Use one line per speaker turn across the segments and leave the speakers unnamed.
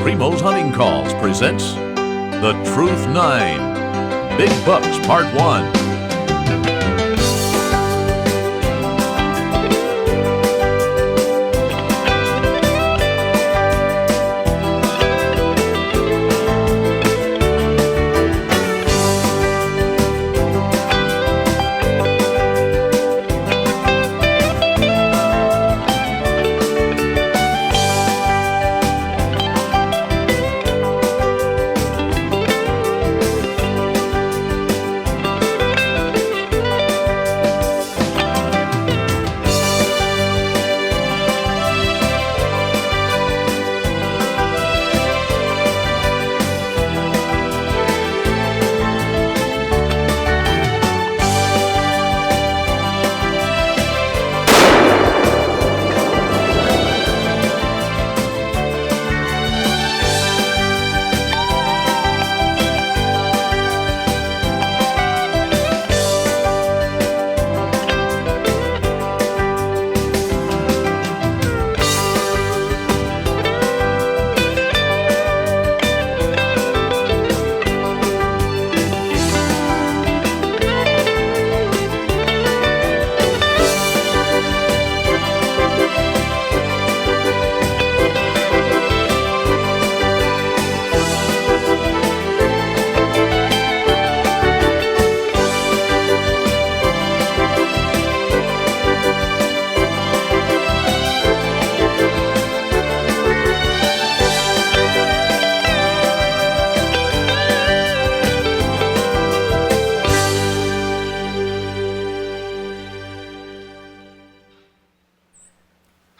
Primos Hunting Calls presents The Truth 9, Big Bucks Part 1.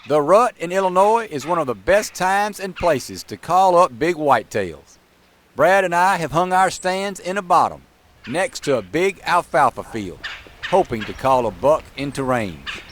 The rut in Illinois is one of the best times and places to call up big whitetails. Brad and I have hung our stands in a bottom next to a big alfalfa field, hoping to call a buck into range.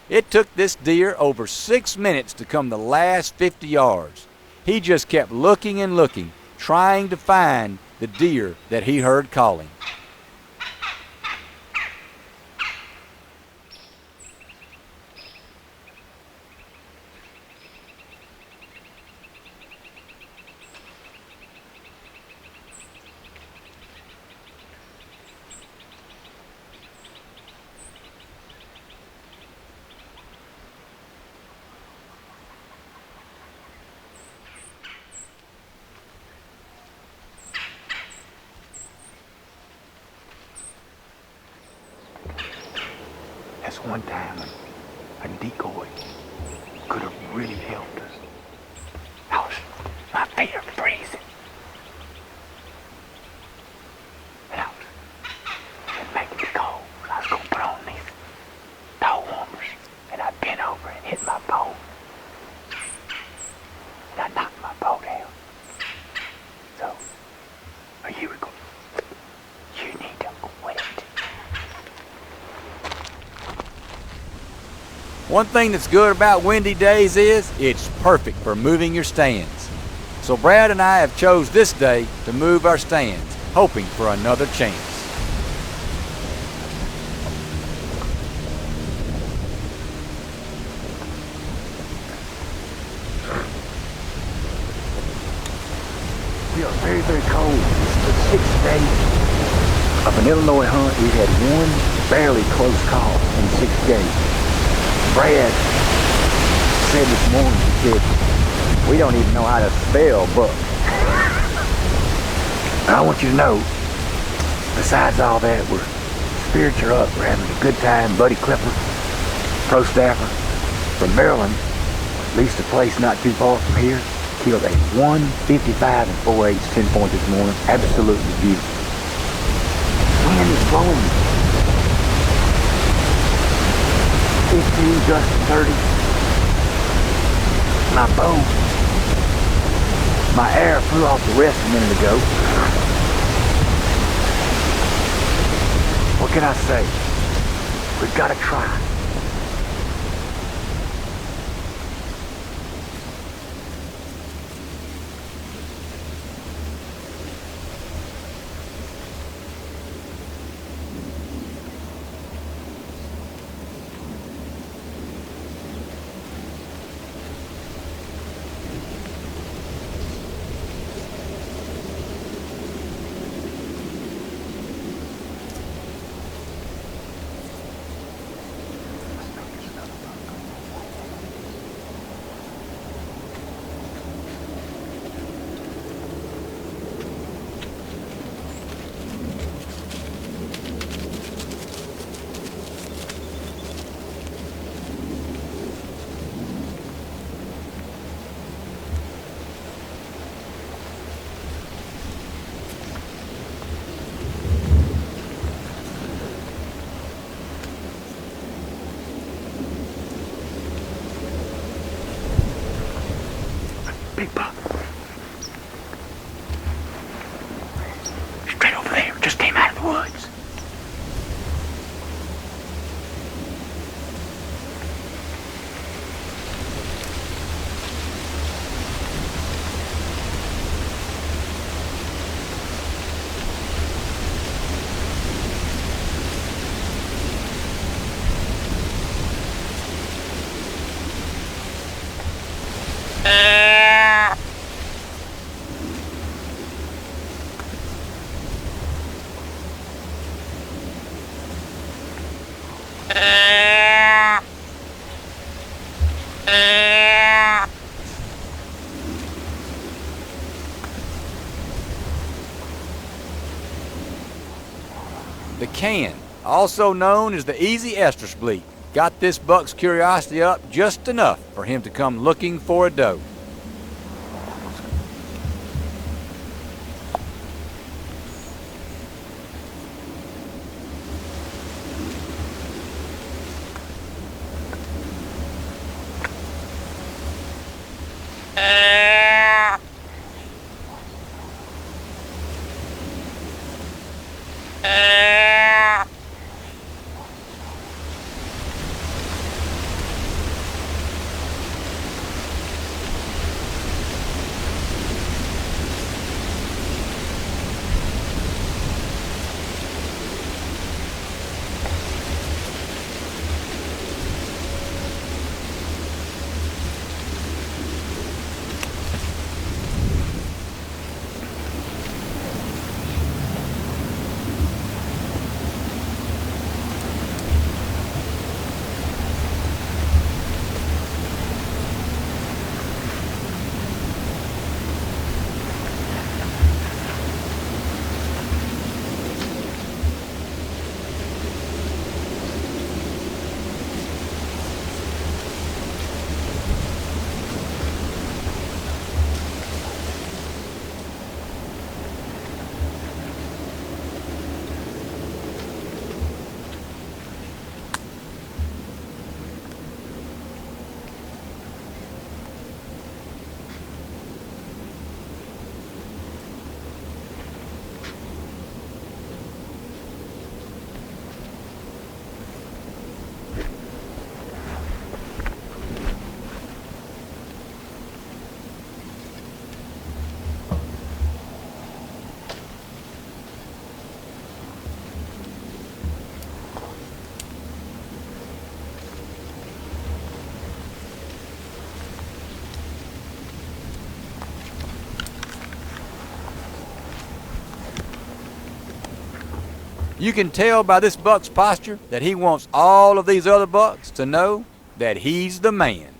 It took this deer over 6 minutes to come the last 50 yards. He just kept looking and looking, trying to find the deer that he heard calling.
That's one time a decoy could have really helped us. My feet are freezing. And I was making me cold. I was going to put on these toe warmers, and I bent over and hit my bow. And I knocked my bow down. So, you need to quit.
One thing that's good about windy days is it's perfect for moving your stands. So Brad and I have chose this day to move our stands hoping for another chance.
Feels very, very cold. It's the 6th day of an Illinois hunt. We've had one barely close call in 6 days. Brad said this morning, he said, we don't even know how to spell buck. I want you to know, besides all that, spirits are up. We're having a good time. Buddy Clipper, pro staffer from Maryland, at least a place not too far from here, killed a 155 and 4/8 10 point this morning. Absolutely beautiful. Wind is blowing 15 gusts to 30. My bow, my air flew off the rest a minute ago. What can I say? We've got to try. Big buck. Straight over there. Just came out of the woods.
The can, also known as the easy estrus bleat, got this buck's curiosity up just enough for him to come looking for a doe. You can tell by this buck's posture that he wants all of these other bucks to know that he's the man.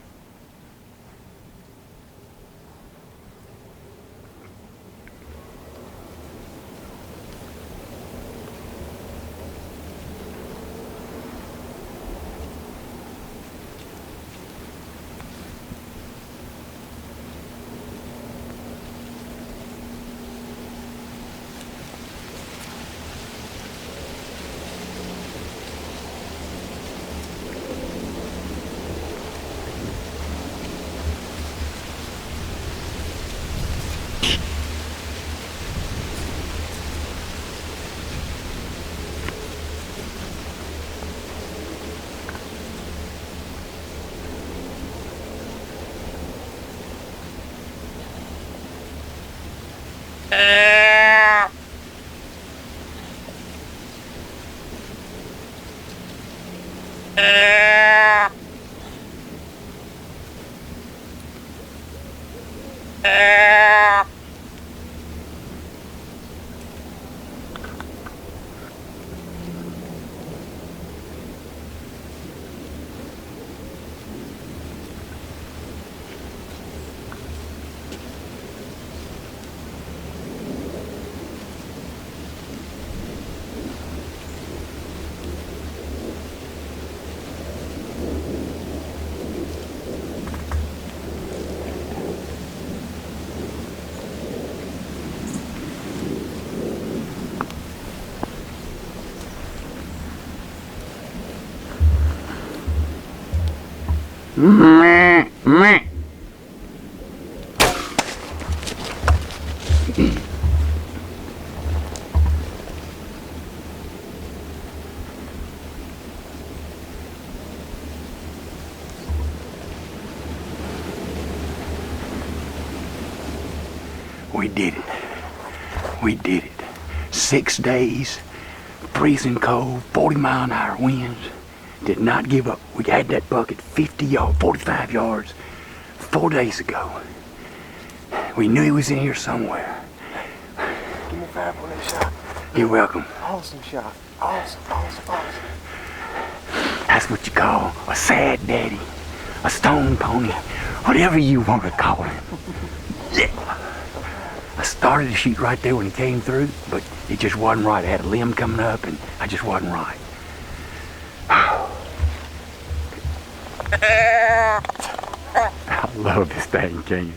Meh, meh. We did it. We did it. 6 days, freezing cold, 40-mile-an-hour winds. Did not give up. We had that buck at 50 yards, 45 yards 4 days ago. We knew he was in here somewhere.
Give me 5 on that shot.
You're welcome.
Awesome shot. Awesome, awesome, awesome.
That's what you call a sad daddy, a stone pony, whatever you want to call him. Yeah. I started to shoot right there when he came through, but it just wasn't right. I had a limb coming up and I just wasn't right. I love this dang can.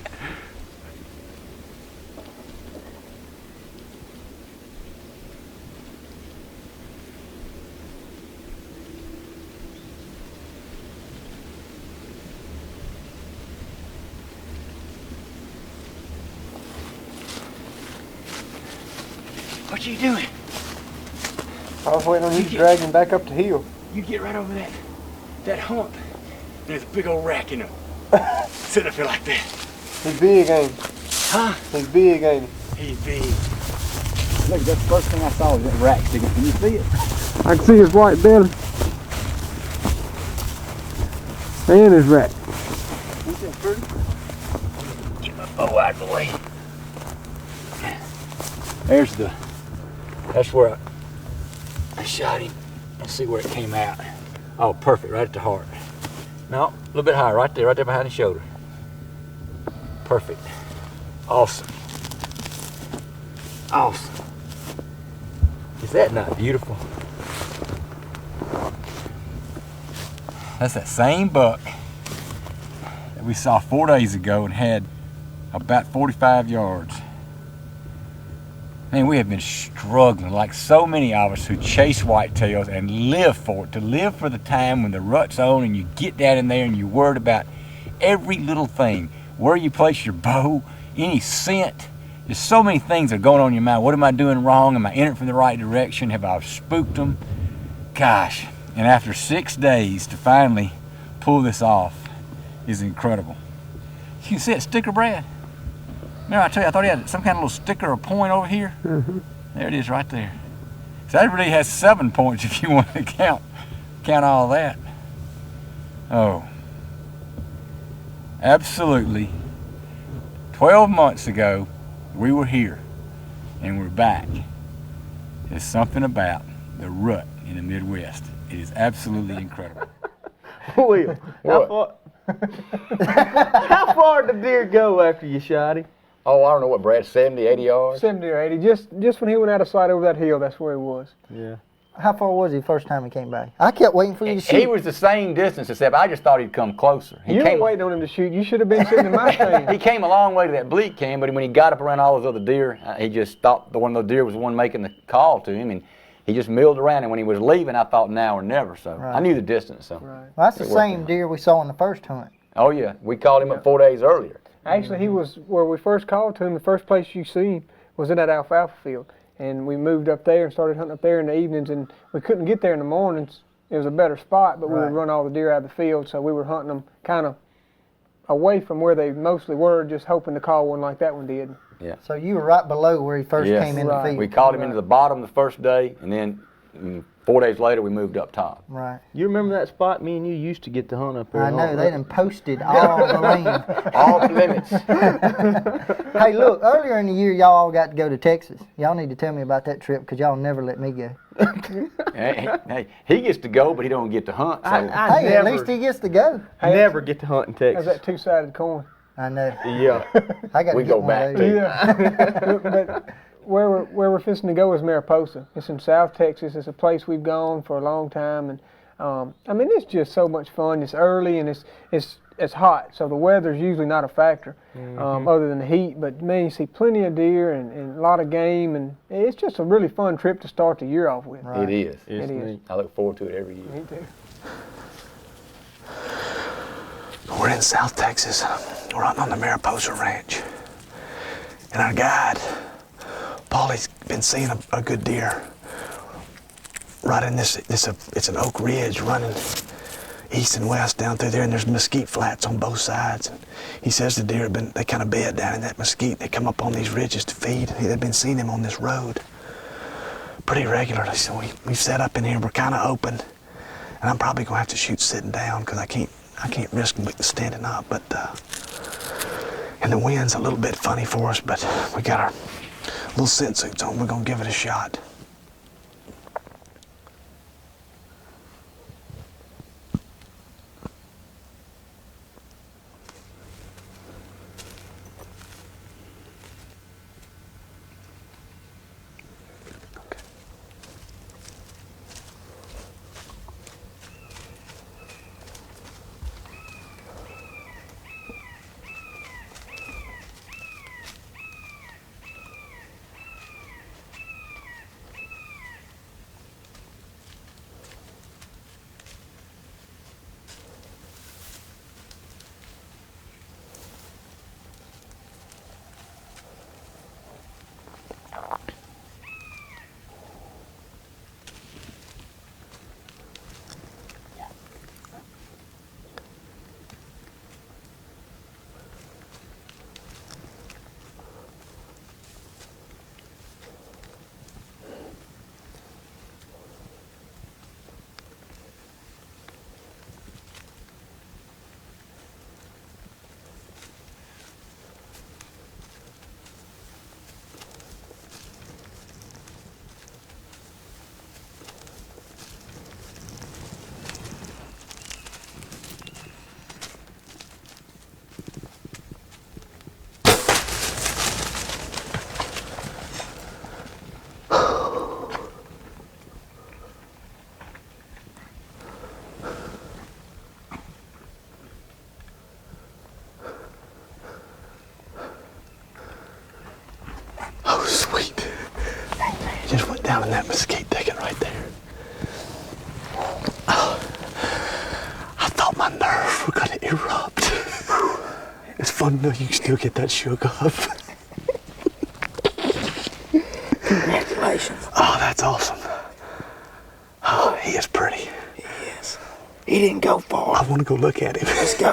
What you doing?
I was waiting on you to drag him back up the hill.
You get right over that hump. There's a big old rack in him. Sit up here like that.
He's big, ain't he?
Huh?
He's big, ain't he?
He's big.
Look, that's the first thing I saw was that rack sticking. Can you see it?
I can see his white belly. And his rack.
Get my bow out of the way. That's where I shot him. Let's see where it came out. Oh, perfect, right at the heart. No, a little bit higher, right there behind the shoulder. Perfect. Awesome. Awesome. Is that not beautiful? That's that same buck that we saw 4 days ago and had about 45 yards. Man, we have been struggling like so many of us who chase whitetails and live for it, to live for the time when the rut's on and you get down in there and you're worried about every little thing, where you place your bow, any scent. There's so many things that are going on in your mind. What am I doing wrong? Am I in it from the right direction? Have I spooked them? Gosh, and after 6 days to finally pull this off is incredible. You can see it sticker, Brad. Remember I told you I thought he had some kind of little sticker or point over here?
Mm-hmm.
There it is right there. So that really has 7 points if you want to count all that. Oh. Absolutely. 12 months ago, we were here and we're back. There's something about the rut in the Midwest. It is absolutely incredible.
Will, how far did the deer go after you shot him?
Oh, I don't know what, Brad, 70, 80 yards?
70 or 80. Just when he went out of sight over that hill, that's where he was.
Yeah.
How far was he the first time he came back? I kept waiting for you to shoot.
He was the same distance, except I just thought he'd come closer.
You weren't waiting on him to shoot. You should have been sitting in my stand.
He came a long way to that bleak cam, but when he got up around all those other deer, he just thought the one of those deer was the one making the call to him, and he just milled around. And when he was leaving, I thought now or never. So I knew the distance. So
Right.
Well, that's the same deer we saw in the first hunt.
Oh yeah, we called him up 4 days earlier.
Actually, he was where we first called to him. The first place you see him was in that alfalfa field, and we moved up there and started hunting up there in the evenings. And we couldn't get there in the mornings. It was a better spot, but we would run all the deer out of the field, so we were hunting them kind of away from where they mostly were, just hoping to call one like that one did.
Yeah.
So you were right below where he first came in the field.
We called him into the bottom the first day, and then 4 days later we moved up top.
Right.
You remember that spot me and you used to get to hunt up there?
I know, they done posted all the land.
All limits.
Hey, look, earlier in the year, y'all all got to go to Texas. Y'all need to tell me about that trip, because y'all never let me go.
Hey, he gets to go, but he don't get to hunt. So.
I
Hey,
never,
at least he gets to go.
never get to hunt in
That's
Texas.
that two-sided coin.
I know.
Yeah.
I got to
We
get
go
one
back
of
to
those.
you.
Yeah. But where we're fixing to go is Mariposa. It's in South Texas. It's a place we've gone for a long time, and I mean, it's just so much fun. It's early and it's hot, so the weather's usually not a factor, other than the heat. But man, you see plenty of deer and a lot of game, and it's just a really fun trip to start the year off with.
Right.
It is.
It is.
I look forward to it every year.
Me too.
We're in South Texas. We're hunting on the Mariposa Ranch. And our guide, Paulie's been seeing a good deer right in it's an oak ridge running east and west down through there, and there's mesquite flats on both sides. And he says the deer they kind of bed down in that mesquite. They come up on these ridges to feed. They've been seeing him on this road pretty regularly. So we've set up in here. We're kind of open, and I'm probably gonna have to shoot sitting down because I can't risk standing up. But and the wind's a little bit funny for us, but we got our little scent suits on. We're gonna give it a shot. Just went down in that mesquite thicket right there. Oh, I thought my nerves were gonna erupt. It's fun to know you can still get that shook up.
Congratulations.
Oh, that's awesome. Oh, he is pretty.
He is. He didn't go far.
I want to go look at him.
Let's go.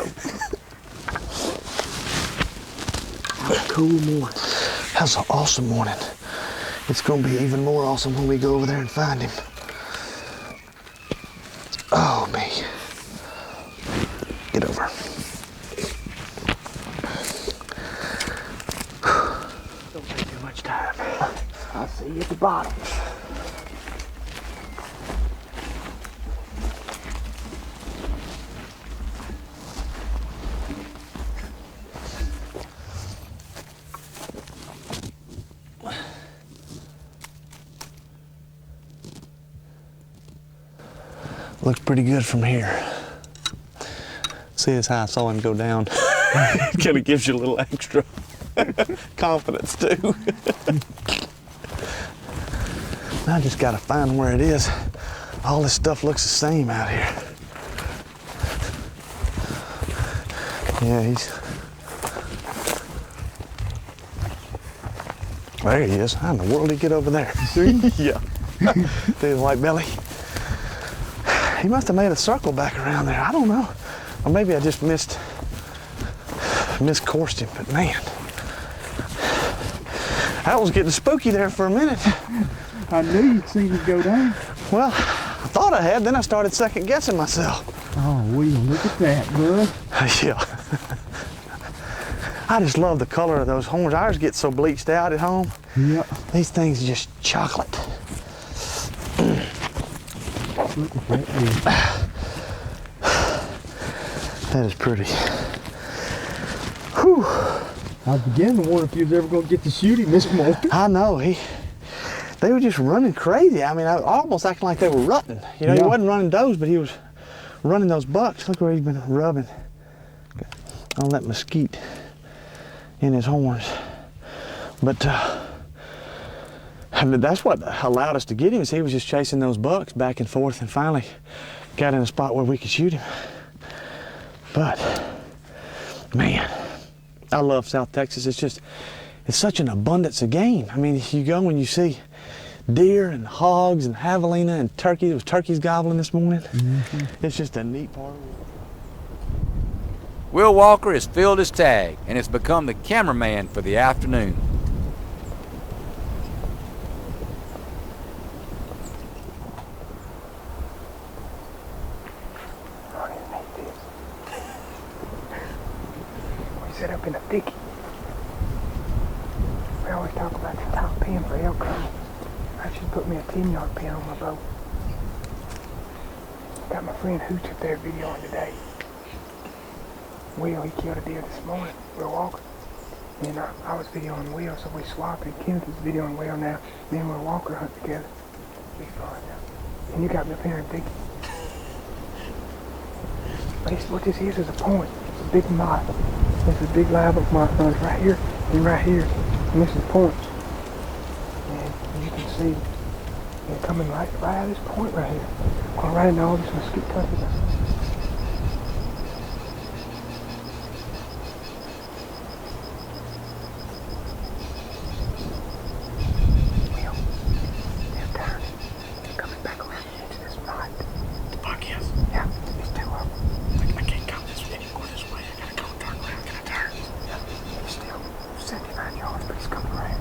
What a cool morning. That's an awesome morning. It's going to be even more awesome when we go over there and find him. Oh, me. Get over. Don't take too much time.
I'll see you at the bottom.
Looks pretty good from here. See, that's how I saw him go down. It kind of gives you a little extra confidence too. I just gotta find where it is. All this stuff looks the same out here. Yeah, there he is. How in the world did he get over there? See? Yeah. Dude, white belly. He must have made a circle back around there. I don't know. Or maybe I just miscoursed him, but man. That was getting spooky there for a minute.
I knew you'd seen it go down.
Well, I thought I had, then I started second guessing myself.
Oh, William, look at that, bud.
Yeah. I just love the color of those horns. Ours get so bleached out at home.
Yep.
These things are just chocolate.
Look at that, dude.
That is pretty. Whew.
I was beginning to wonder if you was ever going to get to shoot him this morning.
I know, they were just running crazy. I mean, almost acting like they were rutting. You know,
Yeah.
he wasn't running does, but he was running those bucks. Look where he's been rubbing on that mesquite in his horns. But I mean, that's what allowed us to get him, is he was just chasing those bucks back and forth, and finally got in a spot where we could shoot him. But man, I love South Texas. It's such an abundance of game. I mean, you go and you see deer and hogs and javelina and turkey. There was turkeys gobbling this morning. Mm-hmm. It's just a neat part of it.
Will Walker has filled his tag and has become the cameraman for the afternoon.
We set up in a thicket. We always talk about the top pin for elk hunting. I should put me a 10-yard pin on my bow. Got my friend Hooch up there videoing today. Will, he killed a deer this morning. Will Walker. And I was videoing Will, so we swapped, and Kenneth is videoing Will now. Me and Will Walker hunt together. Be fun now. And you got me up here in thicket. What this is a point. It's a big knot. This is a big live oak knot right here and right here. And this is points. And you can see it coming right out of this point right here. Going right into all this mesquite country now. Will, they're turning. They're coming back around the edge of this knot.
Fuck yes.
Yeah, it's two of them.
I can't come this way anymore this way. I gotta go turn around. Can I turn?
He's still 79 yards, but he's coming around.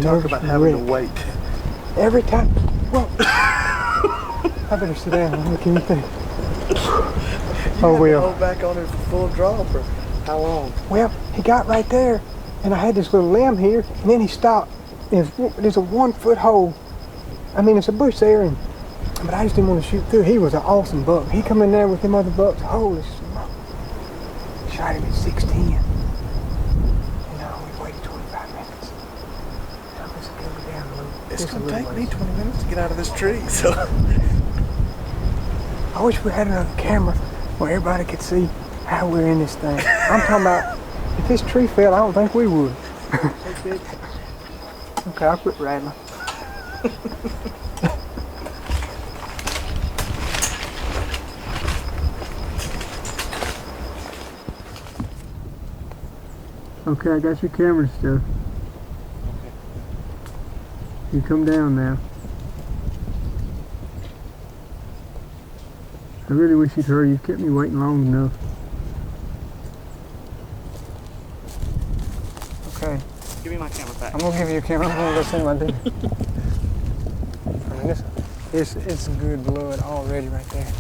Talk about having to wait.
Every time. Whoa. I better sit down. What can you think?
Hold back on it for full draw for how long?
Well, he got right there, and I had this little limb here, and then he stopped. There's a 1 foot hole. I mean, it's a bush there, but I just didn't want to shoot through. He was an awesome buck. He come in there with them other bucks. Holy smoke. Shot him at 6'10". You know, we waited 25 minutes. Now let's go down a little.
It's going to take me 20 minutes to get out of this tree, so.
I wish we had another camera where everybody could see how we're in this thing. I'm talking about, if this tree fell, I don't think we would. Okay, I'll quit rattling. Okay, I got your camera and stuff. Okay. You come down now. I really wish you'd hurry. You've kept me waiting long enough. Okay.
Give me my camera back.
I'm gonna give you a camera. I'm gonna go see my dude. I mean, it's good blood already right there.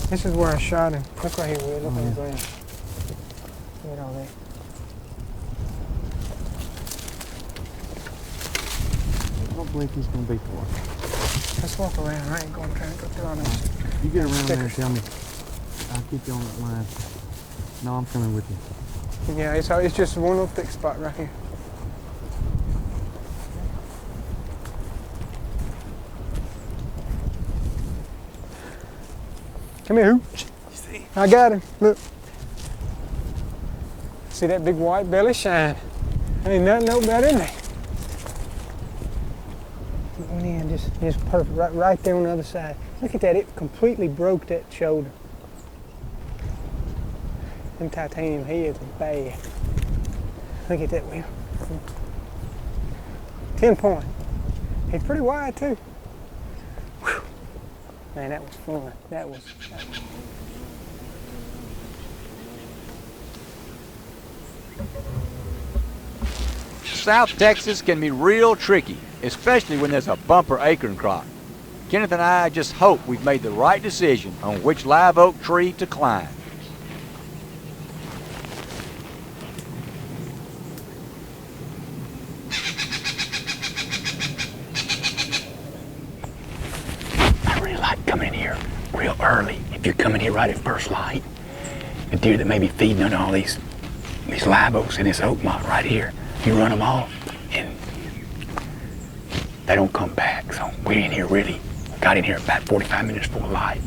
This is where I shot him. Look right here, Will. Look on the ground. Look at all that.
I don't believe he's going to be for
Let's walk around. I ain't gonna try to go through all this.
You get around there and tell me. I'll keep you on that line. No, I'm coming with you.
Yeah, it's just one little thick spot right here. Come here, Hooch.
See?
I got him. Look. See that big white belly shine? Ain't nothing no better in there. It went in just perfect, right there on the other side. Look at that, it completely broke that shoulder. Them titanium heads are bad. Look at that, Will. 10 point. He's pretty wide too. Whew. Man, that was fun. That was.
South Texas can be real tricky, especially when there's a bumper acorn crop. Kenneth and I just hope we've made the right decision on which live oak tree to climb.
I really like coming in here real early. If you're coming here right at first light, the deer that may be feeding on all these live oaks and this oak motte right here, you run them off and they don't come back. So we're in here really, got in here about 45 minutes before light.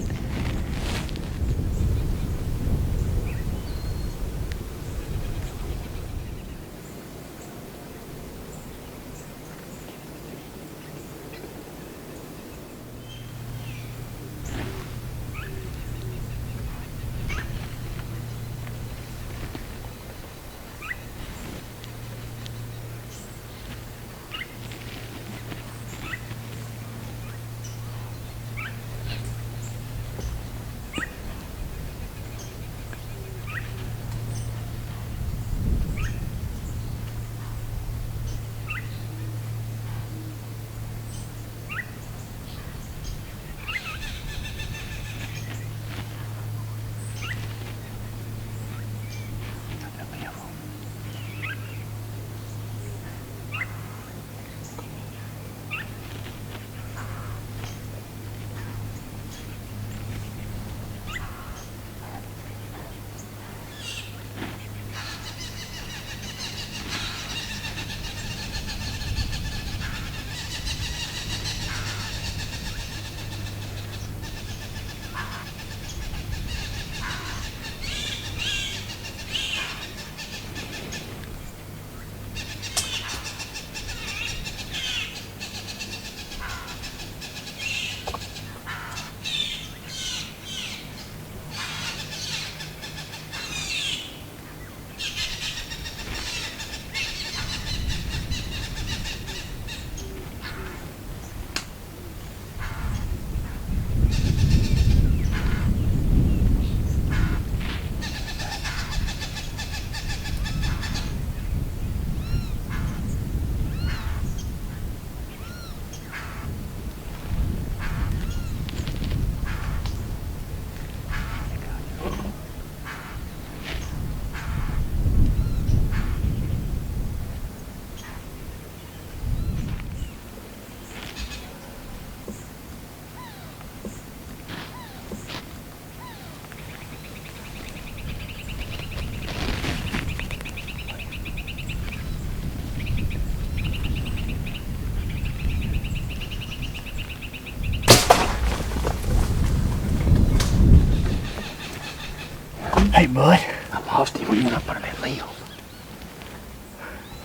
Hey, bud. I lost him when you went up under that limb.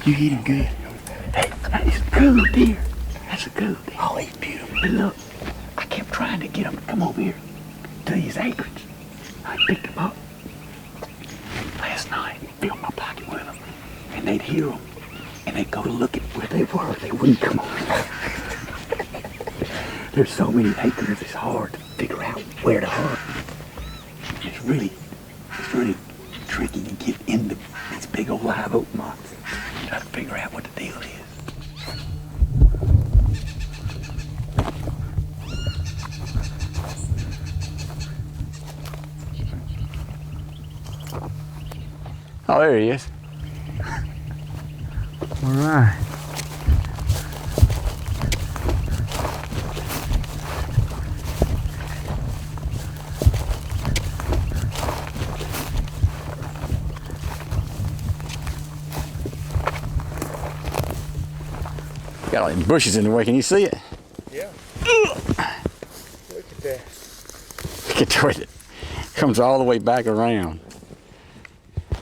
You hit him good. Hey, that's a cool deer. That's a cool deer. Oh, he's beautiful. But look, I kept trying to get him to come over here to his acreage. I picked him up last night, filled my pocket with them, and they'd hear them, and they'd go to look at where they were. They wouldn't come over. There's so many acres, it's hard to figure out where to hunt. It's really tricky to get into these big old live oak mountains. Try to figure out what the deal is.
Oh, there he is.
All right.
Got all them bushes in the way. Can you see it?
Yeah. Look at that.
Look at the way it comes all the way back around.
I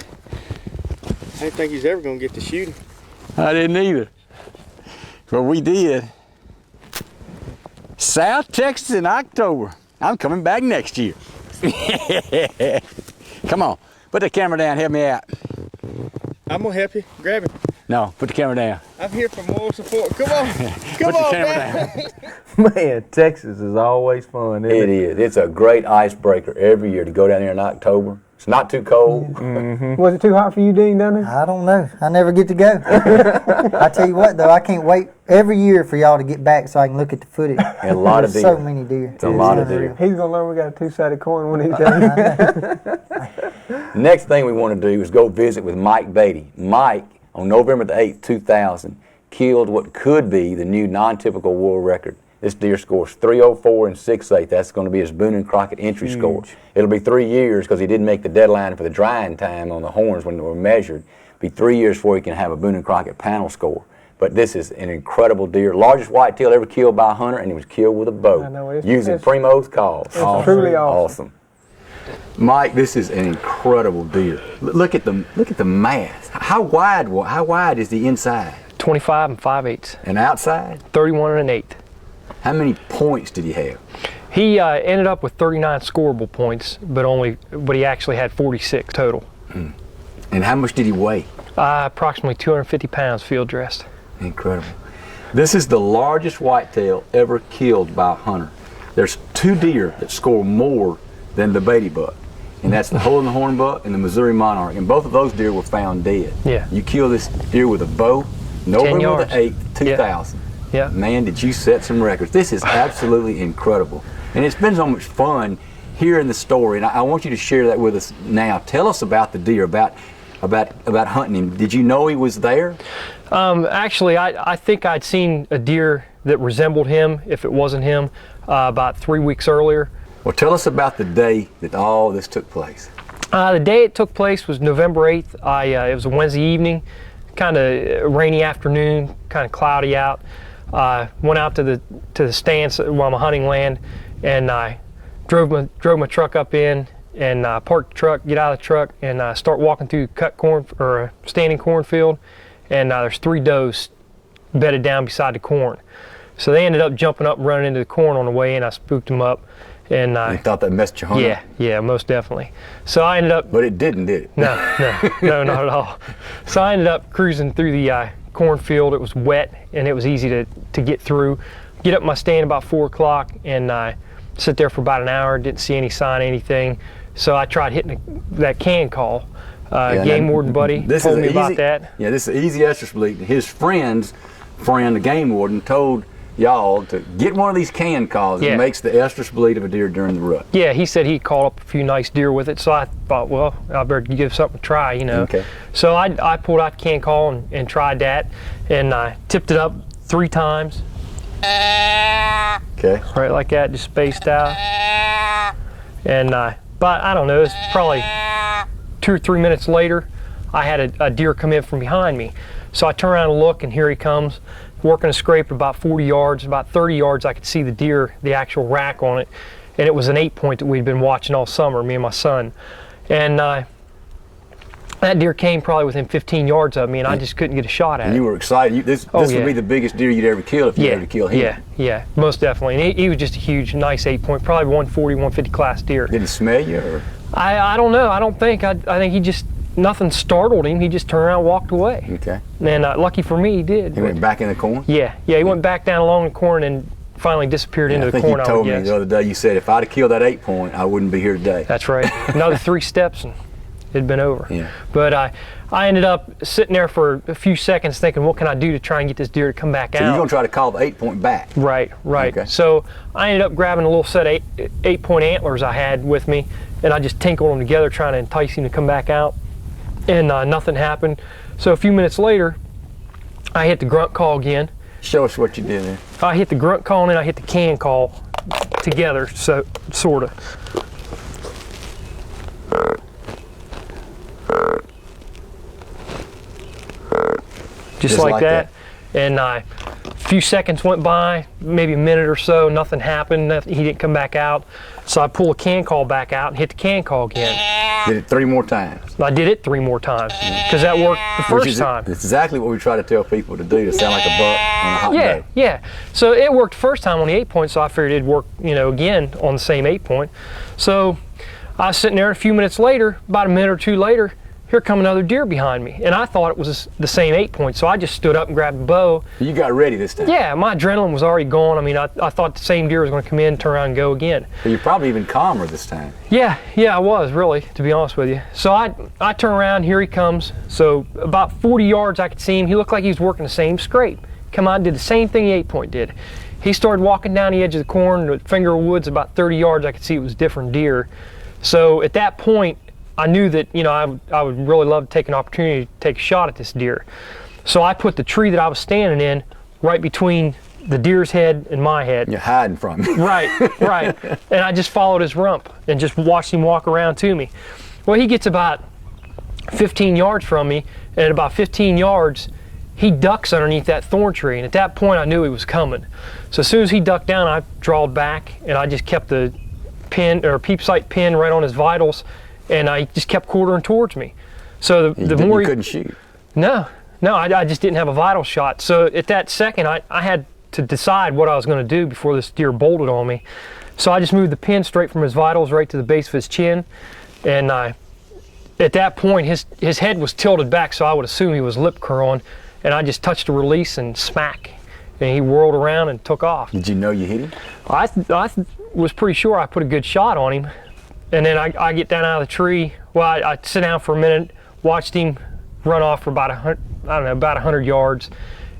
didn't think he was ever gonna get to shooting.
I didn't either. But we did. South Texas in October. I'm coming back next year. Come on, put the camera down, help me out.
I'm gonna help you. Grab him.
No, put the camera down.
I'm here for moral support. Come on. Come
Put the
on,
camera
man.
down.
Man, Texas is always fun, isn't
It is. It's a great icebreaker every year to go down there in October. It's not too cold.
Was it too hot for you, Dean, down there?
I don't know. I never get to go. I tell you what, though, I can't wait every year for y'all to get back so I can look at the footage.
And a lot of
There's
deer.
so many deer.
It's a lot of deer.
He's gonna learn we got a two-sided coin when he's done.
Next thing we want to do is go visit with Mike Beatty. Mike, on November the 8th, 2000, killed what could be the new non-typical world record. This deer scores 304 and 6/8. That's going to be his Boone and Crockett entry score. It'll be 3 years because he didn't make the deadline for the drying time on the horns when they were measured. It'll be 3 years before he can have a Boone and Crockett panel score. But this is an incredible deer. Largest whitetail ever killed by a hunter, and he was killed with a bow.
I know, it's
using Primos calls.
It's truly awesome.
Mike, this is an incredible deer. Look at the mass. How wide is the inside?
25 and 5/8.
And outside?
31 and an 1/8.
How many points did he have?
He ended up with 39 scoreable points, but he actually had 46 total.
And how much did he weigh?
Approximately 250 pounds field dressed.
Incredible. This is the largest whitetail ever killed by a hunter. There's 2 deer that score more than the Beatty buck, and that's the Hole in the Horn buck and the Missouri Monarch, and both of those deer were found dead.
Yeah.
You killed this deer with a bow, November the 8th, 2000.
Yeah.
Man, did you set some records. This is absolutely incredible. And it's been so much fun hearing the story, and I want you to share that with us now. Tell us about the deer, about hunting him. Did you know he was there?
Actually, I think I'd seen a deer that resembled him, if it wasn't him, about 3 weeks earlier.
Well, tell us about the day that all this took place.
The day it took place was November 8th. It was a Wednesday evening, kind of rainy afternoon, kind of cloudy out. Went out to the stands while my hunting land, and I drove my truck up in and parked the truck, get out of the truck, and start walking through cut corn or standing cornfield, and there's 3 does bedded down beside the corn. So they ended up jumping up and running into the corn on the way in. I spooked them up, and
You thought that messed your hunter?
yeah, most definitely. So I ended up.
But it didn't, did it?
No, not at all. So I ended up cruising through the cornfield. It was wet and it was easy to get through. Get up my stand about 4 o'clock and sit there for about an hour. Didn't see any sign of anything. So I tried hitting that can call. Game warden buddy told me about that.
Yeah, this is an easy estrus bleed. His friend's friend, the game warden, told y'all to get one of these can calls.
Yeah.
It makes the estrus bleed of a deer during the rut.
Yeah, he said he caught up a few nice deer with it, so I thought, well, I better give something a try, you know.
Okay.
So I pulled out the can call and tried that, and I tipped it up 3 times.
Okay.
Right like that, just spaced out. And but I don't know, it's probably 2 or 3 minutes later, I had a deer come in from behind me. So I turn around and look, and here he comes, working a scrape at about 40 yards. About 30 yards, I could see the deer, the actual rack on it, and it was an 8-point that we'd been watching all summer, me and my son. And that deer came probably within 15 yards of me, and I just couldn't get a shot at it.
And you were excited. This would be the biggest deer you'd ever kill if you ever killed him.
Yeah, most definitely. And he was just a huge, nice 8-point, probably 140, 150 class deer.
Did he smell you? Or?
I don't know. I don't think. I think he just, nothing startled him. He just turned around and walked away.
Okay.
And lucky for me, he did.
He went back in the corn?
Yeah, he went back down along the corn and finally disappeared into the corn.
I think you told me the other day, you said, if I'd have killed that 8-point, I wouldn't be here today.
That's right. Another 3 steps and it'd been over.
Yeah.
But I ended up sitting there for a few seconds thinking, what can I do to try and get this deer to come back out?
So you're going to try to call the 8-point back?
Right.
Okay.
So I ended up grabbing a little set of 8-point antlers I had with me, and I just tinkled them together trying to entice him to come back out, and nothing happened. So a few minutes later, I hit the grunt call again.
Show us what you did there.
I hit the grunt call and then I hit the can call together, so sort of. Just like that. And a few seconds went by, maybe a minute or so, nothing happened. He didn't come back out. So I pull a can call back out and hit the can call again.
Did it 3 more times?
I did it 3 more times because that worked the first time.
It's exactly what we try to tell people to do to sound like a buck on a hot day.
Yeah. So it worked the first time on the 8-point, so I figured it'd work, again on the same 8-point. So I was sitting there a few minutes later, about a minute or two later, here come another deer behind me. And I thought it was the same 8-point, so I just stood up and grabbed the bow.
You got ready this time?
Yeah, my adrenaline was already gone. I mean, I thought the same deer was going to come in, turn around and go again.
But you're probably even calmer this time.
Yeah, I was, really, to be honest with you. So I turn around, here he comes. So about 40 yards I could see him. He looked like he was working the same scrape. Come on, did the same thing the 8-point did. He started walking down the edge of the corn, the finger of woods, about 30 yards I could see it was a different deer. So at that point, I knew that, I would really love to take an opportunity to take a shot at this deer. So I put the tree that I was standing in right between the deer's head and my head.
You're hiding from him.
Right. And I just followed his rump and just watched him walk around to me. Well, he gets about 15 yards from me, and at about 15 yards, he ducks underneath that thorn tree. And at that point, I knew he was coming. So as soon as he ducked down, I drawed back, and I just kept the pin or peep sight pin right on his vitals, and I just kept quartering towards me. So the more
you couldn't shoot?
No, I just didn't have a vital shot. So at that second, I had to decide what I was going to do before this deer bolted on me. So I just moved the pin straight from his vitals right to the base of his chin, and at that point his head was tilted back, so I would assume he was lip curling, and I just touched the release and smack, and he whirled around and took off.
Did you know you hit him?
I was pretty sure I put a good shot on him. And then I get down out of the tree. Well, I sit down for a minute, watched him run off for about 100 yards,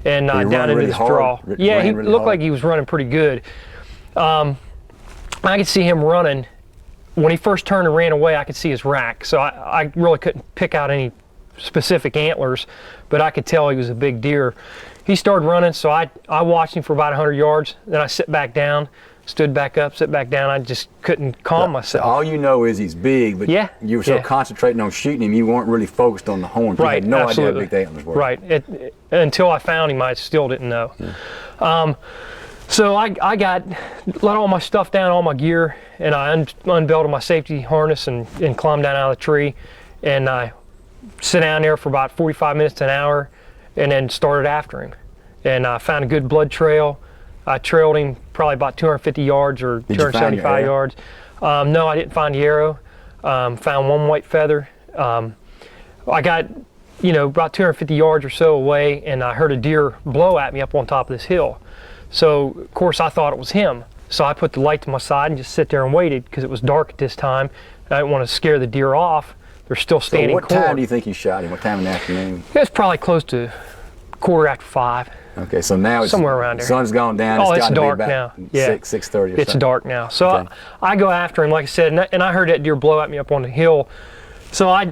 and down into this draw. Yeah, he looked like he was running pretty good. I could see him running. When he first turned and ran away, I could see his rack. So I really couldn't pick out any specific antlers, but I could tell he was a big deer. He started running, so I watched him for about 100 yards. Then I sit back down. Stood back up, sit back down. I just couldn't calm myself.
All you know is he's big, but you were so concentrating on shooting him, you weren't really focused on the horns.
Right,
you had no
absolutely.
idea how big the antlers were.
Right. Until I found him, I still didn't know. Yeah. So I let all my stuff down, all my gear, and I unbelted my safety harness and climbed down out of the tree, and I sit down there for about 45 minutes to an hour, and then started after him. And I found a good blood trail. I trailed him probably about 250 yards or 275 yards. No, I didn't find the arrow. Found one white feather. I got, about 250 yards or so away, and I heard a deer blow at me up on top of this hill. So, of course, I thought it was him. So I put the light to my side and just sit there and waited because it was dark at this time. I didn't want to scare the deer off. They're still standing.
So what time do you think you shot him? What time in the afternoon?
It was probably close to 5:15.
Okay, so now it's
somewhere around there.
Sun's gone down.
Oh,
it's
dark now. Yeah,
6:30.
It's dark now. So I go after him, like I said, and I heard that deer blow at me up on the hill. So I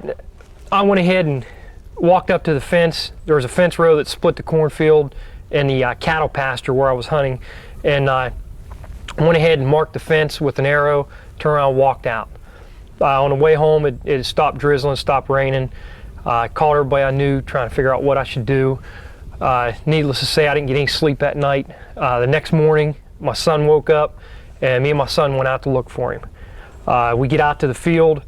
went ahead and walked up to the fence. There was a fence row that split the cornfield and the cattle pasture where I was hunting, and I went ahead and marked the fence with an arrow. Turned around, and walked out. On the way home, it stopped drizzling, stopped raining. I called everybody I knew, trying to figure out what I should do. Needless to say, I didn't get any sleep that night. The next morning, my son woke up, and me and my son went out to look for him. We get out to the field,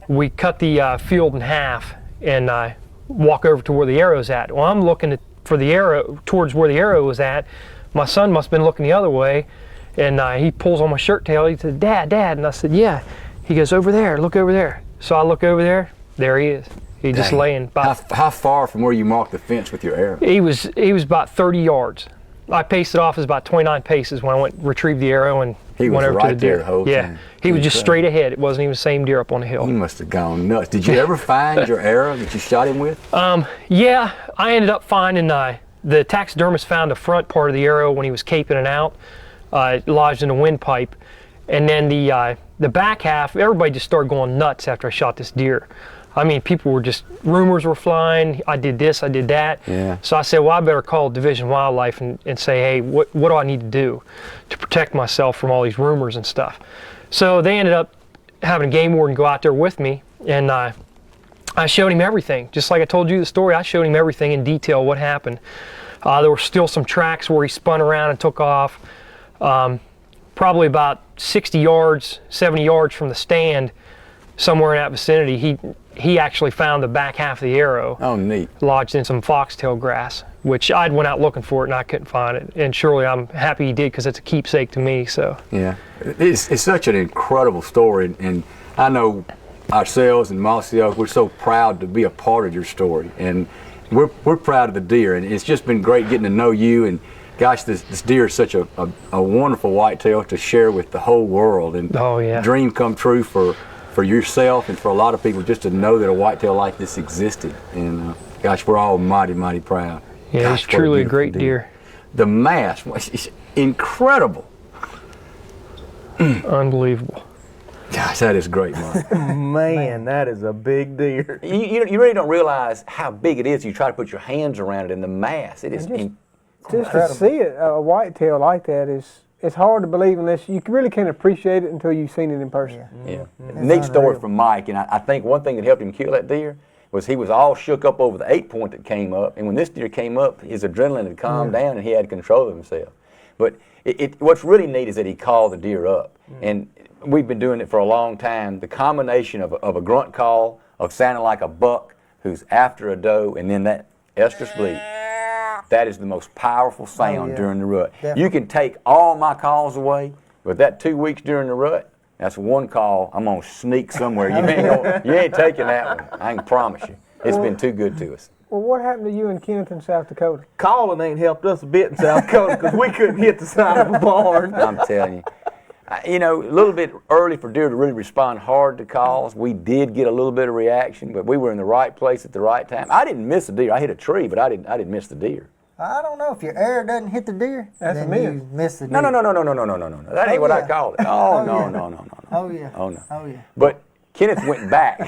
we cut the field in half and walk over to where the arrow's at. Well, I'm looking for the arrow towards where the arrow was at. My son must have been looking the other way, and he pulls on my shirt tail. He said, "Dad, Dad," and I said, "Yeah." He goes, "Over there, look over there." So I look over there. There he is. He just laying.
How far from where you marked the fence with your arrow?
He was about 30 yards. I paced it off as about 29 paces when I went retrieved the arrow and went over to the deer.
The whole time.
He was just straight ahead. It wasn't even the same deer up on the hill.
He must have gone nuts. Did you ever find your arrow that you shot him with?
Yeah, I ended up finding the taxidermist found the front part of the arrow when he was caping it out, lodged in a windpipe, and then the back half. Everybody just started going nuts after I shot this deer. I mean, people were just, rumors were flying. I did this, I did that.
Yeah.
So I said, well, I better call Division Wildlife and say, hey, what do I need to do to protect myself from all these rumors and stuff? So they ended up having a game warden go out there with me, and I showed him everything. Just like I told you the story, I showed him everything in detail, what happened. There were still some tracks where he spun around and took off. Probably about 60 yards, 70 yards from the stand, somewhere in that vicinity, he actually found the back half of the arrow.
Oh, neat.
Lodged in some foxtail grass, which I'd went out looking for it and I couldn't find it. And surely I'm happy he did, because it's a keepsake to me. So
yeah, it's such an incredible story, and I know ourselves and Mossy Oak, we're so proud to be a part of your story, and we're proud of the deer, and it's just been great getting to know you. And gosh, this deer is such a wonderful whitetail to share with the whole world, and dream come true for yourself and for a lot of people, just to know that a whitetail like this existed. And gosh, we're all mighty, mighty proud.
Yeah,
gosh,
he's truly a great deer.
The mass is incredible.
Unbelievable.
Gosh, that is great, Mark.
Man, that is a big deer.
You really don't realize how big it is. You try to put your hands around it, and the mass, it is incredible.
Just to see it, a whitetail like that it's hard to believe unless you really can't appreciate it until you've seen it in person.
Yeah. Neat story from Mike, and I think one thing that helped him kill that deer was he was all shook up over the 8-point that came up, and when this deer came up, his adrenaline had calmed down and he had control of himself. But what's really neat is that he called the deer up, and we've been doing it for a long time. The combination of a grunt call, of sounding like a buck who's after a doe, and then that estrus bleat. That is the most powerful sound during the rut. Definitely. You can take all my calls away, but that 2 weeks during the rut, that's one call I'm gonna sneak somewhere. You ain't taking that one. I can promise you. It's been too good to us.
Well, what happened to you in Kenton, South Dakota?
Calling ain't helped us a bit in South Dakota, because we couldn't hit the side of a barn.
I'm telling you. You know, a little bit early for deer to really respond hard to calls. We did get a little bit of reaction, but we were in the right place at the right time. I didn't miss a deer. I hit a tree, but I didn't miss the deer.
I don't know, if your arrow doesn't hit the deer, then you miss the deer.
No. That ain't what I called it. Oh, no.
Oh, yeah.
Oh, no.
Oh, yeah.
But Kenneth went back.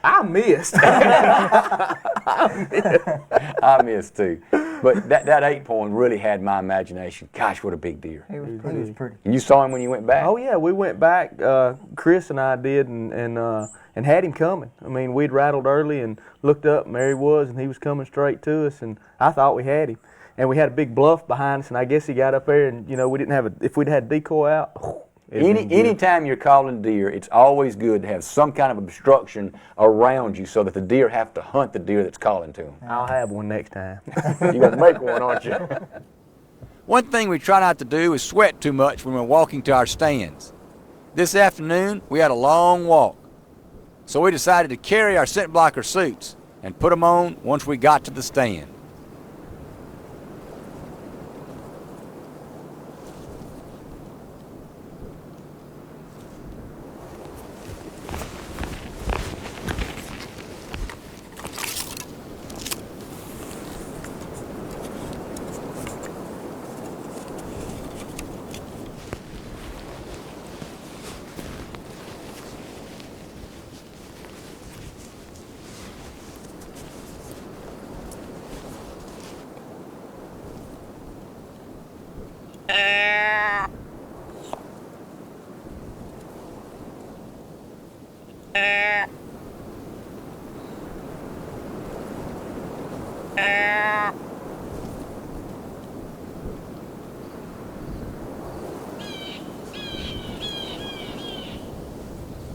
I missed.
I missed too. But that 8-point really had my imagination. Gosh, what a big deer.
He was pretty.
And you saw him when you went back?
Oh yeah, we went back. Chris and I did, and had him coming. I mean, we'd rattled early and looked up, and there he was, and he was coming straight to us, and I thought we had him. And we had a big bluff behind us, and I guess he got up there, and we didn't have if we'd had decoy out.
Anytime you're calling deer, it's always good to have some kind of obstruction around you so that the deer have to hunt the deer that's calling to them.
I'll have one next time.
You're going to make one, aren't you?
One thing we try not to do is sweat too much when we're walking to our stands. This afternoon, we had a long walk, so we decided to carry our scent blocker suits and put them on once we got to the stand.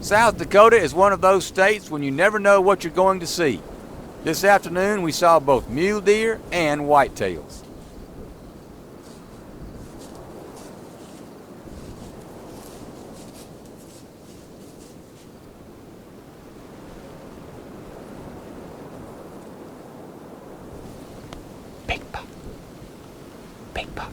South Dakota is one of those states when you never know what you're going to see. This afternoon we saw both mule deer and whitetails.
Big buck. Big buck.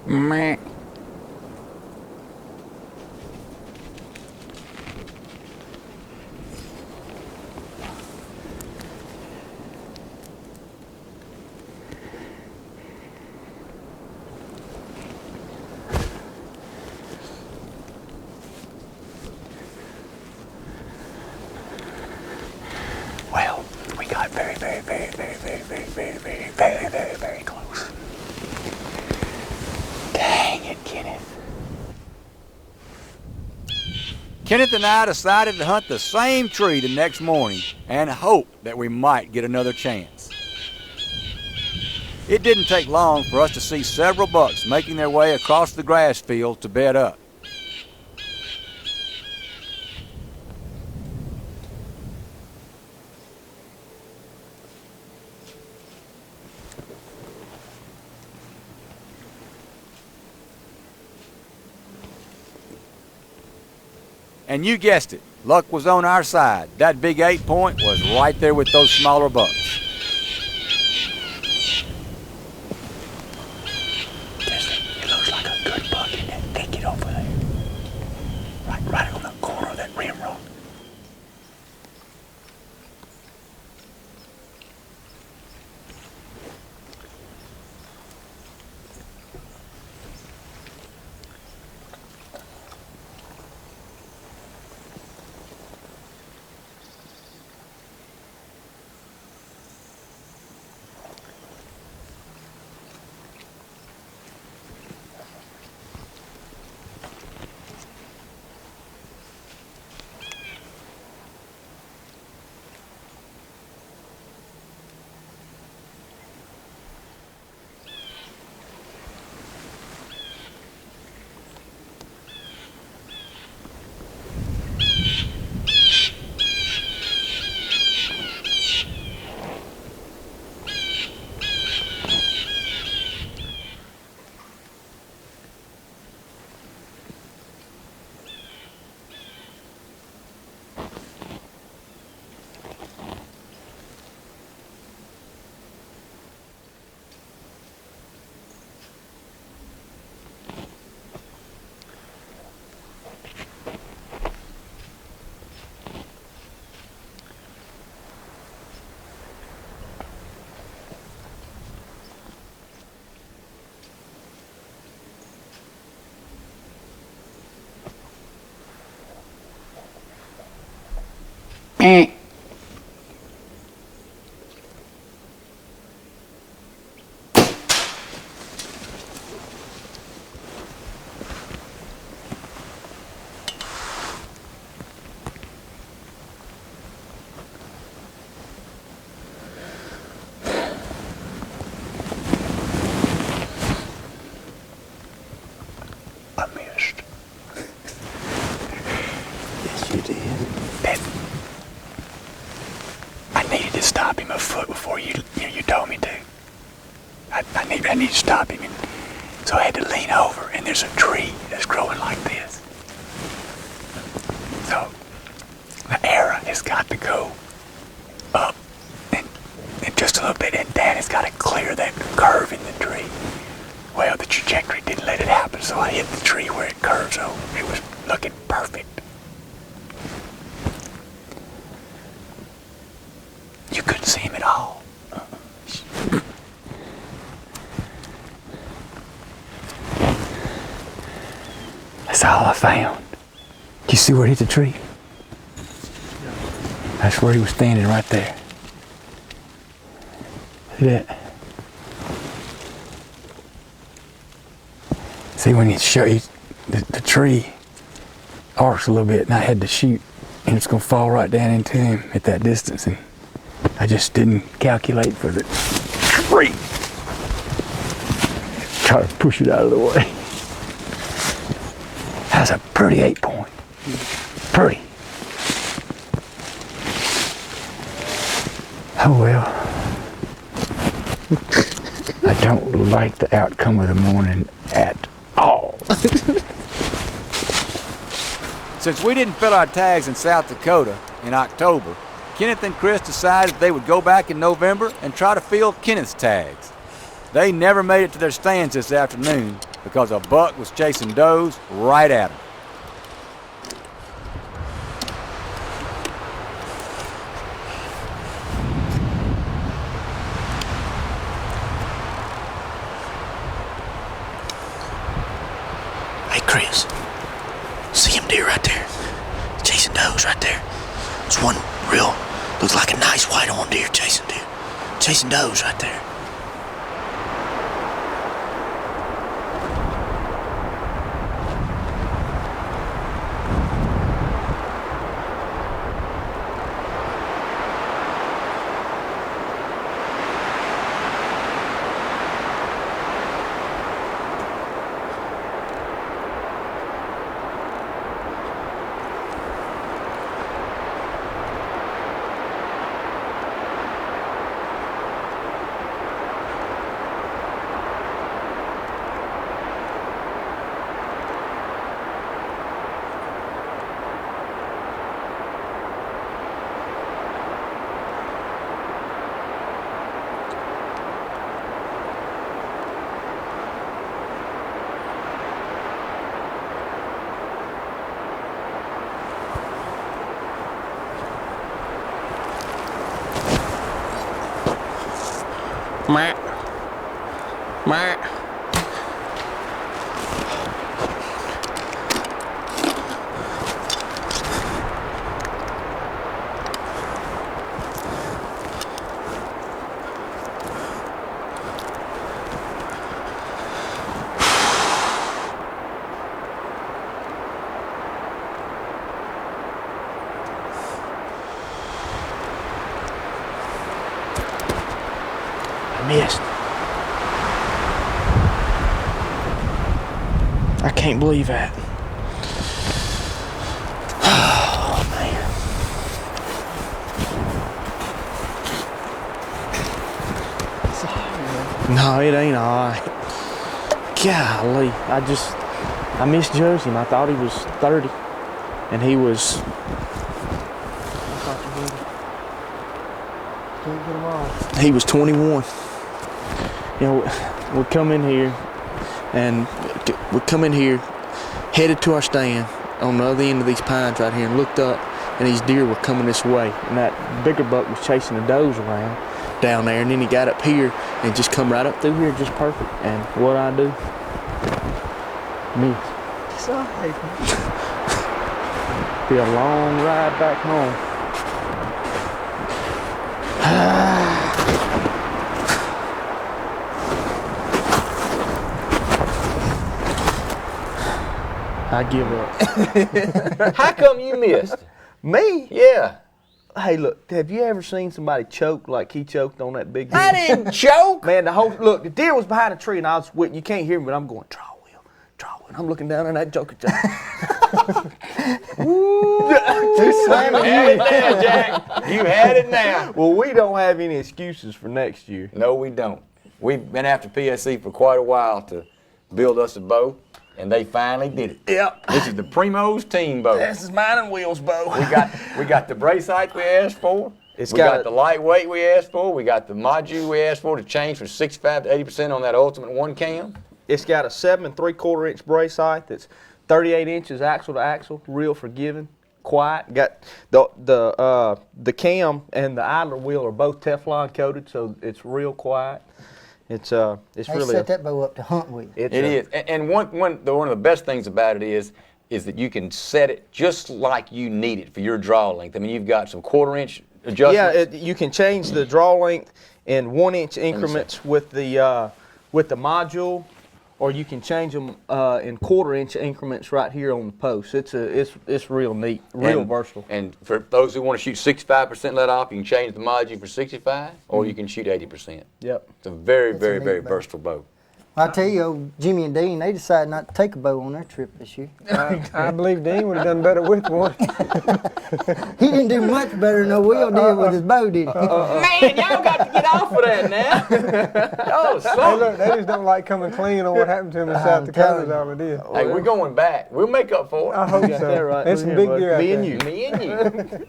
Meh. Well, we got very close. Dang it, Kenneth.
Kenneth and I decided to hunt the same tree the next morning and hope that we might get another chance. It didn't take long for us to see several bucks making their way across the grass field to bed up. And you guessed it, luck was on our side. That big 8-point was right there with those smaller bucks.
It looks like a good buck in that thicket over there. Right on the corner of that rim rock.
I missed. Yes, you did. I needed to stop him a foot before you told me to. I need to stop him, and so I had to lean over, and there's a tree that's growing like this. So the arrow has got to go up and just a little bit, and Dan has got to clear that curve in the tree. Well, the trajectory didn't let it happen, so I hit the tree where it curves over. It was looking perfect. You couldn't see him at all. That's all I found. You see where it hit the tree? That's where he was standing right there. See that? See, when you show you the tree arcs a little bit, and I had to shoot, and it's gonna fall right down into him at that distance, and I just didn't calculate for the tree. Try to push it out of the way. That's a pretty 8-point. Pretty. Oh well. I don't like the outcome of the morning at all.
Since we didn't fill our tags in South Dakota in October, Kenneth and Chris decided they would go back in November and try to fill Kenneth's tags. They never made it to their stands this afternoon because a buck was chasing does right at them.
Hey, Chris. See him deer right there? Chasing does right there. There's one real, looks like a nice white-horned deer chasing does right there.
Meh. Meh.
I missed. I can't believe that. Oh, man. No, it ain't alright. Golly, I misjudged him. I thought he was 30, and he was. He was 21. You know, we come in here, and we come in here, headed to our stand on the other end of these pines right here, and looked up, and these deer were coming this way, and that bigger buck was chasing the does around down there, and then he got up here and just come right up through here just perfect. And what I do? Miss. Be a long ride back home.
I give up.
How come you missed?
Me?
Yeah.
Hey, look, have you ever seen somebody choke like he choked on that big deer?
I didn't choke.
Man, the deer was behind a tree, and I was waiting. You can't hear me, but I'm going, draw wheel. And I'm looking down in that joker jack.
You had it now, Jack. You had it now.
Well, we don't have any excuses for next year.
No, we don't. We've been after PSC for quite a while to build us a bow, and they finally did it.
Yep.
This is the Primos Team bow.
This is mine and Will's bow.
We got the brace height we asked for. We got the lightweight we asked for. We got the module we asked for to change from 65 to 80% on that Ultimate 1 cam.
It's got a 7 3/4 inch brace height that's 38 inches axle to axle, real forgiving, quiet. Got the cam and the idler wheel are both Teflon coated, so it's real quiet. It's
They
really
set that bow up to hunt with.
It is. And one of the best things about it is that you can set it just like you need it for your draw length. I mean, you've got some 1/4 inch adjustments.
Yeah, you can change the draw length in 1 inch increments with the module, or you can change them in 1/4 inch increments right here on the post. It's real neat, real versatile.
And for those who want to shoot 65% let off, you can change the module for 65, or you can shoot 80%.
Yep.
It's a very, very,
neat
very
bow.
versatile bow.
I tell you, old Jimmy and Dean, they decided not to take a bow on their trip this year.
I believe Dean would have done better with one.
He didn't do much better than Will did with his bow, did he?
Man, y'all got to get off of that now. Y'all
Hey, look, they just don't like coming clean on what happened to him in South Dakota, is all it is.
Hey, we're going back. We'll make up for it.
I hope
got
so.
that right.
There's some big deer out
Me
there.
and you.
Me and you.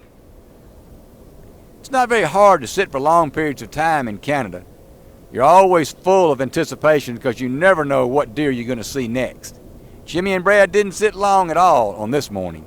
It's not very hard to sit for long periods of time in Canada. You're always full of anticipation because you never know what deer you're going to see next. Jimmy and Brad didn't sit long at all on this morning.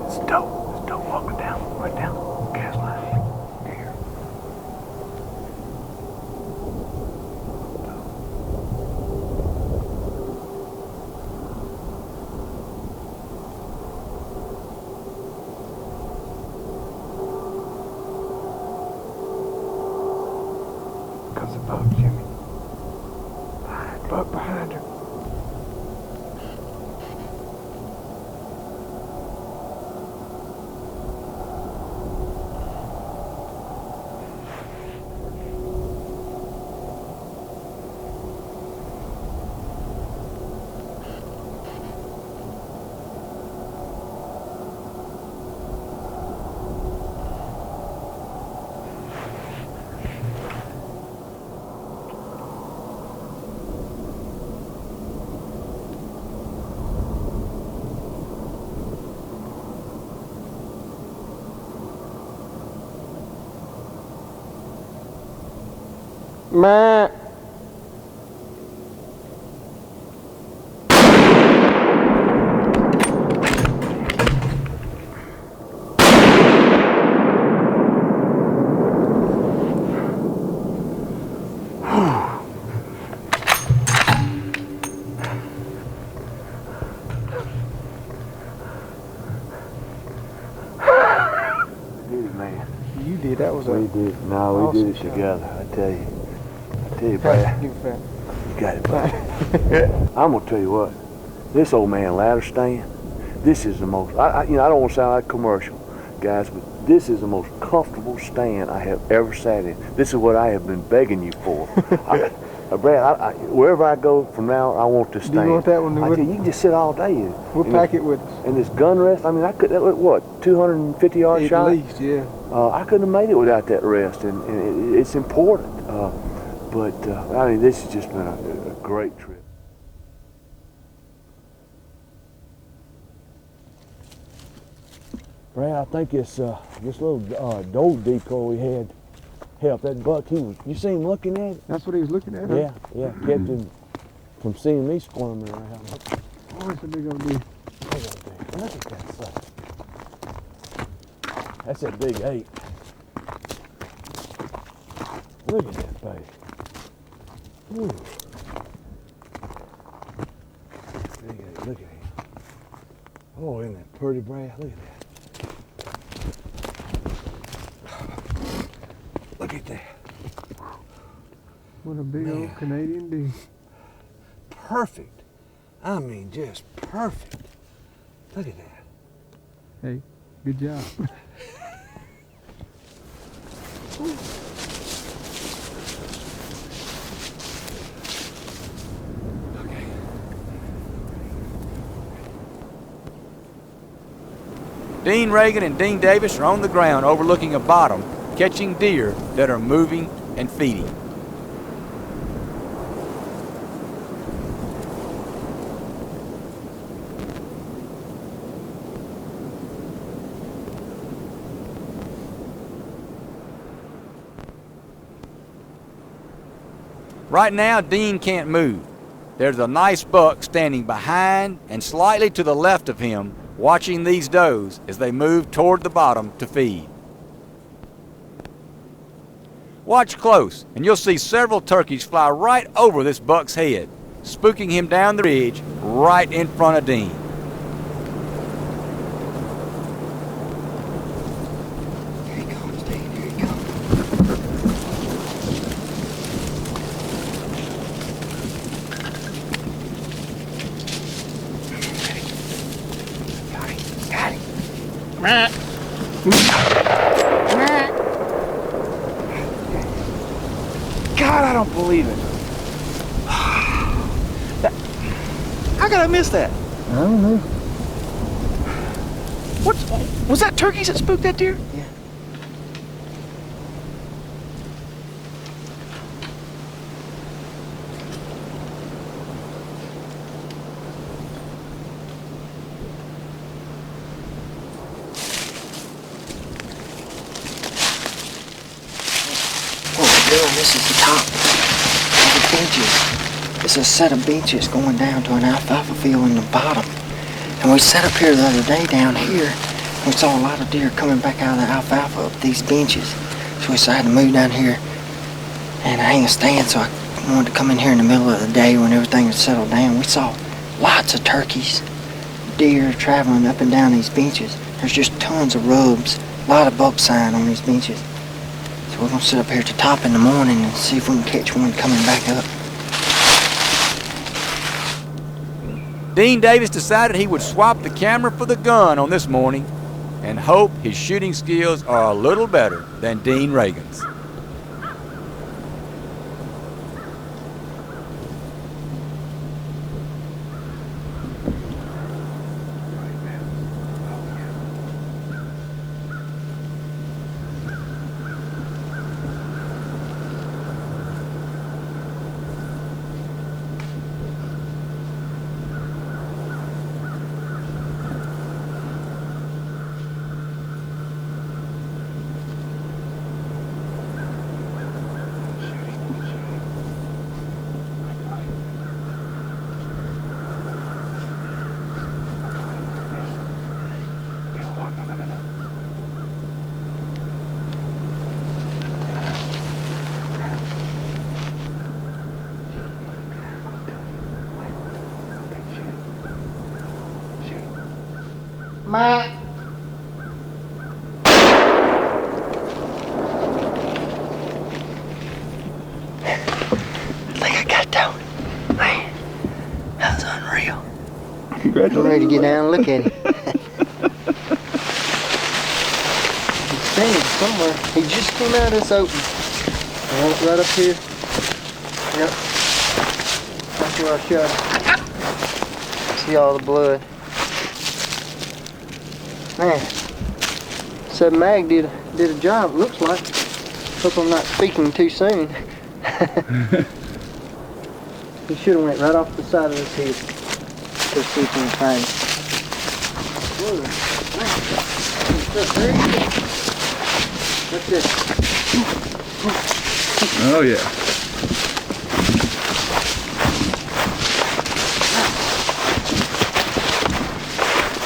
It's dope. It's dope walking down, right down gas line. Here. Comes the boat, Jimmy. Boat behind her.
Meh.
Man.
You did. That was
We did. No, we did it together. I tell you, Brad.
You fat.
You got it, buddy. I'm gonna tell you what. This old man ladder stand. This is the most. I don't want to sound like a commercial, guys, but this is the most comfortable stand I have ever sat in. This is what I have been begging you for. Brad, wherever I go from now, I want this stand.
Do you want that one?
I tell you, you can just sit all day.
We'll pack it with us.
And this gun rest, I mean, I could, what, 250 yard shot?
At least, yeah.
I couldn't have made it without that rest, and it's important.
But I mean, this has just been a great trip.
Brad, I think this little dog decoy we had helped that buck. You see him looking at it?
That's what he was looking at?
Yeah, yeah. Kept him from seeing me squirming around.
Oh, it's a big old deer.
Look at that sucker. That's a big 8. Look at that baby. Ooh. Big 8, look at him. Oh, isn't that pretty, Brad? Look at that. Look at that.
What a big old Canadian deer.
Perfect. I mean, just perfect. Look at that.
Hey, good job.
Dean Reagan and Dean Davis are on the ground overlooking a bottom, catching deer that are moving and feeding. Right now, Dean can't move. There's a nice buck standing behind and slightly to the left of him, watching these does as they move toward the bottom to feed. Watch close, and you'll see several turkeys fly right over this buck's head, spooking him down the ridge right in front of Dean.
Here he comes, Dean. Here he comes. Got him.
God, I don't believe it. How could I miss that?
I don't know.
Was that turkeys that spooked that deer?
Yeah. This is the top of the benches. It's a set of benches going down to an alfalfa field in the bottom. And we sat up here the other day down here. We saw a lot of deer coming back out of the alfalfa up these benches. So we decided to move down here and hang a stand. So I wanted to come in here in the middle of the day when everything was settled down. We saw lots of turkeys, deer traveling up and down these benches. There's just tons of rubs, a lot of buck sign on these benches. We're going to sit up here at the top in the morning and see if we can catch one coming back up.
Dean Davis decided he would swap the camera for the gun on this morning and hope his shooting skills are a little better than Dean Reagan's.
Matt. I think I got that one. Man, that was unreal.
Congratulations.
I'm ready to get down and look at him. He's standing somewhere. He just came out of this open. Right up here. Yep. That's where I shot him. See all the blood. Man, said Mag did a job, looks like. Hope I'm not speaking too soon. He should have went right off the side of this hill. Just see if we can find him. There he is. What's this?
Oh yeah.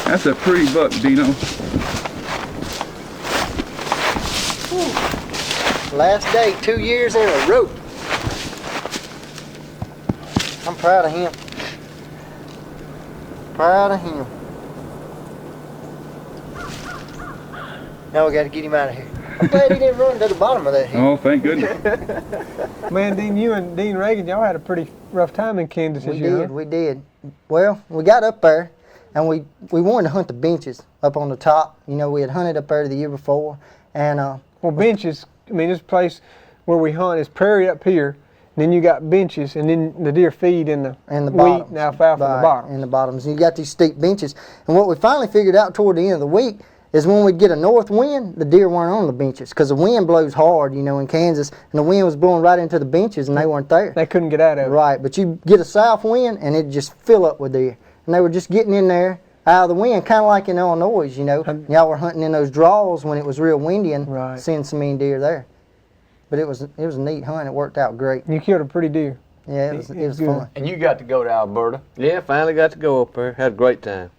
That's a pretty buck, Dino.
Last day, 2 years in a row. I'm proud of him. Proud of him. Now we got to get him out of here. I'm glad he didn't run to the bottom of that hill.
Oh, thank goodness.
Man, Dean, you and Dean Reagan, y'all had a pretty rough time in Kansas this year.
We did. Well, we got up there, and we wanted to hunt the benches up on the top. You know, we had hunted up there the year before, and
well, benches. I mean, this place where we hunt is prairie up here. Then you got benches, and then the deer feed in the wheat and alfalfa in the bottom.
In the bottoms, and you got these steep benches. And what we finally figured out toward the end of the week is when we'd get a north wind, the deer weren't on the benches because the wind blows hard, you know, in Kansas, and the wind was blowing right into the benches, and they weren't there.
They couldn't get out of it.
Right, but you get a south wind, and it'd just fill up with deer, and they were just getting in there out of the wind, kind of like in Illinois, you know. Y'all were hunting in those draws when it was real windy and seeing some mean deer there. But it was a neat hunt. It worked out great.
You killed a pretty deer.
Yeah, it was fun.
And you got to go to Alberta.
Yeah, finally got to go up there. Had a great time.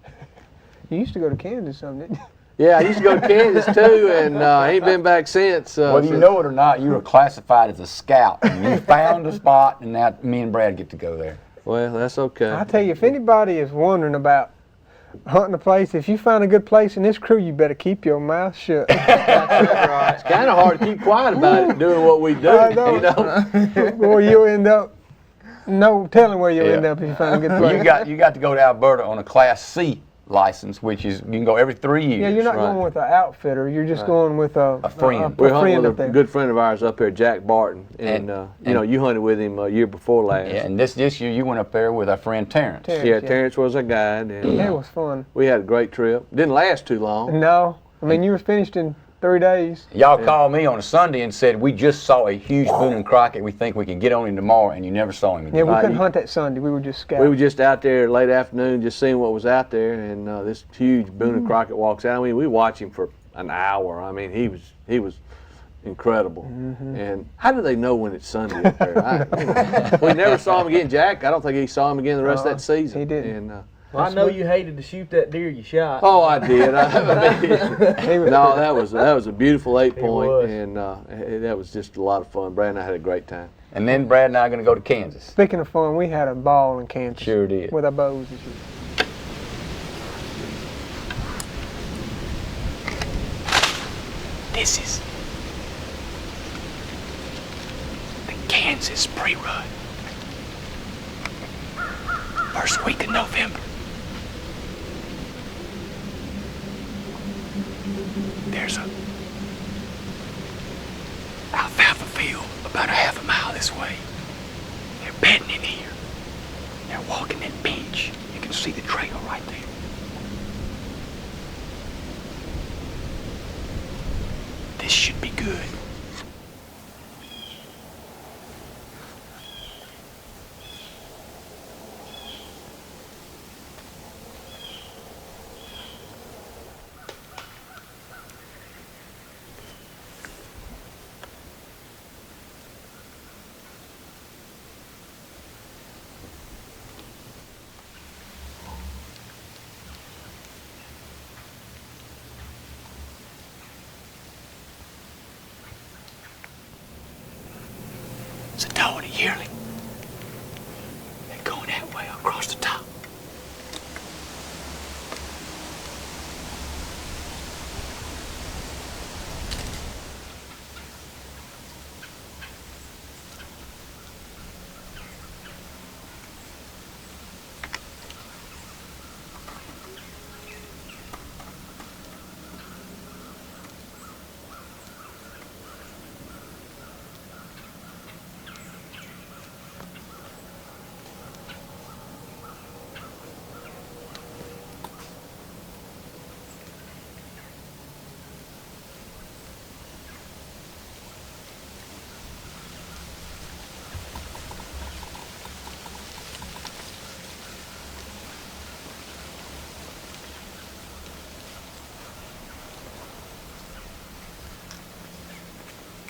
You used to go to Kansas, something, didn't you?
Yeah, I used to go to Kansas too, and ain't been back since.
Whether you know it or not, you were classified as a scout. And you found a spot, and now me and Brad get to go there.
Well, that's okay.
I tell you, if anybody is wondering about hunting a place, if you find a good place in this crew, you better keep your mouth shut.
That's right. It's kind of hard to keep quiet about it, doing what we do.
I know.
You know?
Or you'll end up no telling where you'll end up if you find a good place.
You got to go to Alberta on a Class C license, which is you can go every 3 years.
Yeah, you're not going with an outfitter. You're just going with a
friend.
We're hunting with a good friend of ours up here, Jack Barton, and you know, you hunted with him a year before last.
Yeah, and this year you went up there with our friend Terrence.
Terrence was our guide. And,
it was fun.
We had a great trip. Didn't last too long.
No, I mean you were finished in 3 days.
Y'all called me on a Sunday and said we just saw a huge Boone and Crockett. We think we can get on him tomorrow, and you never saw him again.
Yeah, we couldn't hunt that Sunday. We were just scouting.
We were just out there late afternoon, just seeing what was out there, and this huge Boone and Crockett walks out. I mean, we watched him for an hour. I mean, he was incredible. And how do they know when it's Sunday up there? We never saw him again. Jack, I don't think he saw him again the rest of that season.
He didn't.
And,
well, I know you hated to shoot that deer you shot.
Oh, I did. No, that was a beautiful 8-point, and that was just a lot of fun. Brad and I had a great time.
And then Brad and I are going to go to Kansas.
Speaking of fun, we had a ball in Kansas.
Sure did.
With our bows this year.
This is the Kansas pre-run. First week of November. There's a alfalfa field about a half a mile this way. They're bedding in here. They're walking that bench. You can see the trail right there. This should be good. It's a doe and a yearling. They're going that way across the top.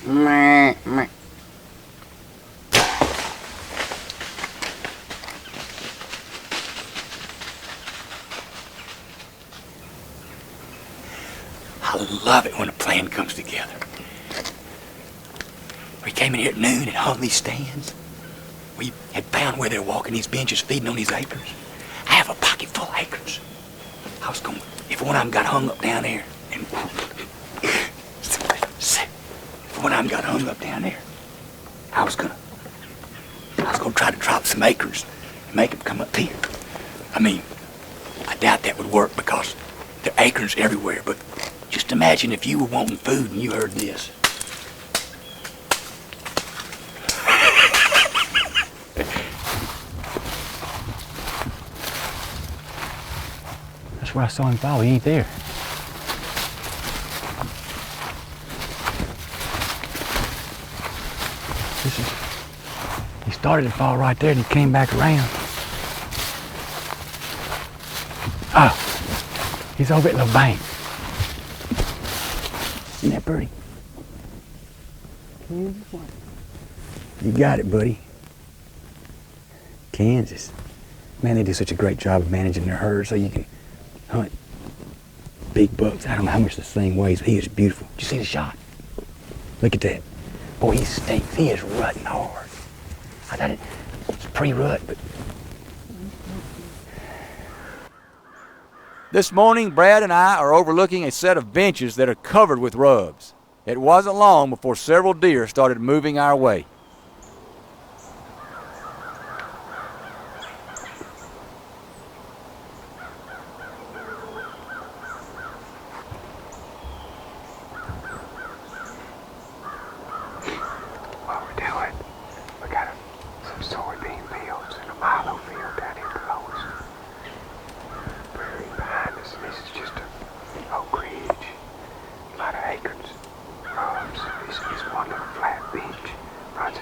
Meh, meh.
I love it when a plan comes together. We came in here at noon and hung these stands. We had found where they're walking these benches, feeding on these acres. I have a pocket full of acres. I was going, if one of them got hung up down there, and if one of them got hung up down there, I was gonna try to drop some acres and make them come up here. I mean, I doubt that would work because there are acres everywhere, but just imagine if you were wanting food and you heard this. That's where I saw him fall. He ain't there. He started to fall right there and he came back around. Oh, he's over at the bank. Isn't that pretty?
Kansas what?
You got it, buddy. Kansas. Man, they do such a great job of managing their herd so you can hunt big bucks. I don't know how much this thing weighs, but he is beautiful. Did you see the shot? Look at that. Boy, he stinks. He is rutting hard. I thought it's pre-rut, but...
This morning, Brad and I are overlooking a set of benches that are covered with rubs. It wasn't long before several deer started moving our way.
What we're doing, we got some soybean fields and a milo field down here below us. Prairie behind us, and this is just a oak ridge. A lot of acorns, rubs. This one little flat bench runs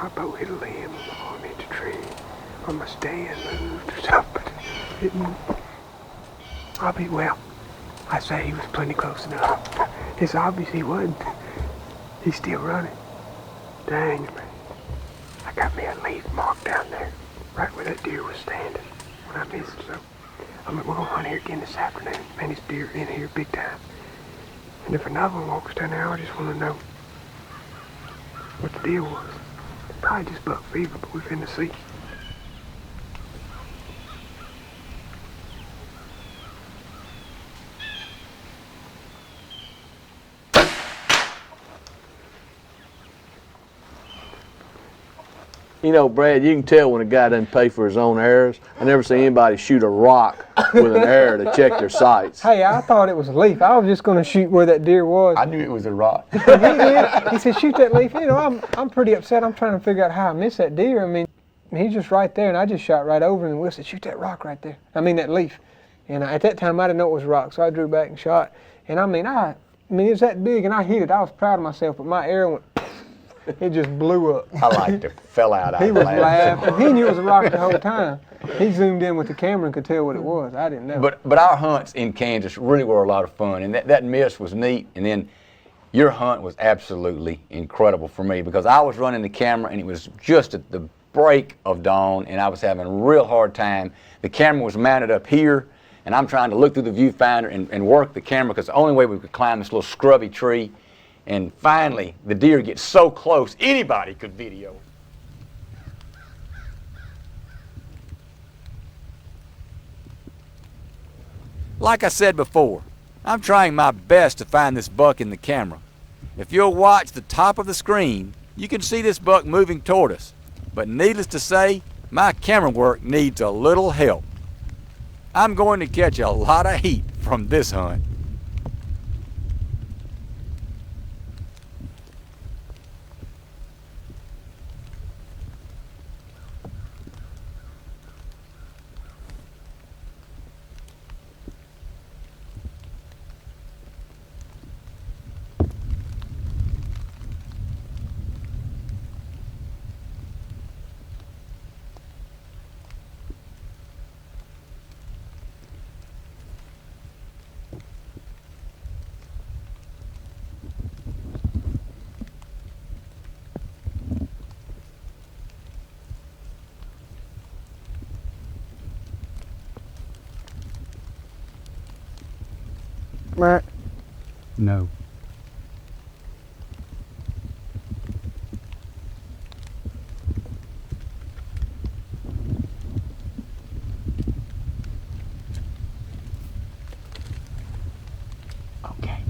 my boat hit a limb or hit a tree or my stand moved or something. It didn't. Well, I say he was plenty close enough. It's obvious he wasn't. He's still running. Dang, man. I got me a leaf mark down there, right where that deer was standing when I missed him. So, we're gonna hunt here again this afternoon. Man, this deer in here big time. And if another one walks down there, I just want to know what the deal was. Probably just buck fever, but we're finna see.
You know, Brad, you can tell when a guy doesn't pay for his own arrows. I never see anybody shoot a rock with an arrow to check their sights.
Hey, I thought it was a leaf. I was just going to shoot where that deer was.
I knew it was a rock.
He did. He said, shoot that leaf. You know, I'm pretty upset. I'm trying to figure out how I missed that deer. I mean, he's just right there, and I just shot right over him, and Will said, shoot that rock right there. I mean, that leaf. And at that time, I didn't know it was a rock, so I drew back and shot. And I mean, it was that big, and I hit it. I was proud of myself, but my arrow went, it just blew up.
I liked it. Fell out.
He was laughing. He knew it was a rock the whole time. He zoomed in with the camera and could tell what it was. I didn't know.
But our hunts in Kansas really were a lot of fun, and that miss was neat. And then your hunt was absolutely incredible for me because I was running the camera, and it was just at the break of dawn, and I was having a real hard time. The camera was mounted up here, and I'm trying to look through the viewfinder and work the camera because the only way we could climb this little scrubby tree. And finally, the deer gets so close, anybody could video.
Like I said before, I'm trying my best to find this buck in the camera. If you'll watch the top of the screen, you can see this buck moving toward us. But needless to say, my camera work needs a little help. I'm going to catch a lot of heat from this hunt.
Right.
No.
Okay.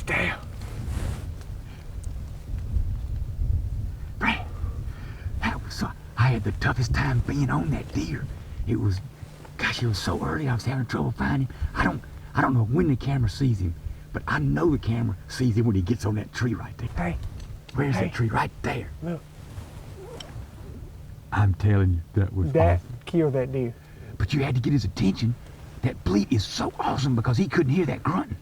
whitetail.
Brad, I had the toughest time being on that deer. It was so early. I was having trouble finding him. I don't know when the camera sees him, but I know the camera sees him when he gets on that tree right there.
Hey.
Where's that tree? Right there.
Look.
I'm telling you, that was
That
awesome.
killed that deer.
But you had to get his attention. That bleat is so awesome because he couldn't hear that grunting.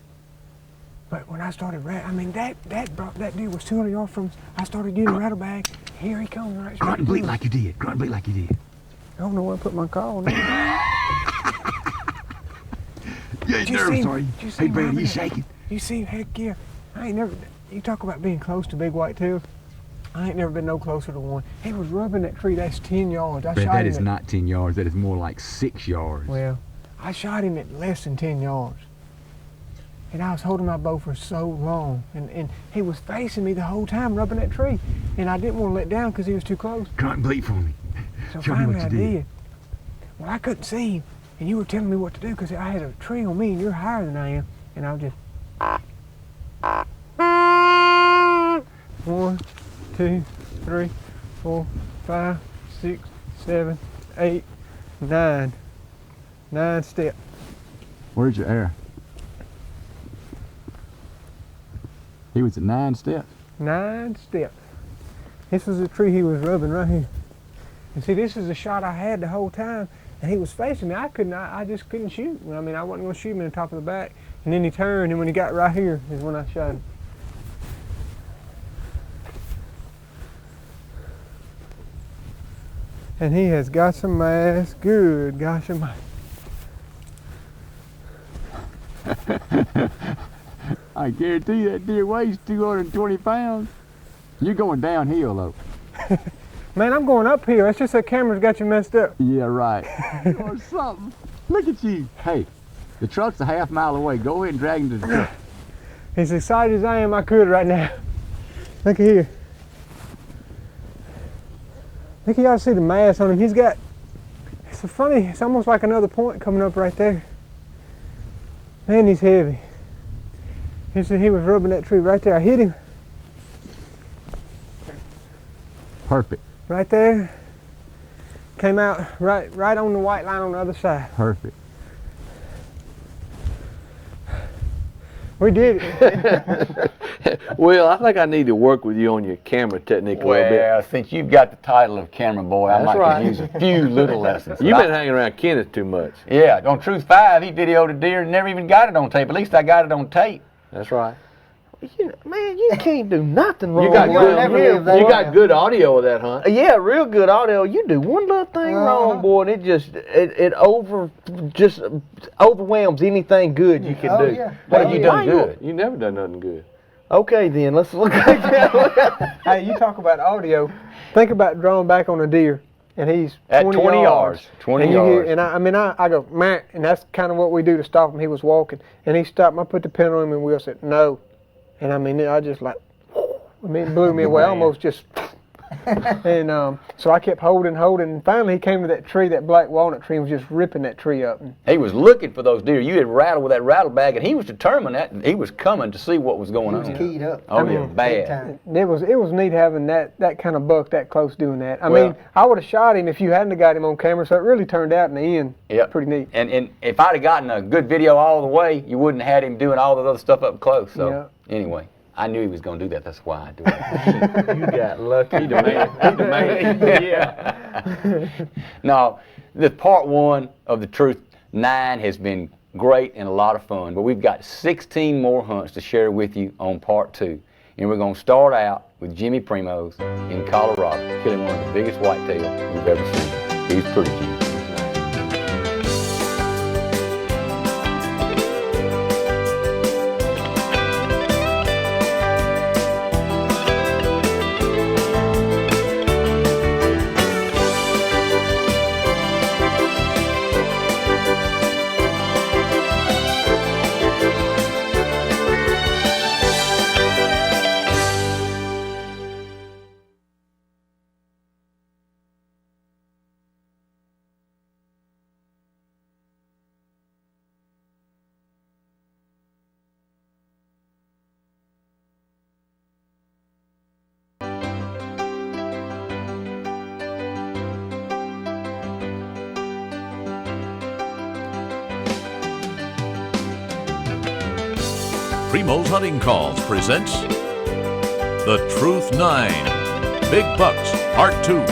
But when I started that deer was 200 yards from us. I started using rattle bag. Here he comes right straight.
Grunt and bleat like you did. Grunt and bleat like you did.
I don't know where I put my call on.
You ain't nervous, are you? Hey, Brad, you shaking?
You see, heck yeah. I ain't never, you talk about being close to big whitetail. I ain't never been no closer to one. He was rubbing that tree. That's 10 yards.
Brad, that is not 10 yards. That is more like 6 yards.
Well, I shot him at less than 10 yards. And I was holding my bow for so long. And he was facing me the whole time, rubbing that tree. And I didn't want to let down because he was too close.
Grunt and bleat for me.
So
Show me
finally
what
I
you did.
did. Well, I couldn't see him. And you were telling me what to do because I had a tree on me and you're higher than I am. And I was just... 1, 2, 3, 4, 5, 6, 7, 8, 9. 9 steps.
Where's your air? He was at 9 steps.
9 steps. This was the tree he was rubbing right here. And see, this is the shot I had the whole time. And he was facing me. I just couldn't shoot. I mean, I wasn't going to shoot him in the top of the back. And then he turned, and when he got right here is when I shot him. And he has got some mass. Good gosh almighty.
I guarantee you that deer weighs 220 pounds. You're going downhill, though.
Man, I'm going up here. It's just that camera's got you messed up.
Yeah, right. Or something. Look at you. Hey, the truck's a half mile away. Go ahead and drag him to the truck.
As excited as I am, I could right now. Look at here. Look, you ought to see the mass on him. He's got, it's so funny, it's almost like another point coming up right there. Man, he's heavy. He was rubbing that tree right there. I hit him.
Perfect.
Right there. Came out right on the white line on the other side.
Perfect.
We did it.
Well, I think I need to work with you on your camera technique a little bit.
Well, since you've got the title of camera boy, I
That's
might
right.
could use a few little lessons.
You've been hanging around Kenneth too much.
Yeah, on Truth 5, he videoed a deer and never even got it on tape. At least I got it on tape.
That's right.
Man, you can't do nothing wrong.
You got good audio of that hunt.
Yeah, real good audio. You do one little thing wrong, boy, and it overwhelms anything good you can do.
Yeah.
What have you done good?
You never done nothing good.
Okay, then let's look at that.
Hey, you talk about audio. Think about drawing back on a deer, and he's
At
20
20
yards.
20
and you
yards.
Hear, and I go, man, and that's kind of what we do to stop him. He was walking, and he stopped. I put the pin on him, and Will said, no. And I mean, I just like, I mean, it blew me away, almost just. And so I kept holding, and finally he came to that tree, that black walnut tree, and was just ripping that tree up. And
He was looking for those deer. You had rattled with that rattle bag, and he was determined that he was coming to see what was going on.
He was keyed up.
Oh, yeah, bad.
it was neat having that kind of buck that close doing that. I
Well-
mean, I would have shot him if you hadn't have got him on camera, so it really turned out in the end
Yep.
pretty neat.
And if I'd have gotten a good video all the way, you wouldn't have had him doing all the other stuff up close. So anyway, I knew he was going to do that. That's why I do it.
You got lucky.
He demanded.
Yeah. No, the part 1 of the Truth 9 has been great and a lot of fun, but we've got 16 more hunts to share with you on part 2. And we're going to start out with Jimmy Primos in Colorado, killing one of the biggest whitetails we've ever seen. He's pretty cute.
Primos Hunting Calls presents The Truth 9 Big Bucks Part 2.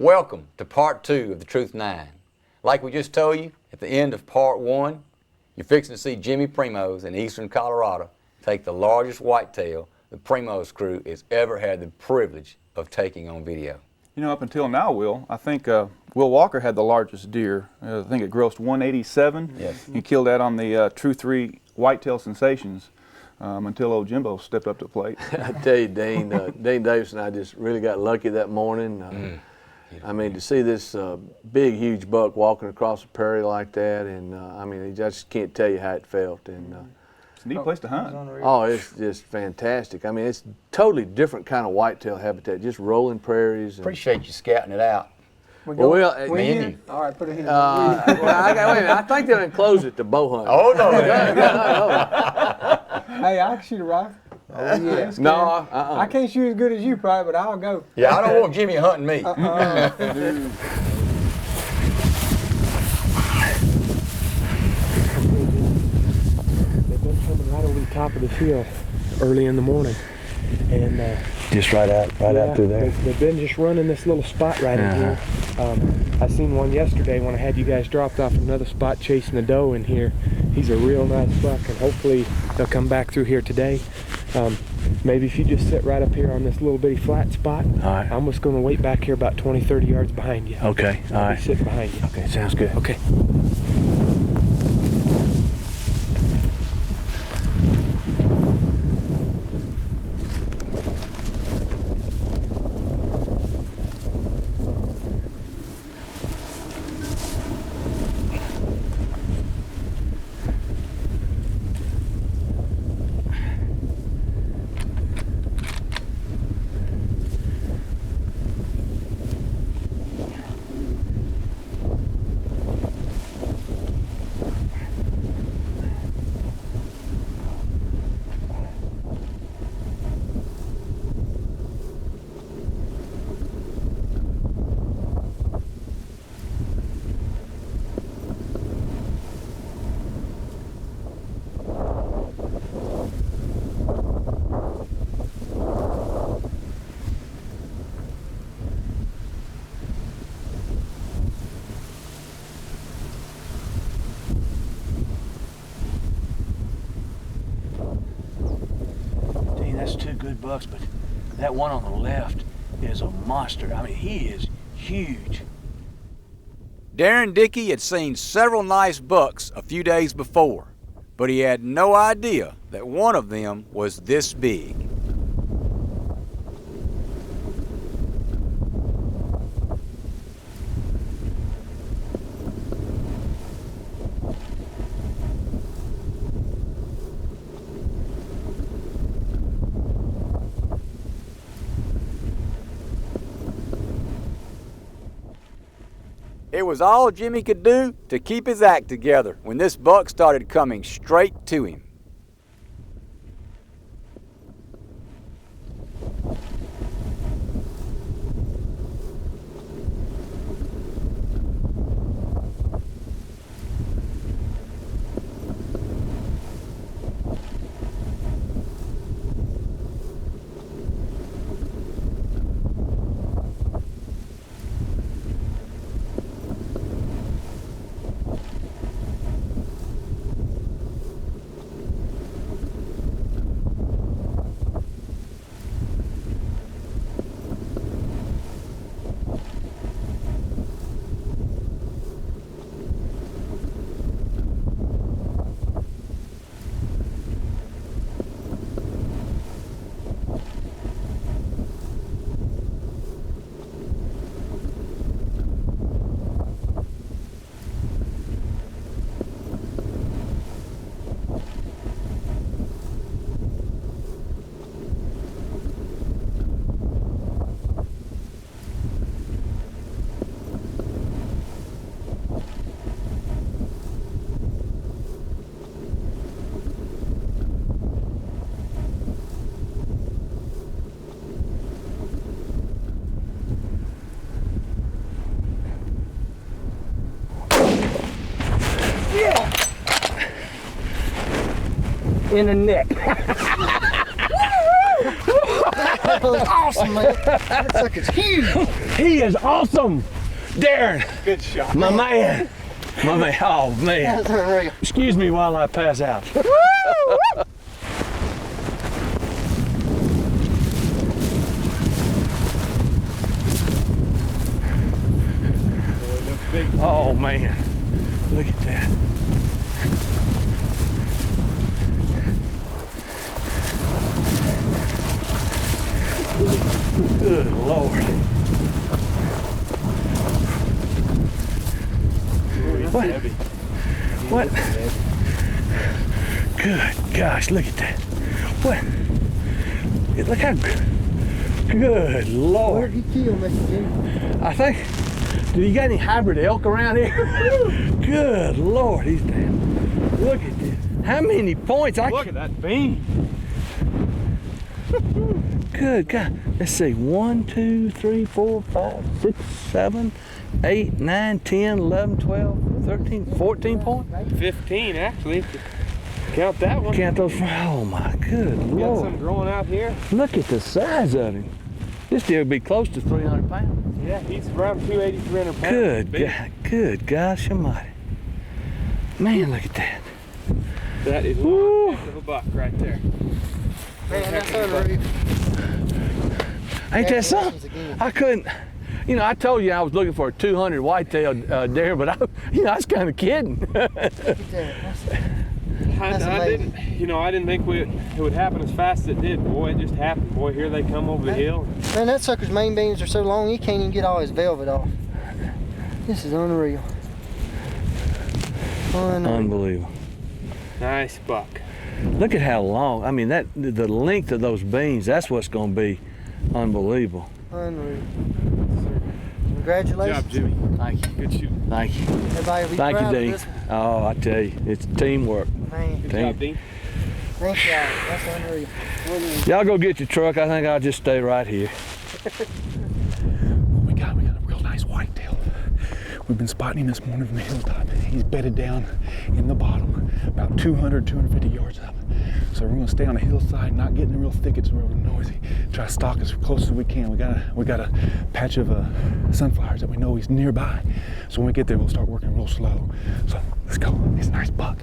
Welcome to part 2 of The Truth 9. Like we just told you, at the end of part 1, you're fixing to see Jimmy Primos in eastern Colorado take the largest whitetail the Primos crew has ever had the privilege of taking on video.
You know, up until now, Will, I think Will Walker had the largest deer. I think it grossed 187.
Yes.
He killed that on the True 3 Whitetail Sensations until old Jimbo stepped up to the plate.
I tell you, Dean, Dean Davis and I just really got lucky that morning. I mean, to see this big, huge buck walking across the prairie like that, and I mean, I just can't tell you how it felt. And
it's a neat place to hunt.
Oh, it's just fantastic. I mean, it's totally different kind of whitetail habitat, just rolling prairies. And
Appreciate you scouting it out.
All
right, put it here.
well, wait a minute. I think they'll enclose it to bow hunting.
Oh, no.
Hey, I can shoot a rifle. Oh, yeah.
No,
I can't shoot as good as you probably, but I'll go.
Yeah, I don't want Jimmy hunting me.
They've been coming right over the top of the hill early in the morning. And
Just right out through there.
They've been just running this little spot right in here. I seen one yesterday when I had you guys dropped off another spot chasing the doe in here. He's a real nice buck, and hopefully they'll come back through here today. Maybe if you just sit right up here on this little bitty flat spot,
All right.
I'm just going to wait back here about 20, 30 yards behind you.
Okay, all
I'll
right.
be sitting behind you.
Okay, sounds good.
Okay.
That's 2 good bucks, but that one on the left is a monster. I mean, he is huge.
Darren Dickey had seen several nice bucks a few days before, but he had no idea that one of them was this big. It was all Jimmy could do to keep his act together when this buck started coming straight to him.
In the neck.
That was awesome, man. That sucker's huge.
He is awesome. Darren.
Good shot.
My man. My man. Oh, man.
That's unreal.
Excuse me while I pass out. Oh, man. Look at that. Good Lord. What? What? Good gosh, look at that. What? Look how good Lord.
Where did he kill, Mr. Jimmy?
I think, did he got any hybrid elk around here? Good Lord, he's damn. Look at this. How many points?
Look at that beam.
Good God. Let's see. 1, 2, 3, 4, 5, 6, 7, 8, 9, 10, 11, 12, 13, 14 points?
15 actually. If you count that one.
Count those. Oh my good
Got
Lord.
some growing out here.
Look at the size of him. This deer would be close to 300 pounds.
Yeah, he's around 280, 300 pounds.
Good God. Good gosh almighty. Man, look at that.
That is one heck of a buck right there.
Man, that's unreal.
Ain't that something? I couldn't, you know, I told you I was looking for a 200 whitetail deer, but I was kind of kidding.
I didn't, you know, I didn't think it would happen as fast as it did. Boy, it just happened. Boy, here they come over the hill.
Man, that sucker's main beams are so long, he can't even get all his velvet off. This is unreal.
Unbelievable.
Nice buck.
Look at how long. I mean, the length of those beams, that's what's going to be unbelievable.
Unreal. Congratulations.
Good job, Jimmy.
Thank you.
Good shooting.
Thank you.
Everybody will be
Thank
proud
you,
of
Dean.
this one.
Oh, I tell you, it's teamwork.
Man.
Good job, Dean.
Thank y'all. That's unreal.
Y'all go get your truck. I think I'll just stay right here.
We got a real nice whitetail. We've been spotting him this morning from the hilltop. He's bedded down in the bottom, about 200, 250 yards up. So we're gonna stay on the hillside, not get in the real thickets where we're noisy. Try to stalk as close as we can. We got a patch of sunflowers that we know he's nearby. So when we get there, we'll start working real slow. So let's go. He's a nice buck.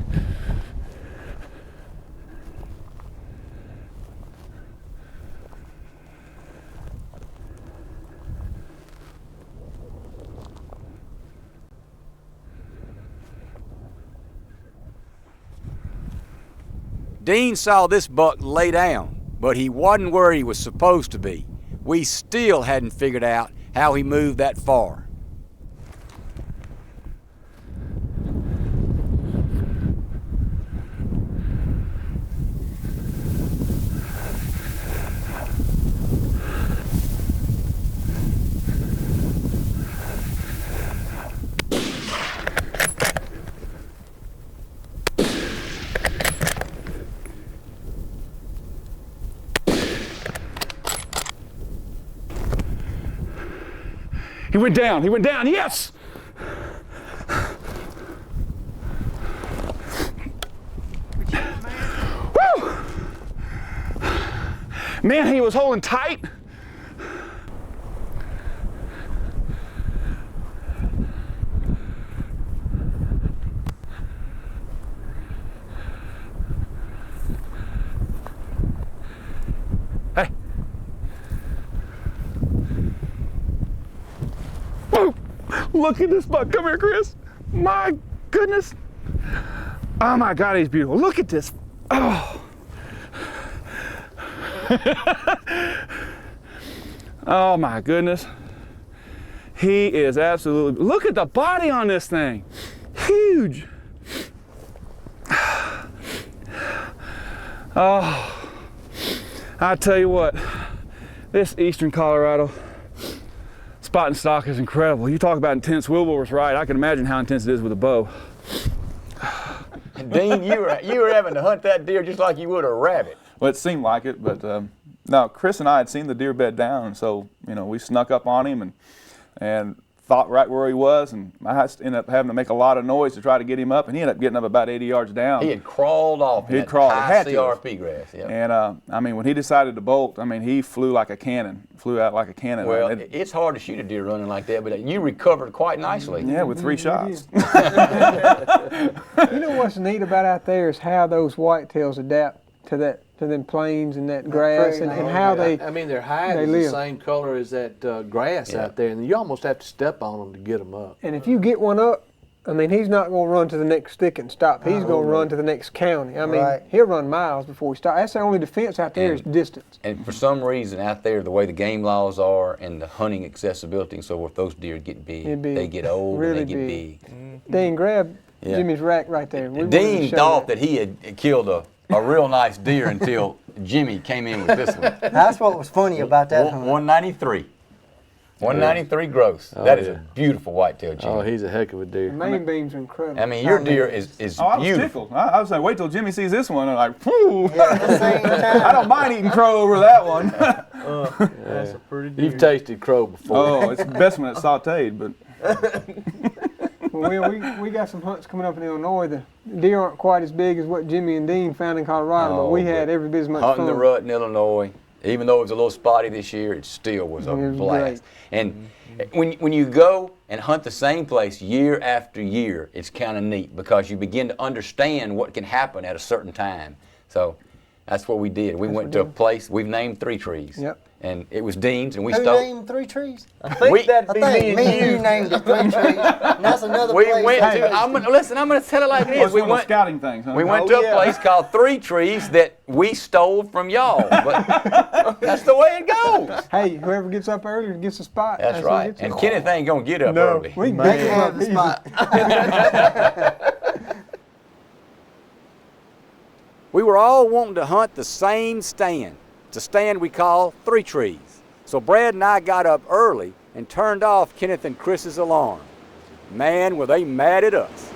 Dean saw this buck lay down, but he wasn't where he was supposed to be. We still hadn't figured out how he moved that far.
He went down, yes! Woo! Man, he was holding tight. Hey. Whoa. Look at this buck. Come here, Chris. My goodness. Oh my God, he's beautiful. Look at this. Oh. Oh my goodness. He is absolutely, look at the body on this thing. Huge. Oh. I tell you what, this eastern Colorado spot and stock is incredible. You talk about intense. Wilbur was right. I can imagine how intense it is with a bow.
Dean, you were having to hunt that deer just like you would a rabbit.
Well, it seemed like it, but no, Chris and I had seen the deer bed down, and so we snuck up on him and thought right where he was, and I ended up having to make a lot of noise to try to get him up, and he ended up getting up about 80 yards down.
He had crawled off.
He had crawled.
High CRP grass. Yep.
And I mean, when he decided to bolt, I mean, he flew like a cannon. Flew out like a cannon.
Well, it's hard to shoot a deer running like that, but you recovered quite nicely.
Yeah, with 3 shots.
You know what's neat about out there is how those whitetails adapt to them plains and that grass and how they.
I mean, their hide is the same color as that grass out there, and you almost have to step on them to get them up.
And if you get one up, I mean, he's not going to run to the next stick and stop. He's going to run to the next county. I mean, he'll run miles before he stops. That's the only defense out there is distance.
And for some reason out there, the way the game laws are and the hunting accessibility and so forth, those deer get big. They get old
really
and they get big.
Dean, grab Jimmy's rack right there.
Dean thought that he had killed a real nice deer until Jimmy came in with this one.
That's what was funny about that hunt.
193. 193 gross. That is a beautiful whitetail, Jimmy.
Oh, he's a heck of a deer.
The main beams are incredible.
I mean, your deer is
I was
beautiful.
tickled. I was like, wait till Jimmy sees this one. I'm like, whew. I don't mind eating crow over that one.
That's a pretty deer. You've tasted crow before.
Oh, it's the best when it's sauteed, but.
Well, we got some hunts coming up in Illinois. The deer aren't quite as big as what Jimmy and Dean found in Colorado, but we had every bit as much
hunting
fun.
the rut in Illinois, even though it was a little spotty this year, it still was a blast. And when you go and hunt the same place year after year, it's kind of neat because you begin to understand what can happen at a certain time. So that's what we did. We went to a place, we've named 3 trees.
Yep.
And it was Dean's, and we
Who
stole.
named 3 trees?
I think that'd be me and
you named it 3 trees. And that's another
We
place.
went to. I'm gonna tell it like it is.
We went scouting things. Huh?
We went to a place called 3 Trees that we stole from y'all. But that's the way it goes.
Hey, whoever gets up earlier gets a spot.
That's right. And Kenneth ain't gonna get up early.
We can make him
have the spot.
We were all wanting to hunt the same stand. It's a stand we call 3 Trees. So Brad and I got up early and turned off Kenneth and Chris's alarm. Man, were they mad at us.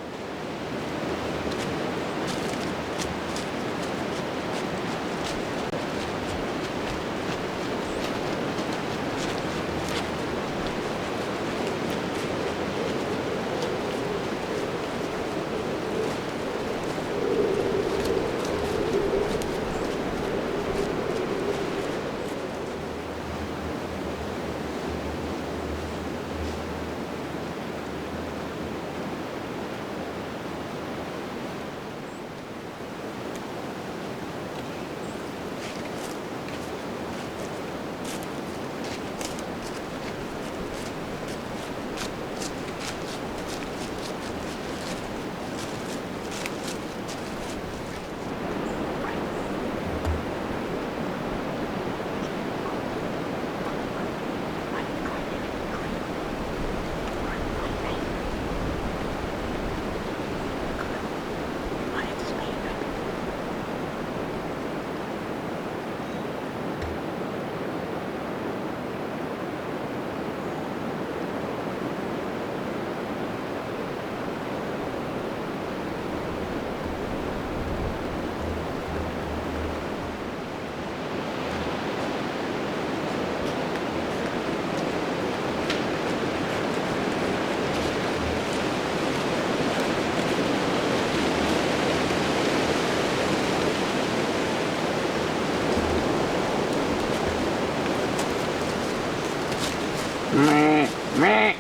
Meh, meh.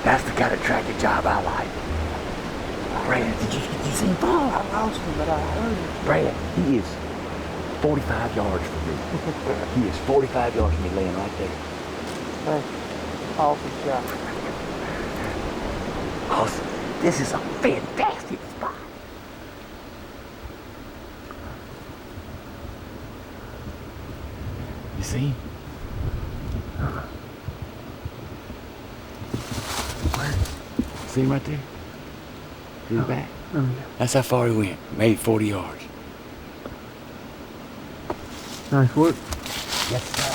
That's the kind of tracking job I like. Brad, did you see him fall?
I lost him, but I heard him.
Brad, he is 45 yards from me. He is 45 yards from me laying right there.
Hey, awesome shot.
Awesome. This is a fantastic spot. You see? Where? See him right there? See his back?
Oh, yeah.
That's how far he went. Maybe 40 yards.
Nice work.
Yes, sir.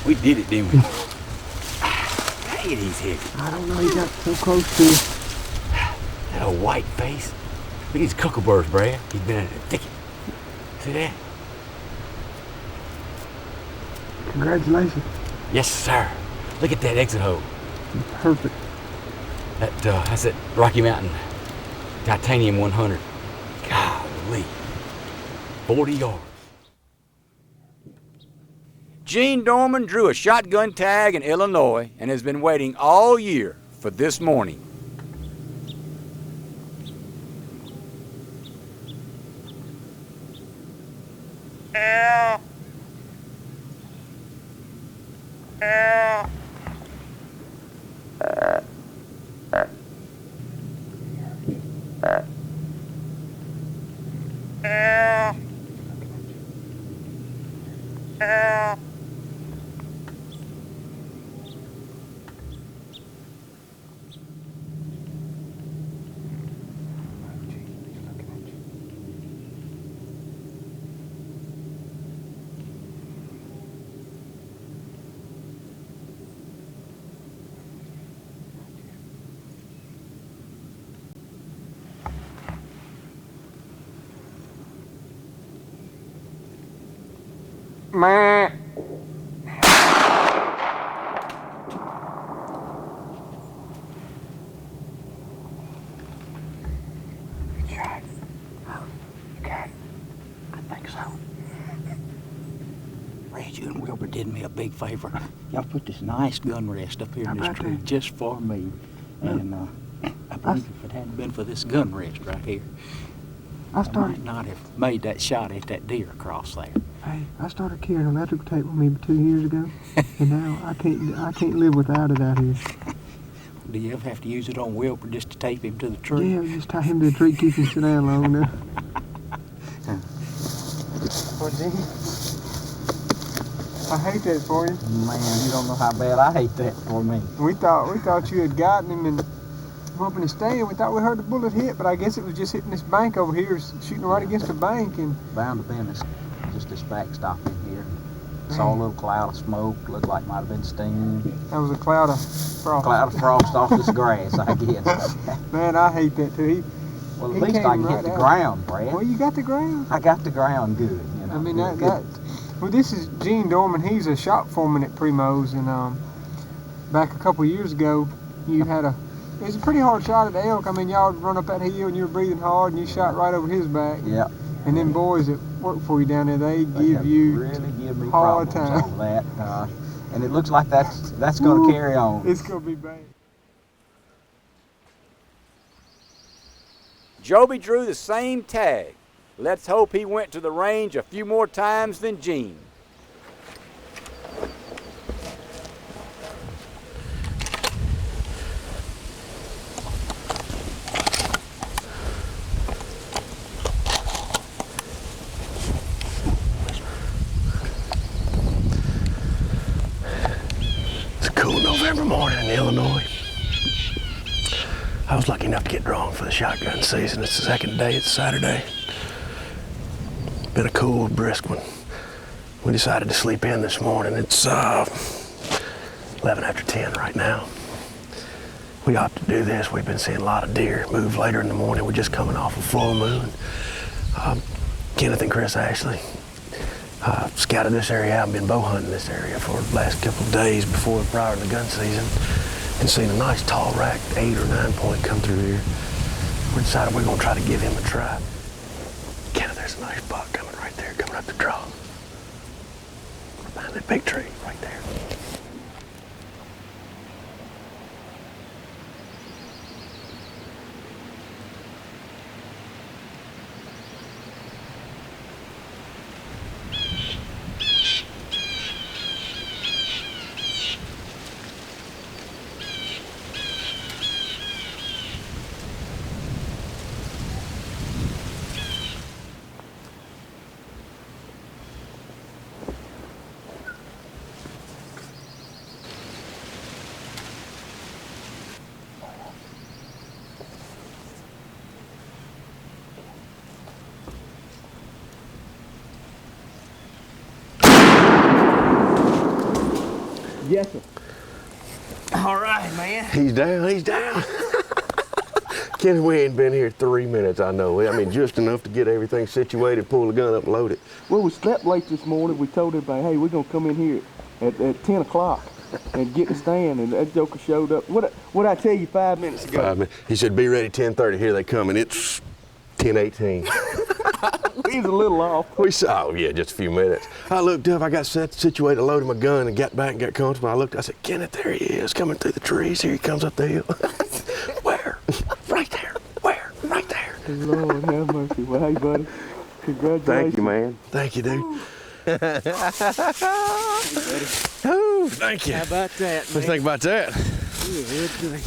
We did it, didn't we? Dang it, he's heavy.
I don't know, he got so close to us.
That old white face. Look at his cuckleburrs, Brad. He's been in the thicket. See that?
Congratulations.
Yes, sir. Look at that exit hole.
Perfect.
That's that Rocky Mountain Titanium 100. Golly. 40 yards.
Gene Dorman drew a shotgun tag in Illinois and has been waiting all year for this morning.
Meh.
Good shot. Oh, you got it. I think so. Red, you and Wilbur did me a big favor. Y'all put this nice gun rest up here in this tree just for me. And I believe if it hadn't been for this gun rest right here, I might not have made that shot at that deer across there.
Hey, I started carrying electrical tape with me 2 years ago, and now I can't live without it out here.
Do you ever have to use it on Wilbur just to tape him to the tree?
Yeah, just tie him to the tree, keep him sit down long enough. What, Jimmy? I hate that for you.
Man, you don't know how bad I hate that for me.
We thought you had gotten him and up in the stand. We thought we heard the bullet hit, but I guess it was just hitting this bank over here, shooting right against the bank. And
bound to be just this backstop in here. Saw a little cloud of smoke, looked like might have been steam.
That was a cloud of frost.
Cloud of frost off this grass, I guess.
Man, I hate that too.
Well, at least I can hit the ground, Brad.
Well, you got the ground.
I got the ground good. You know,
I mean, well, this is Gene Dorman. He's a shop foreman at Primos, and back a couple years ago, you had it was a pretty hard shot at the elk. I mean, y'all would run up that hill and you were breathing hard, and you shot right over his back.
Yeah.
And them boys that work for you down there, they give you
really give me
hard
problems
time.
over that. And it looks like that's going to carry on.
It's going to be bad.
Joby drew the same tag. Let's hope he went to the range a few more times than Gene.
It's a cool November morning in Illinois. I was lucky enough to get drawn for the shotgun season. It's the second day, it's Saturday. Been a cool, brisk one. We decided to sleep in this morning. It's 11 after 10 right now. We opted to do this. We've been seeing a lot of deer move later in the morning. We're just coming off a full moon. Kenneth and Chris Ashley scouted this area out and been bow hunting this area for the last couple of days prior to the gun season, and seen a nice tall rack 8 or 9 point come through here. We decided we're gonna try to give him a try. Kenneth, there's a nice buck coming right there, coming up the draw. Behind that big tree right there.
Yes, sir. All right, man.
He's down, he's down. Ken, we ain't been here 3 minutes, I know. I mean, just enough to get everything situated, pull the gun up and load it.
Well, we slept late this morning. We told everybody, hey, we're going to come in here at 10 o'clock and get the stand, and that joker showed up. What I tell you 5 minutes ago?
5 minutes. He said, be ready 10:30. Here they come, and it's 10:18.
He's a little off.
We saw, oh yeah, just a few minutes. I looked up, I got situated, loaded my gun, and got back and got comfortable. I looked, I said, Kenneth, there he is, coming through the trees. Here he comes up the hill. Where? Right there. Where? Right there.
Lord have mercy. Well, hey, buddy, congratulations.
Thank you, man. Thank you, dude. Ooh, thank you.
How about that, man?
What do you think about that?
Good.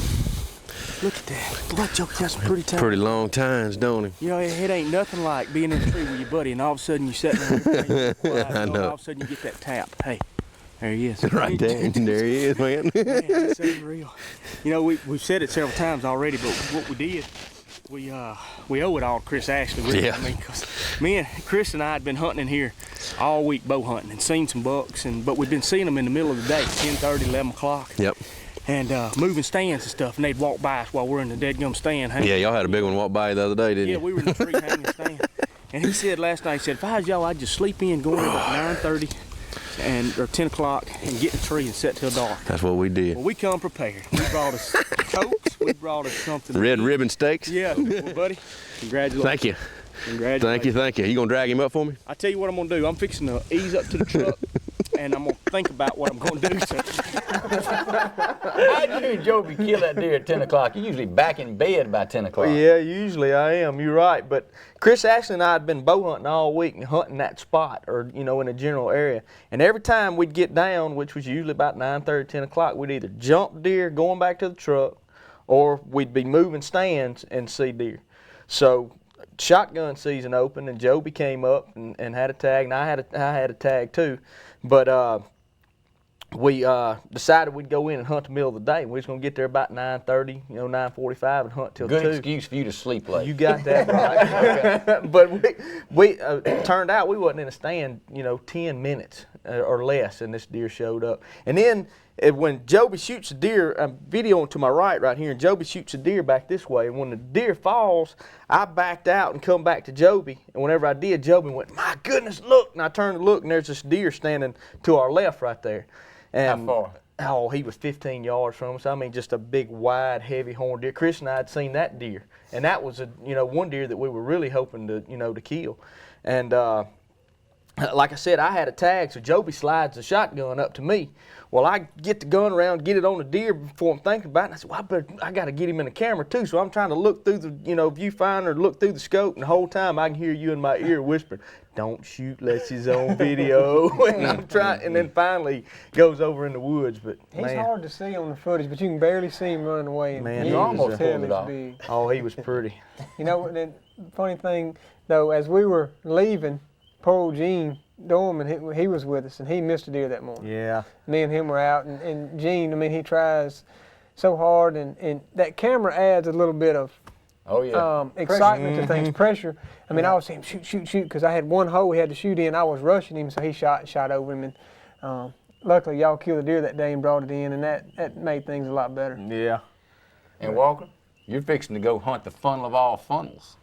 Look at that. That joker got some pretty time.
Pretty long times, don't he?
You know, it ain't nothing like being in the tree with your buddy, and all of a sudden you sitting there, quiet,
I know.
All of a sudden you get that tap. Hey, there he is.
Right there. There he is, man.
Man, that's unreal. You know, we've said it several times already, but what we did, we owe it all to Chris Ashley, really.
Yeah.
I mean, because Chris and I had been hunting in here all week, bow hunting, and seen some bucks, but we've been seeing them in the middle of the day, 10:30, 11 o'clock.
Yep.
And moving stands and stuff, and they'd walk by us while we're in the deadgum stand.
Yeah, y'all had a big one walk by the other day, didn't you?
Yeah, we were in the tree hanging stand. And he said last night, he said, if I was y'all, I'd just sleep in, go in about 9:30 or 10 o'clock and get in the tree and set till dark.
That's what we did.
Well, we come prepared. We brought us Cokes, we brought us something.
Red ribbon steaks?
Yeah, well, buddy, congratulations.
Thank you.
Congratulations.
Thank you. You gonna drag him up for me?
I tell you what I'm gonna do. I'm fixing to ease up to the truck, and I'm gonna think about what I'm gonna do. So.
How do you and Joby kill that deer at 10 o'clock? You're usually back in bed by 10 o'clock.
Yeah, usually I am. You're right. But Chris Ashley and I had been bow hunting all week and hunting that spot, or in a general area. And every time we'd get down, which was usually about 9:30, 10 o'clock, we'd either jump deer going back to the truck, or we'd be moving stands and see deer. So shotgun season opened, and Joby came up and had a tag, and I had a tag too. But we decided we'd go in and hunt the middle of the day. We was gonna get there about 9:30, 9:45, and hunt till 2.
Good excuse for you to sleep late.
You got that right. Okay. But we it turned out we wasn't in a stand, 10 minutes or less, and this deer showed up. And then when Joby shoots a deer, I'm videoing to my right here, and Joby shoots a deer back this way. And when the deer falls, I backed out and come back to Joby. And whenever I did, Joby went, "My goodness, look!" And I turned to look, and there's this deer standing to our left right there. And
how far?
Oh, he was 15 yards from us. I mean, just a big, wide, heavy horned deer. Chris and I had seen that deer, and that was one deer that we were really hoping to to kill. And like I said, I had a tag, so Joby slides the shotgun up to me. Well, I get the gun around, get it on the deer before I'm thinking about it. And I said, well, I got to get him in the camera too. So I'm trying to look through the viewfinder, look through the scope, and the whole time I can hear you in my ear whispering, "Don't shoot unless he's on video." And I'm trying, and then finally goes over in the woods. But
he's hard to see on the footage, but you can barely see him running away.
Man,
you
almost
pulled it off. Big.
Oh, he was pretty.
The funny thing though, as we were leaving, poor old Gene Dorman, he was with us, and he missed a deer that morning.
Yeah.
Me and him were out, and Gene, he tries so hard, and that camera adds a little bit of excitement to things, pressure. I mean, I was saying shoot, because I had one hole we had to shoot in. I was rushing him, so he shot over him, and luckily y'all killed a deer that day and brought it in, and that made things a lot better.
Yeah. And Walker, you're fixing to go hunt the funnel of all funnels.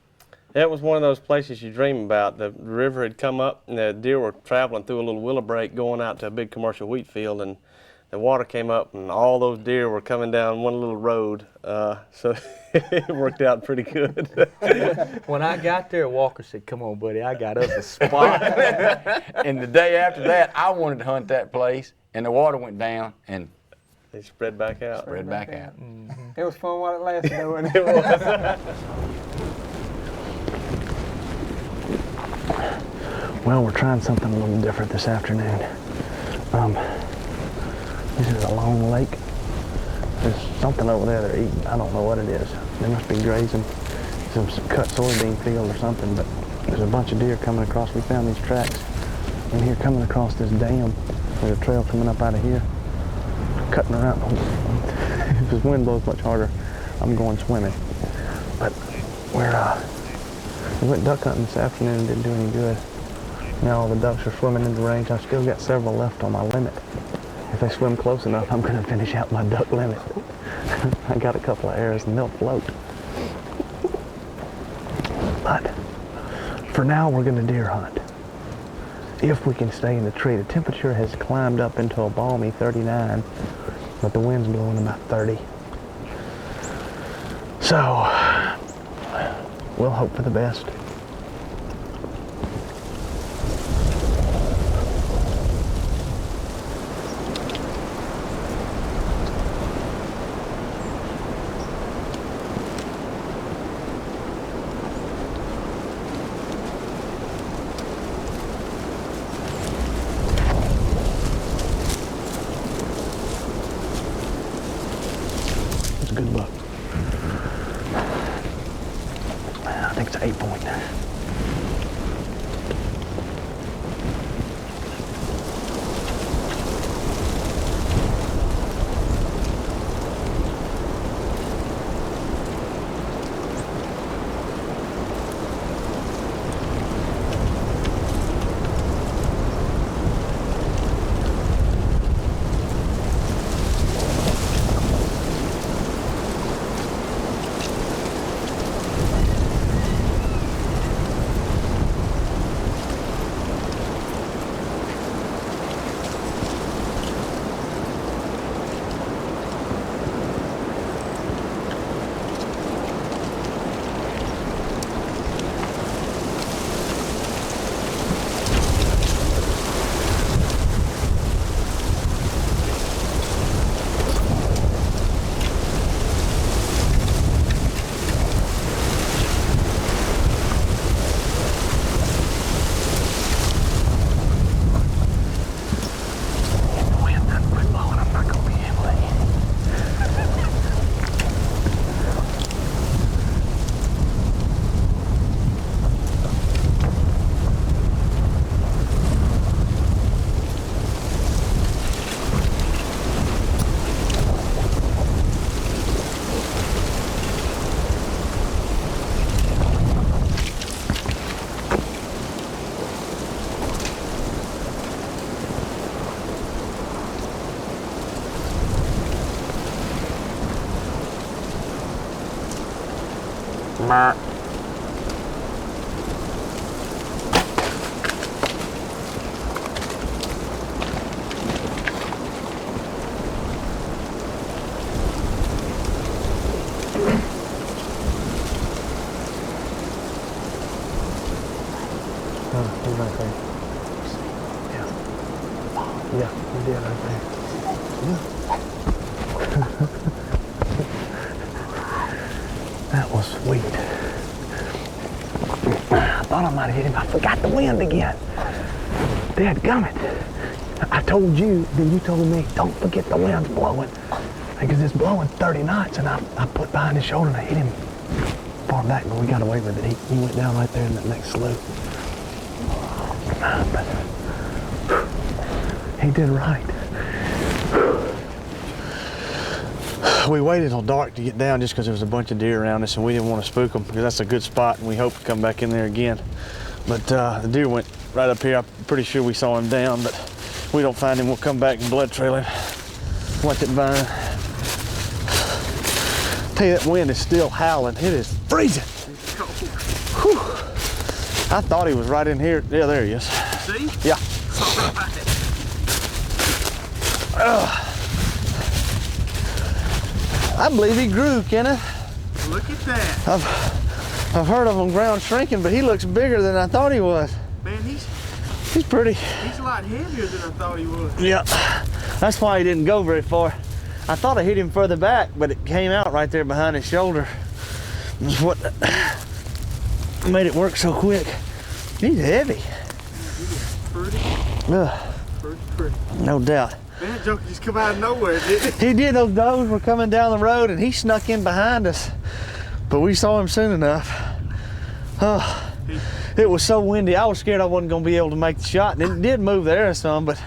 It was one of those places you dream about. The river had come up, and the deer were traveling through a little willow break going out to a big commercial wheat field, and the water came up, and all those deer were coming down one little road, so it worked out pretty good.
When I got there, Walker said, "Come on, buddy, I got us a spot." And the day after that, I wanted to hunt that place, and the water went down, and
they spread back out.
Spread back out.
Mm-hmm. It was fun while it lasted, though, wasn't it?
It was.
Well, we're trying something a little different this afternoon. This is a long lake. There's something over there they're eating. I don't know what it is. They must be grazing some cut soybean field or something, but there's a bunch of deer coming across. We found these tracks in here coming across this dam. There's a trail coming up out of here, cutting around. If this wind blows much harder, I'm going swimming. But we went duck hunting this afternoon and didn't do any good. Now all the ducks are swimming in the range. I've still got several left on my limit. If they swim close enough, I'm going to finish out my duck limit. I got a couple of arrows and they'll float. But for now, we're going to deer hunt. If we can stay in the tree. The temperature has climbed up into a balmy 39, but the wind's blowing about 30. So we'll hope for the best. Good buck. I think it's an 8-point. He's right there. Yeah, he did right there. That was sweet. I thought I might have hit him. I forgot the wind again. Dadgummit. I told you, then you told me, don't forget the wind's blowing. Because it's blowing 30 knots, and I put behind his shoulder and I hit him far back, but we got away with it. He went down right there in that next slope. But he did right. we waited till dark to get down just because there was a bunch of deer around us and we didn't want to spook them because that's a good spot and we hope to come back in there again. But the deer went right up here. I'm pretty sure we saw him down, but if we don't find him, we'll come back and blood trail him. Watch it vine. Tell you, that wind is still howling. It is freezing. Whew. I thought he was right in here. Yeah, there he is.
See?
Yeah. I believe he grew, Kenneth.
Look at that.
I've heard of him ground shrinking, but he looks bigger than I thought he was.
Man, he's
pretty.
He's a lot heavier than I thought he was.
Yeah, that's why he didn't go very far. I thought I hit him further back, but it came out right there behind his shoulder. That's what made it work so quick. He's heavy.
Pretty.
No doubt.
Man, that joker just come out of nowhere, didn't
He did. Those does were coming down the road and he snuck in behind us, but we saw him soon enough. Oh, it was so windy. I was scared I wasn't going to be able to make the shot. And it did move the air some, but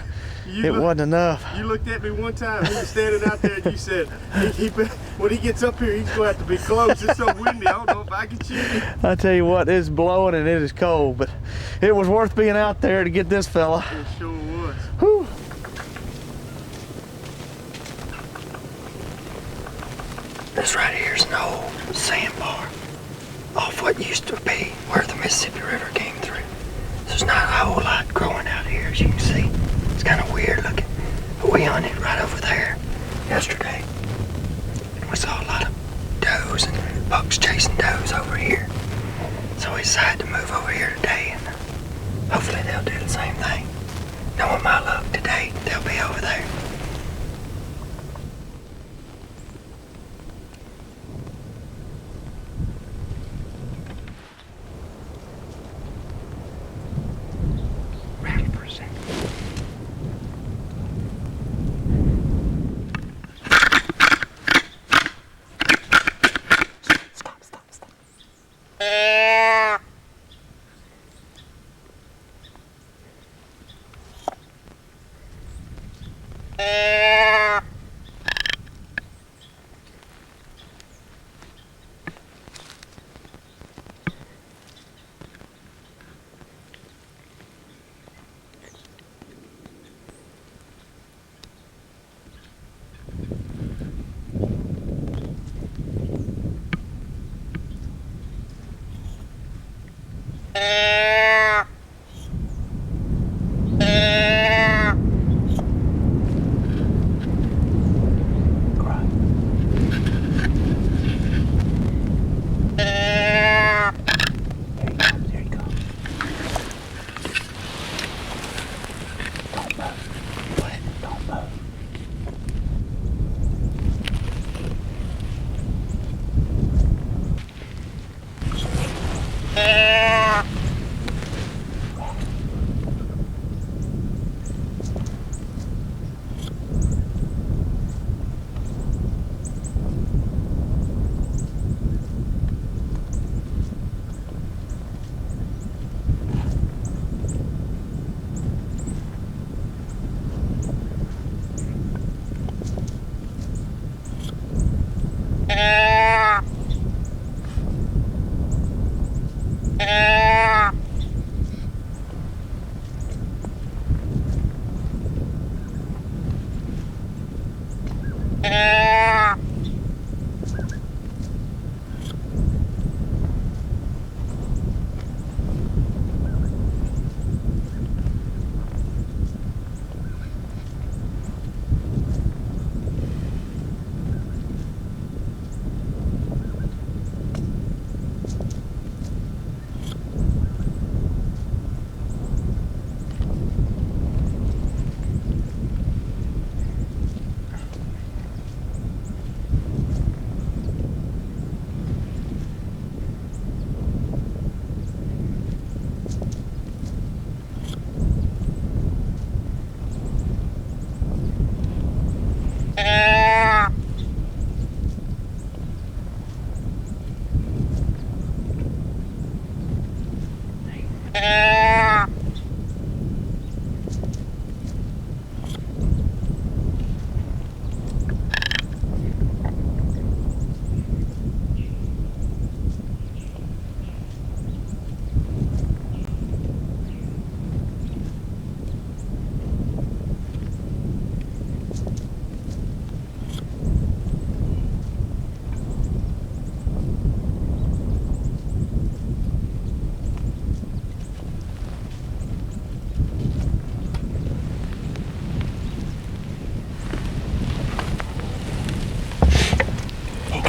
it wasn't enough.
You looked at me one time, he was standing out there and you said, when he gets up here, he's going to have to be close. It's so windy, I don't know if I can shoot him.
I tell you what, it's blowing and it is cold, but it was worth being out there to get this fella.
It sure was.
Whew.
This right here is an old sandbar off what used to be where the Mississippi River came through. There's not a whole lot growing out here, as you can see. It's kind of weird looking. But we hunted right over there yesterday. And we saw a lot of does and bucks chasing does over here. So we decided to move over here today, and hopefully they'll do the same thing. Knowing my luck today, they'll be over there.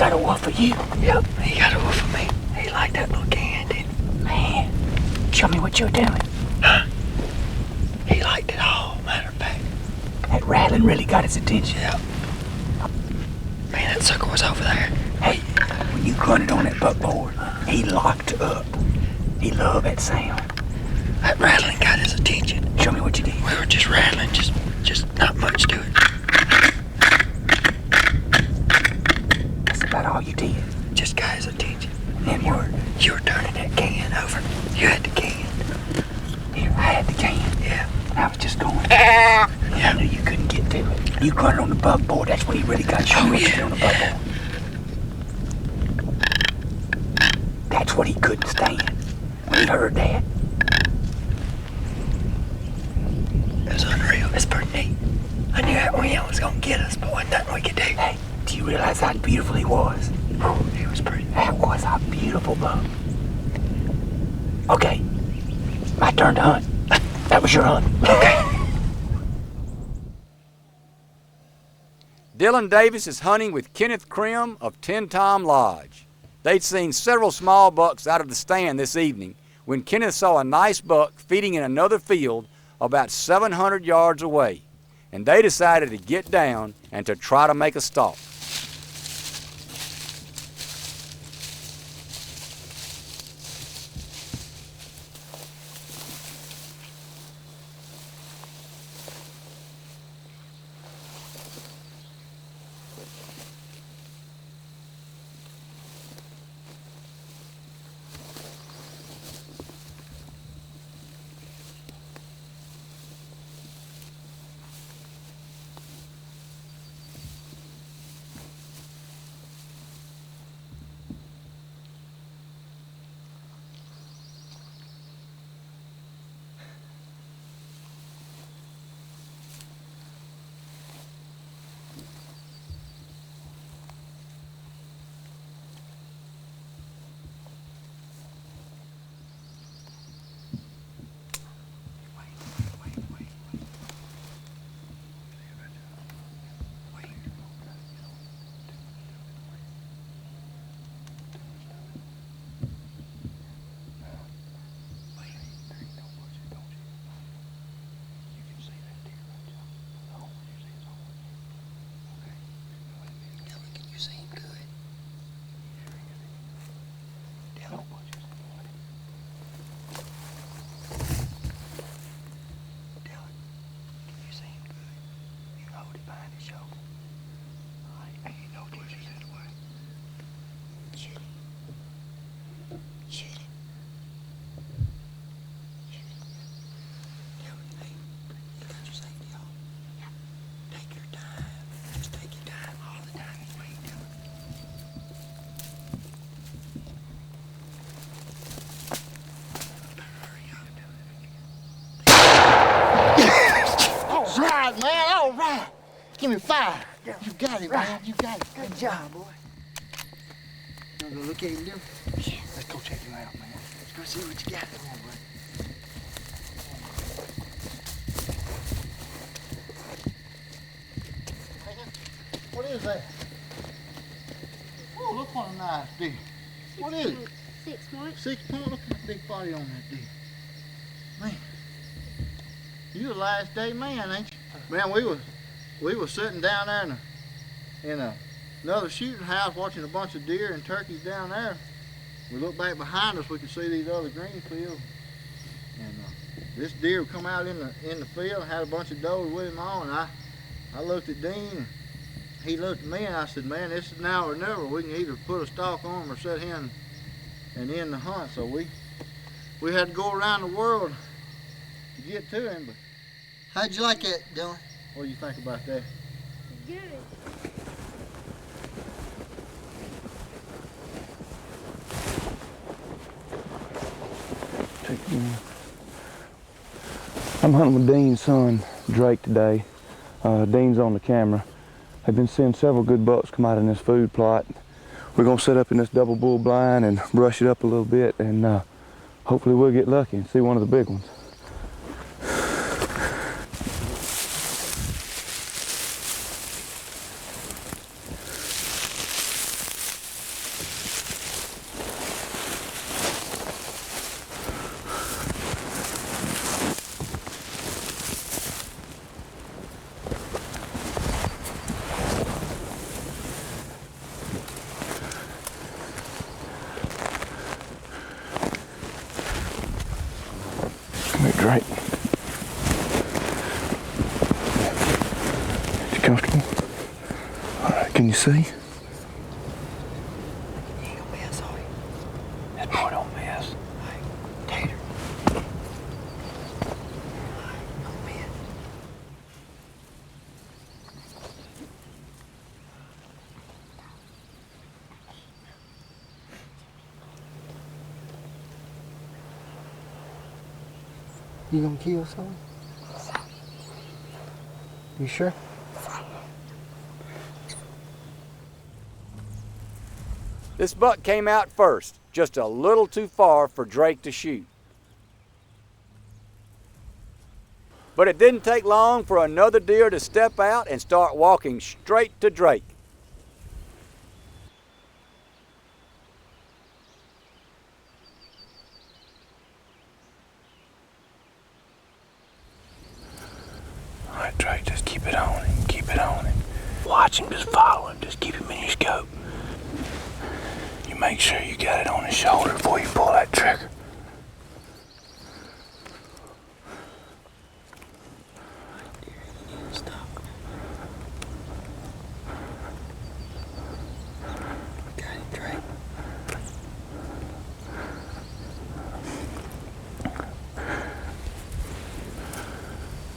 got a wolf of you?
Yep, he got a wolf of me. He liked that little can, didn't he?
Man, show me what you're doing.
He liked it all, matter of fact.
That rattling really got his attention.
Yep. Man, that sucker was over there.
Hey, when you grunted on that buckboard, he locked up. He loved that sound.
That rattling got his attention.
Show me what you did.
We were just rattling, just not much to it.
That's about all you did.
Just got his attention.
And then what?
You were turning that can over. You had the can.
Here, I had the can.
Yeah.
And I was just going. Yeah. I knew you couldn't get to it. You grunted on the buckboard. That's when he really got you.
Oh,
what you
yeah.
did on the buckboard. That's what he couldn't stand. When he heard that.
It was unreal. It's pretty neat. I knew that wind was gonna get us, but wasn't nothing we could do.
Hey, do you realize how beautiful he was?
Oh, he was pretty.
That was a beautiful buck. Okay, my turn to hunt. That was your hunt.
Okay.
Dylan Davis is hunting with Kenneth Krim of Ten Tom Lodge. They'd seen several small bucks out of the stand this evening when Kenneth saw a nice buck feeding in another field about 700 yards away, and they decided to get down and to try to make a stop.
Give me 5. You got it, man. You got it. Good job, boy. You wanna go look at him, dude? Yeah. Let's go check him out, man. Let's go see what you got. Come on, buddy. What is that? Oh, look what a nice deer. What is it?
6 points.
6 point? Look at that big body on that deer. Man, you the last day man, ain't you? Man, we was sitting down there in another shooting house watching a bunch of deer and turkeys down there. We looked back behind us, we could see these other green fields. And this deer would come out in the field and had a bunch of does with him on. And I looked at Dean, and he looked at me, and I said, man, this is now or never. We can either put a stalk on him or sit here and end the hunt. So we had to go around the world to get to him. But how'd you like that, Dylan? What do you think about that?
Good.
I'm hunting with Dean's son, Drake, today. Dean's on the camera. I've been seeing several good bucks come out in this food plot. We're gonna set up in this double bull blind and brush it up a little bit, and hopefully we'll get lucky and see one of the big ones.
Drake. You comfortable? All right, can you see? That boy don't miss.
Tater. You gonna kill someone? You sure?
This buck came out first, just a little too far for Drake to shoot. But it didn't take long for another deer to step out and start walking straight to Drake.
All right, Drake, just keep it on him, keep it on him. Watch him, just follow him, just keep him in your scope. You make sure you got it on his shoulder before you pull that trigger.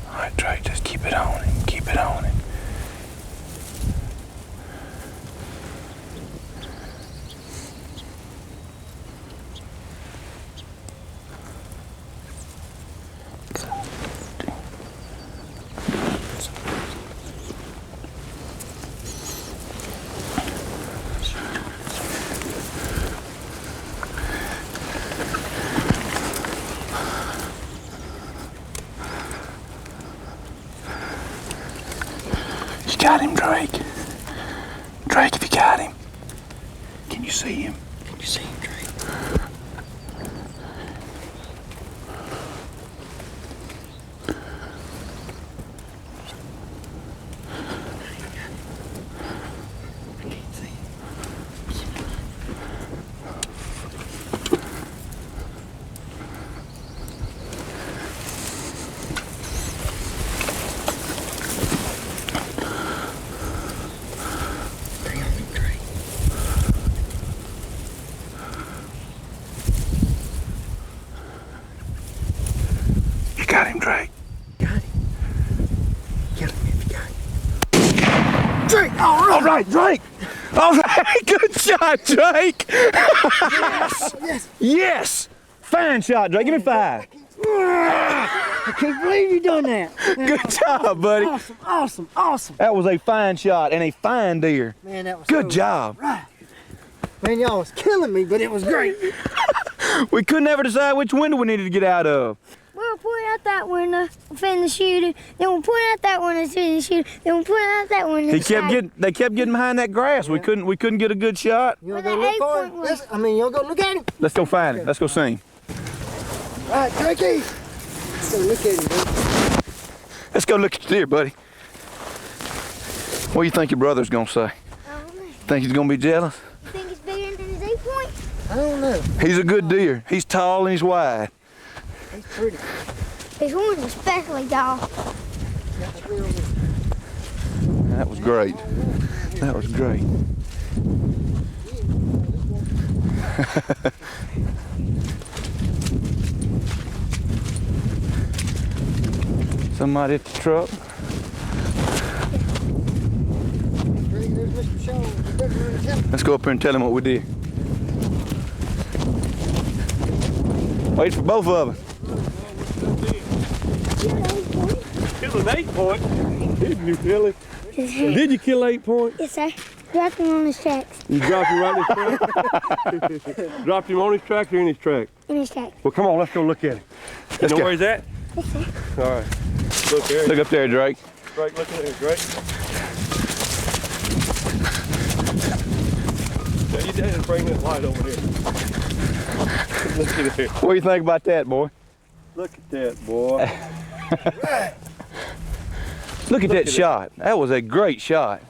All right, Drake, just keep it on him, keep it on him. You got him, Drake. Drake, if you got him. Can you see him?
Can you see him, Drake?
You got him, Drake.
Drake,
all right, Drake. All right, good shot, Drake. Yes,
yes,
yes. Fine shot, Drake. Give me 5.
I can't believe you done that.
Good job, buddy.
Awesome, awesome, awesome.
That was a fine shot and a fine deer.
Man, that was
good
so
job.
Right. Man, y'all was killing me, but it was great.
We couldn't ever decide which window we needed to get out of.
We'll point out that window, fin the shooter, then we'll point out that window, fin the shooter, then we'll point out that window.
They kept getting behind that grass. Yeah. We couldn't get a good shot.
You wanna go look for him? You'll go look at him?
Let's go find him. Let's go see him.
All right, Drakey. Let's go look at him, dude.
Let's go look at the deer, buddy. What do you think your brother's gonna say?
I don't know.
Think he's gonna be jealous?
You think it's bigger than his 8-point?
I don't know.
He's a good deer. He's tall and he's wide.
He's pretty.
His horns are especially tall.
That was great. That was great. Somebody at the truck. Let's go up here and tell him what we did. Wait for both of them.
Kill an 8-point? Didn't you, Billy? Did you kill 8-point?
Yes, sir. Dropped him on his tracks.
You dropped him right in his track? Dropped him on his track or in his track?
In his track.
Well, come on, let's go look at him. You know where he's at?
Yes, sir.
All right. Look there.
Look up there, Drake.
Drake, look at there, Drake. Now, you dad bring that light over here. Look at there.
What do you think about that, boy?
Look at that, boy.
Look at that shot. That was a great shot.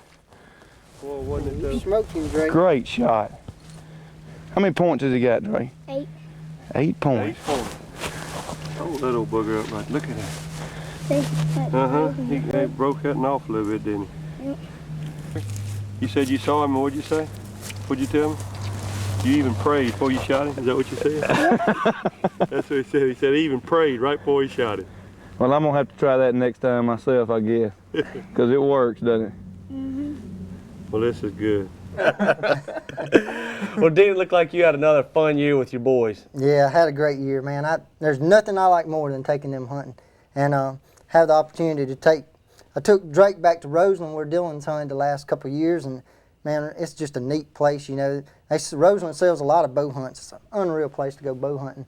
Boy, wasn't it
You smoked him, Drake.
Great shot. How many points has he got, Drake?
8.
8 points.
8 points.
Hold that old bugger up, right. Look at that.
Uh-huh.
He broke that off a little bit, didn't he?
Yep.
You said you saw him, and what'd you say? What'd you tell me? You even prayed before you shot him? Is that what you said? That's what he said. He said he even prayed right before he shot him.
Well, I'm gonna have to try that next time myself, I guess, because it works, doesn't it?
Well, this is good.
Well, Dean, it looked like you had another fun year with your boys.
Yeah, I had a great year, man. There's nothing I like more than taking them hunting, and have the opportunity to take. I took Drake back to Roseland where Dylan's hunted the last couple of years, and man, it's just a neat place. You know, Roseland sells a lot of bow hunts. It's an unreal place to go bow hunting,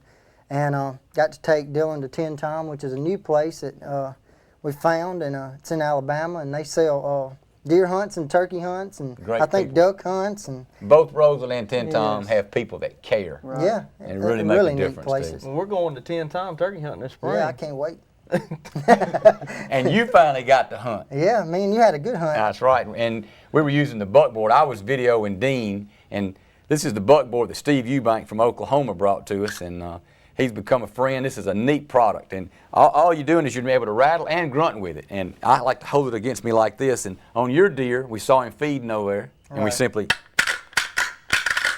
and got to take Dylan to Tin Tom, which is a new place that we found, and it's in Alabama, and they sell deer hunts and turkey hunts, and
Great
I think
people.
duck hunts, and
Both Roseland and Tin Tom
Yes.
have people that care.
Right. Yeah,
and really
they're
make
really
a
neat
difference
places.
too.
Well, we're going to 10 Tom turkey hunting this spring.
Yeah, I can't wait.
And you finally got to hunt.
Yeah, me and you had a good hunt.
That's right. And we were using the buckboard. I was videoing Dean, and this is the buckboard that Steve Eubank from Oklahoma brought to us, and he's become a friend. This is a neat product, and all you're doing is you're able to rattle and grunt with it. And I like to hold it against me like this. And on your deer, we saw him feeding over there, and we
Right.
simply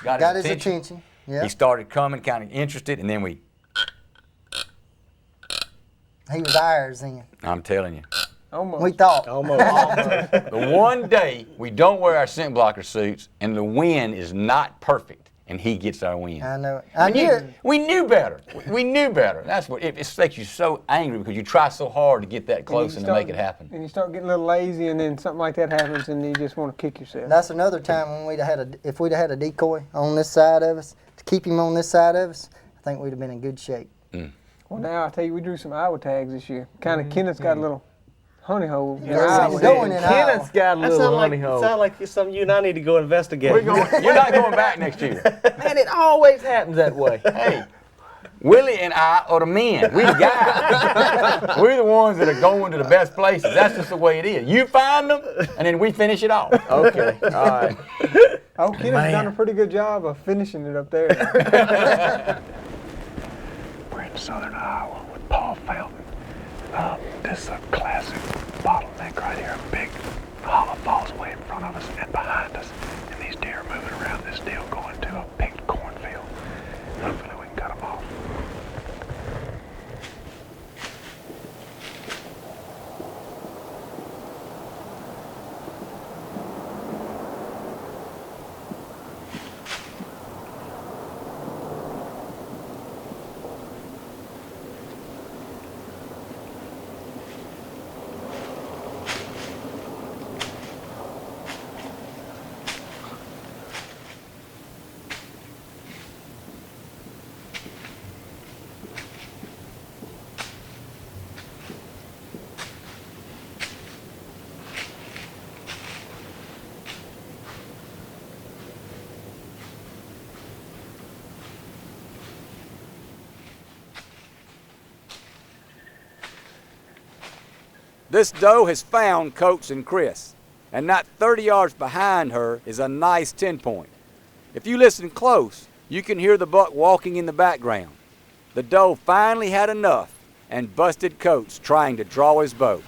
got his attention. Yeah.
He started coming, kind of interested, and then
He was ours then.
I'm telling you.
Almost.
We thought.
Almost.
The one day we don't wear our scent blocker suits, and the wind is not perfect, and he gets our win.
I know it. I knew it.
We knew better. We knew better. That's what it makes you so angry because you try so hard to get that close and to make it happen.
And you start getting a little lazy, and then something like that happens, and you just want to kick yourself.
That's another time when if we'd have had a decoy on this side of us, to keep him on this side of us, I think we'd have been in good shape.
Well, now I tell you, we drew some Iowa tags this year. Kind of, Kenneth's got a little honey hole.
Yeah, he's going in
Kenneth's got a That little sound honey hole. Sound like it's something you and I need to go investigate.
You're not going back next year.
Man, it always happens that way.
Hey, Willie and I are the men. We the guys. We're the ones that are going to the best places. That's just the way it is. You find them, and then we finish it off.
Okay, all right.
Oh, Kenneth's done a pretty good job of finishing it up there.
We're in southern Iowa with Paul Felton. This is a classic bottleneck right here. A big hollow falls away in front of us and behind us. And these deer are moving around this deal going to a picked cornfield. Hopefully we can cut them off.
This doe has found Coates and Chris, and not 30 yards behind her is a nice 10-point. If you listen close, you can hear the buck walking in the background. The doe finally had enough and busted Coates trying to draw his bow.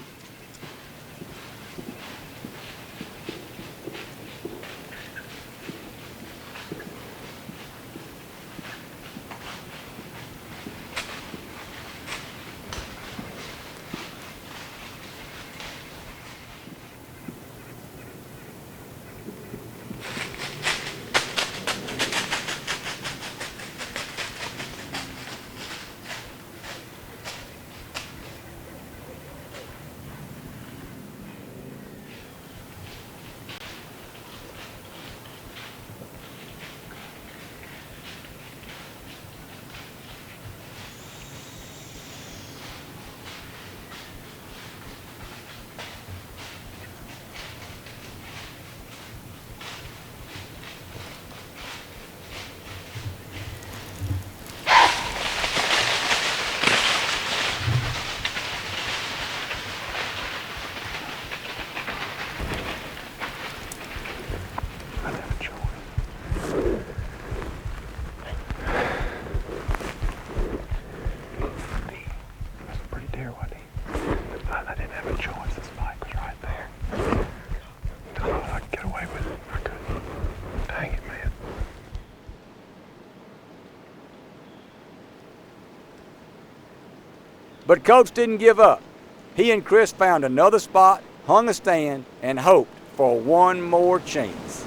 But Coach didn't give up. He and Chris found another spot, hung a stand, and hoped for one more chance.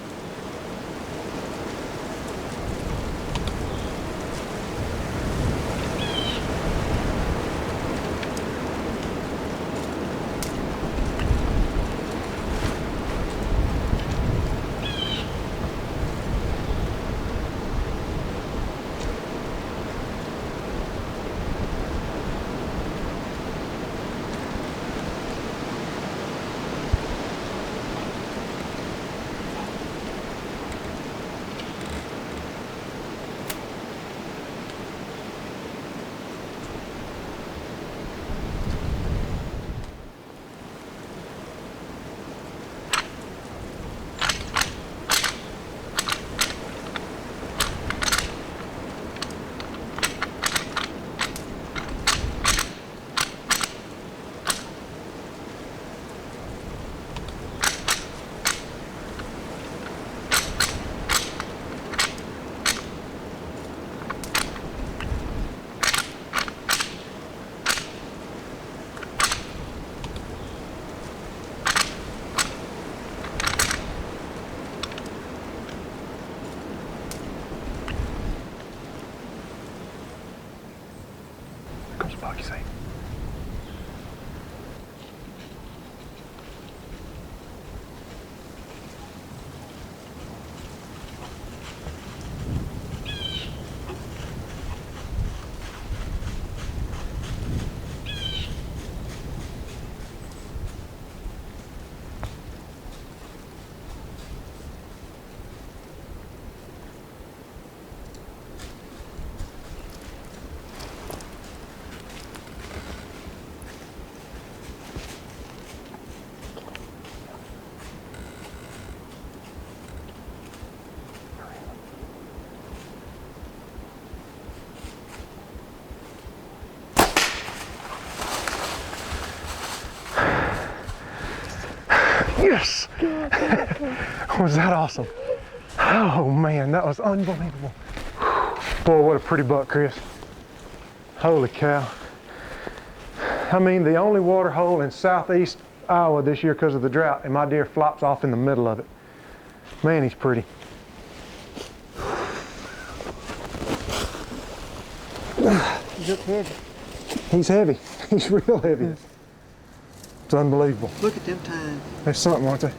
Yes! Was that awesome? Oh man, that was unbelievable. Boy, what a pretty buck, Chris. Holy cow. I mean, the only water hole in southeast Iowa this year because of the drought, and my deer flops off in the middle of it. Man, he's pretty.
He's up heavy.
He's heavy. He's real heavy.
Yes.
It's unbelievable.
Look at them times.
There's something, aren't they?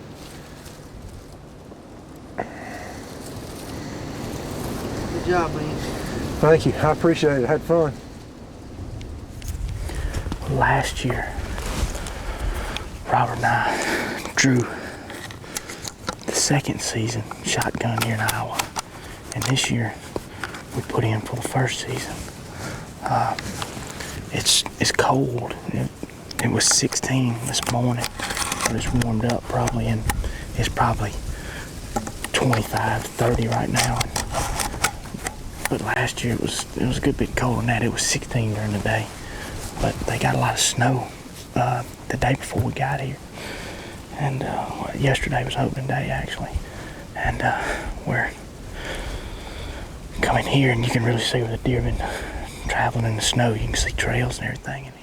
Good job, man.
Thank you. I appreciate it. I had fun.
Last year, Robert and I drew the second season shotgun here in Iowa. And this year, we put in for the first season. It's cold. It was 16 this morning. It's warmed up probably, and it's probably 25, 30 right now. But last year it was a good bit colder than that. It was 16 during the day. But they got a lot of snow the day before we got here. And yesterday was opening day actually. And we're coming here and you can really see where the deer have been traveling in the snow. You can see trails and everything in here.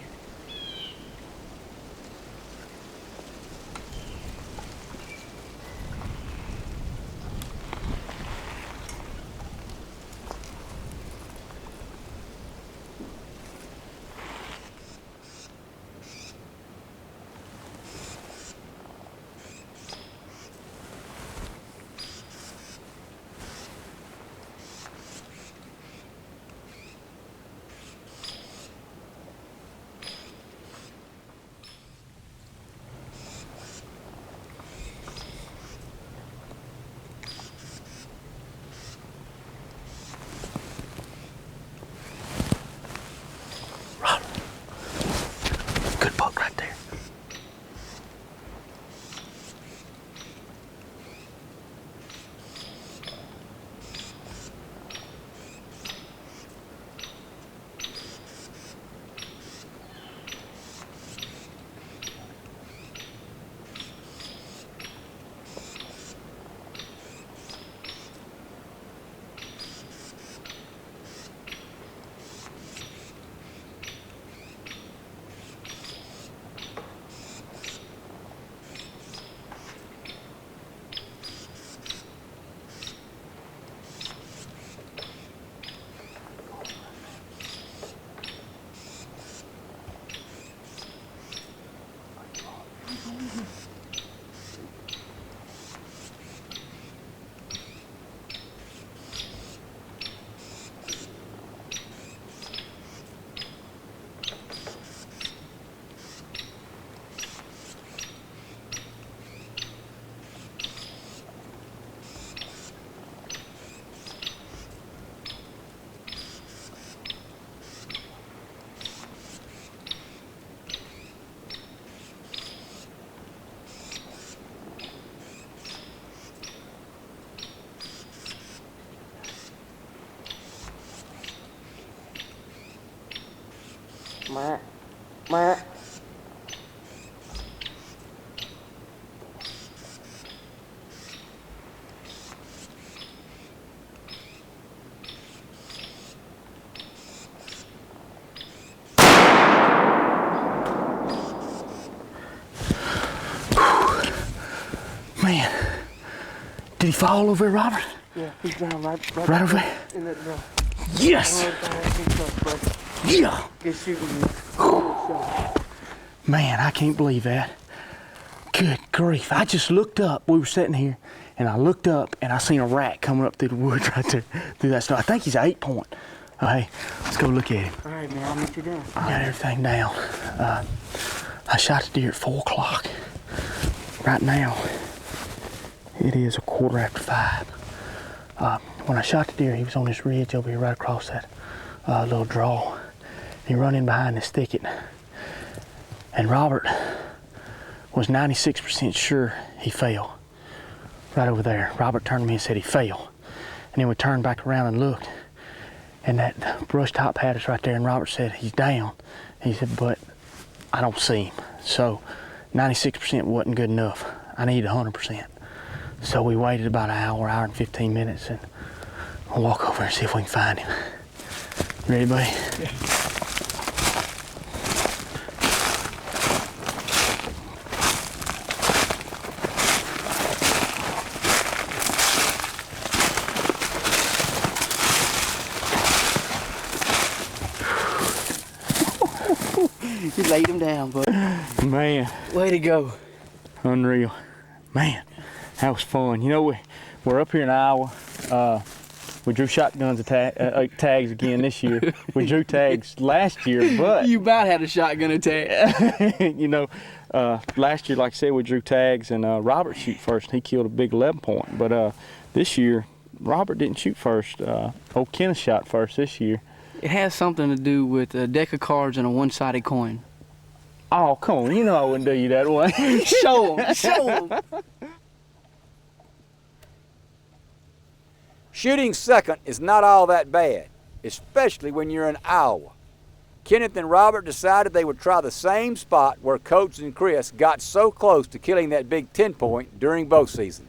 Man, did he fall over, Robert?
Yeah, he's down right
over there?
in that draw.
Yes! Yeah!
Good shooting. Good shot.
Man, I can't believe that. Good grief. I just looked up. We were sitting here, and I looked up, and I seen a rat coming up through the woods right there, through that stuff. I think he's an 8-point. Oh, hey, let's go look at him.
All right, man, I'll meet you down.
I got everything down. I shot the deer at 4 o'clock. Right now, it is 5:15. When I shot the deer, he was on this ridge over here right across that little draw. He run in behind this thicket. And Robert was 96% sure he fell. Right over there. Robert turned to me and said he fell. And then we turned back around and looked. And that brush top had us right there, and Robert said he's down. He said, but I don't see him. So 96% wasn't good enough. I need 100%. So we waited about an hour and 15 minutes, and we'll walk over and see if we can find him. You ready, buddy?
Yeah. You laid him down, bud.
Man.
Way to go.
Unreal. Man, that was fun. You know, we're up here in Iowa. We drew shotguns tags again this year. We drew tags last year, but...
You about had a shotgun attack.
You know, last year, like I said, we drew tags, and Robert shoot first. He killed a big 11-point. But this year, Robert didn't shoot first. Old Kenneth shot first this year.
It has something to do with a deck of cards and a one-sided coin.
Oh, come on. You know I wouldn't do you that way.
Show him. Show him.
Shooting second is not all that bad, especially when you're in Iowa. Kenneth and Robert decided they would try the same spot where Coach and Chris got so close to killing that big 10-point during bow season.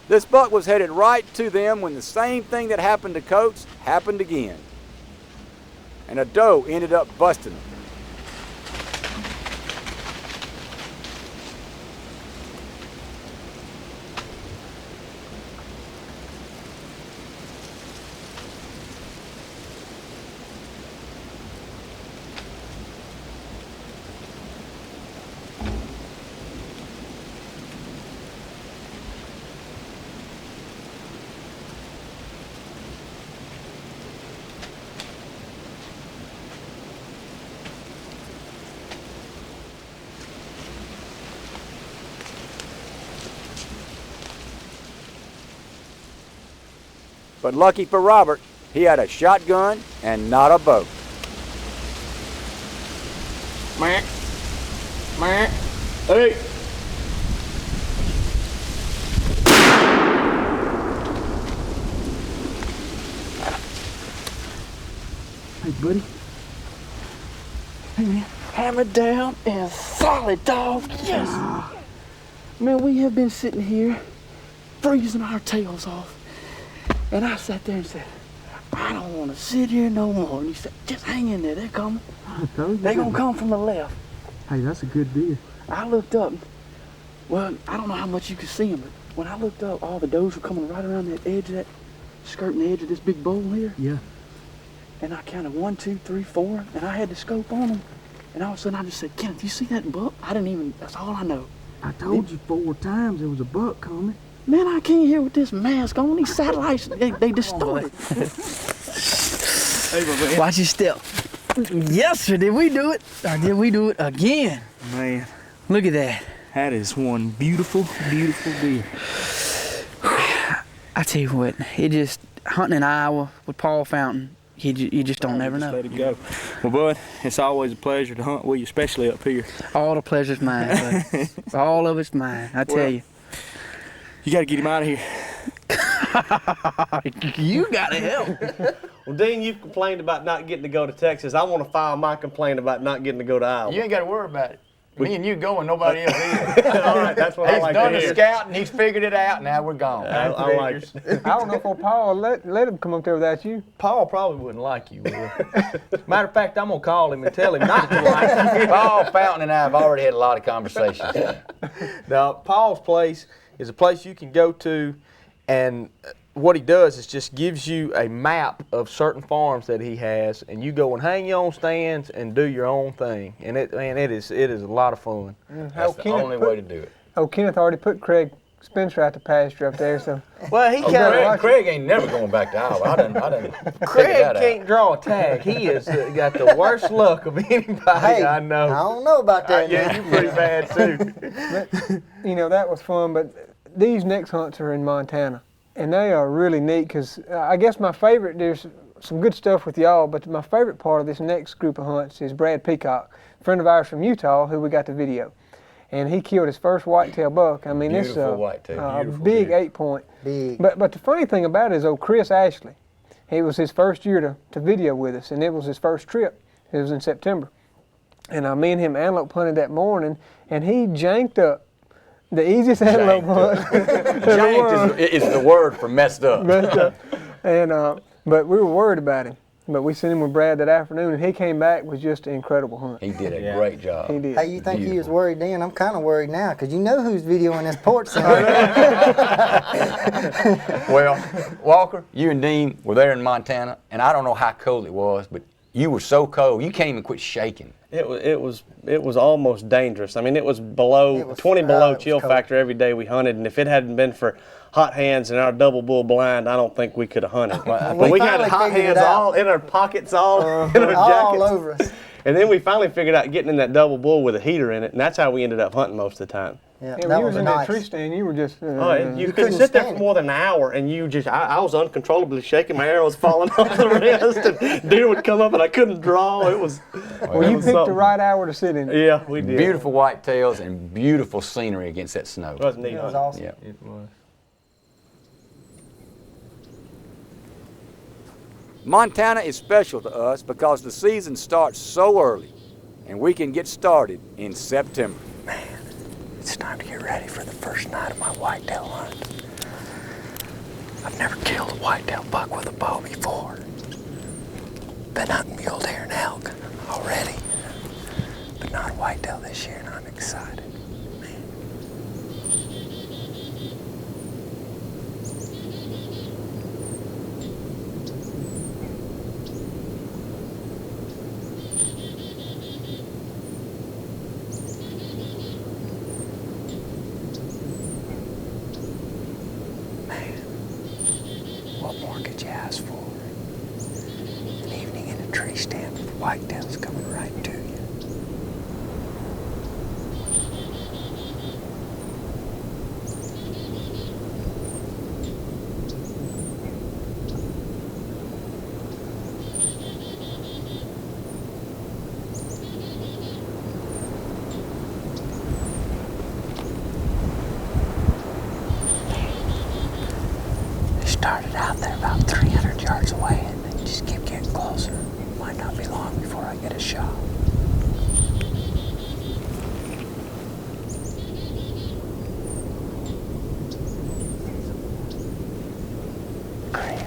This buck was headed right to them when the same thing that happened to Coates happened again. And a doe ended up busting him. But lucky for Robert, he had a shotgun and not a bow.
Meh. Meh.
Hey.
buddy. Hey, man.
Hammered down and solid, dog. Yes. Man, we have been sitting here freezing our tails off. And I sat there and said, I don't want to sit here no more. And he said, just hang in there. They're coming. They're going to come from the left.
Hey, that's a good deer.
I looked up. Well, I don't know how much you could see them, but when I looked up, all the does were coming right around that edge of that, skirting the edge of this big bowl here.
Yeah.
And I counted 1, 2, 3, 4, and I had the scope on them. And all of a sudden I just said, Kenneth, you see that buck? I didn't even, that's all I know.
I told you 4 times there was a buck coming.
Man, I can't hear with this mask on. These satellites, they distorted. Watch your step. Yes, sir. Did we do it? Or did we do it again?
Man.
Look at that.
That is one beautiful, beautiful deer.
I tell you what, it just, hunting in Iowa with Paul Fountain, you just don't never know.
Let it go. Well, bud, it's always a pleasure to hunt with you, especially up here.
All the pleasure's mine, bud. All of it's mine, I tell you.
You got to get him out of here.
You got to help.
Well, Dean, you've complained about not getting to go to Texas. I want to file my complaint about not getting to go to Iowa.
You ain't got to worry about it. Me and you going, nobody else is.
All right, that's what I like to hear.
He's done the scouting, he's figured it out, now we're gone.
I like it.
I don't know if old Paul let him come up there without you.
Paul probably wouldn't like you, Will. Matter of fact, I'm going to call him and tell him not to like you.
Paul Fountain and I have already had a lot of conversations.
Now, Paul's place is a place you can go to, and what he does is just gives you a map of certain farms that he has, and you go and hang your own stands and do your own thing. And it is a lot of fun.
That's the only way to do it.
Oh, Kenneth already put Craig Spencer out to pasture up there, so.
Well, he can't.
Craig ain't never going back to Iowa. I done
Craig can't draw a tag. He has got the worst luck of anybody I know.
I don't know about that.
Yeah, you're pretty bad too.
But, you know, that was fun, but these next hunts are in Montana. And they are really neat because I guess my favorite, there's some good stuff with y'all, but my favorite part of this next group of hunts is Brad Peacock, a friend of ours from Utah who we got the video. And he killed his first whitetail buck. I mean, it's a big 8-point.
Big.
But the funny thing about it is old Chris Ashley, it was his first year to video with us, and it was his first trip. It was in September. And me and him antelope hunted that morning, and he janked up the easiest antelope hunt.
Janked is the word for messed up.
Messed up. And, but we were worried about him. But we sent him with Brad that afternoon, and he came back with just an incredible hunt.
He did a great job.
He did.
Hey, you think he was worried then? I'm kind of worried now, because you know who's videoing this porch center.
Well, Walker, you and Dean were there in Montana, and I don't know how cold it was, but you were so cold, you can't even quit shaking.
It was almost dangerous. I mean, it was below 20 below chill factor every day we hunted, and if it hadn't been for hot hands and our double bull blind, I don't think we could have hunted. But we had hot hands all in our pockets, all in our jackets,
all over us.
And then we finally figured out getting in that double bull with a heater in it, and that's how we ended up hunting most of the time.
Yeah, when you was in that tree stand, you were just.
You couldn't sit there for more than an hour, and you just, I was uncontrollably shaking. My arrows falling off the wrist, and deer would come up, and I couldn't draw. It was.
Well, you picked the right hour to sit in.
Yeah, we did.
Beautiful whitetails and beautiful scenery against that snow.
It was neat.
It was awesome.
Yeah.
It was.
Montana is special to us because the season starts so early, and we can get started in September.
Man, it's time to get ready for the first night of my whitetail hunt. I've never killed a whitetail buck with a bow before. Been hunting mule deer and elk already, but not a whitetail this year, and I'm excited. What more could you ask for? An evening in a tree stand with whitetails coming right to you. Started out there about 300 yards away and they just kept getting closer. Wow.
might not be long before I get a shot. Chris,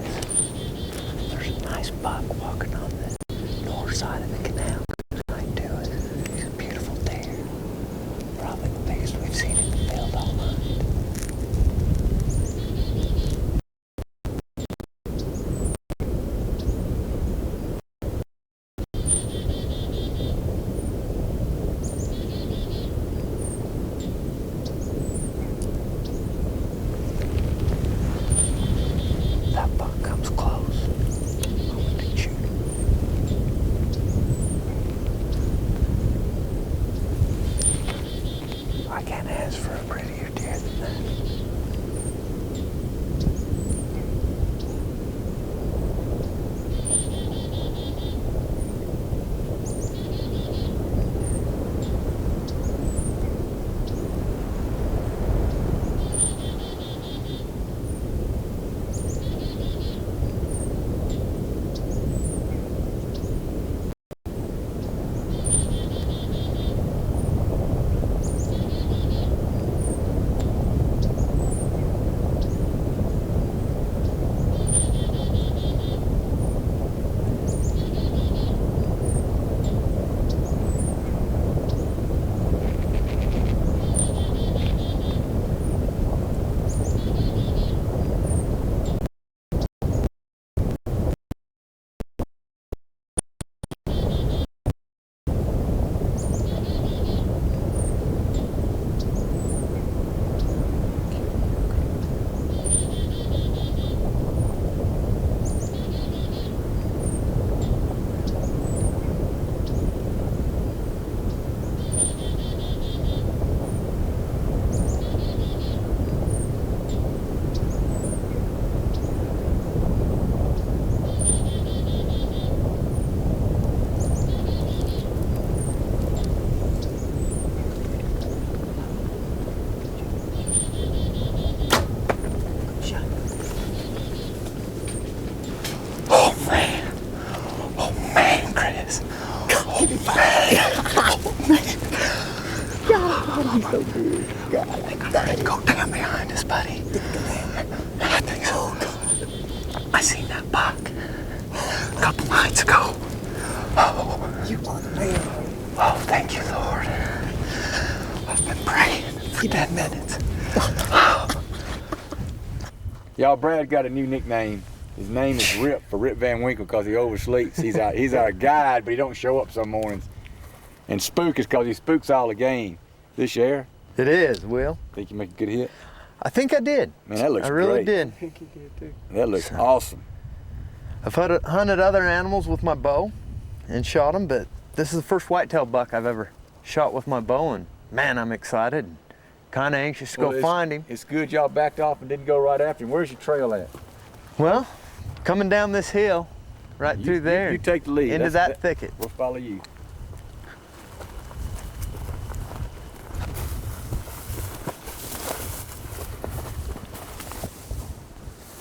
there's a nice buck walking on the north side of the canal right to it. He's a beautiful deer. Probably the biggest we've seen in the field all night. That buck comes close. I'm gonna shoot him. I can't ask for a prettier deer than that. So good. God, go down behind us, buddy. I think so. I seen that buck a couple nights ago. Oh, you are the man. Oh, thank you, Lord. I've been praying for 10 minutes.
Y'all, Brad got a new nickname. His name is Rip, for Rip Van Winkle, because he oversleeps. He's our guide, but he don't show up some mornings. And Spook is because he spooks all the game. This year?
It is, Will.
Think you make a good hit?
I think I did.
Man, that looks
great. I really did.
I think you did too.
That looks awesome.
I've hunted other animals with my bow and shot them, but this is the first whitetail buck I've ever shot with my bow, and man, I'm excited. Kind of anxious to go find him.
It's good y'all backed off and didn't go right after him. Where's your trail at?
Well, coming down this hill, right through there.
You take the lead.
Into that thicket.
We'll follow you.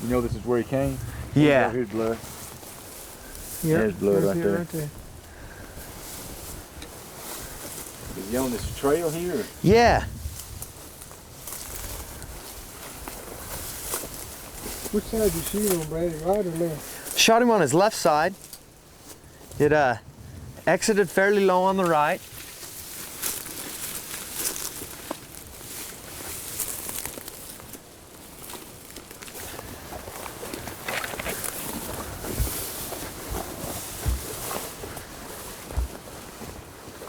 You know this is where he came?
Yeah.
Here's blood.
Yeah,
there's blood right there.
Right there.
Is he on this trail here?
Yeah.
Which side did you shoot on, Brady? Right or left?
Shot him on his left side. It exited fairly low on the right.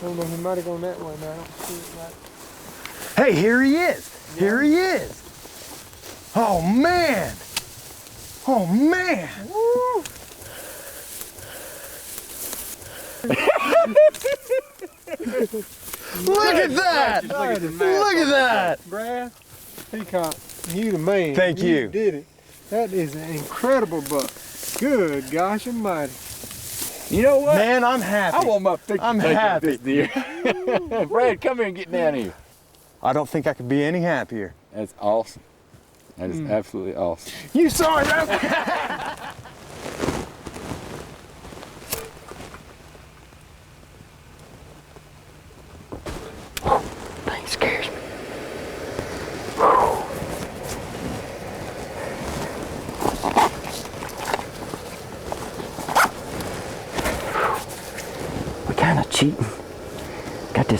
Hold on, he might have gone that way now. I don't see it right.
Hey, here he is. Yeah. Here he is. Oh, man. Oh, man. Woo. Look at that. Look at that.
Brad, he caught you the man.
Thank you.
You did it. That is an incredible buck. Good gosh almighty.
You know what?
Man, I'm happy.
I want my picture
I'm
taken
happy.
with this deer. Brad, come here and get down here.
I don't think I could be any happier.
That's awesome. That is absolutely awesome.
You saw it, right?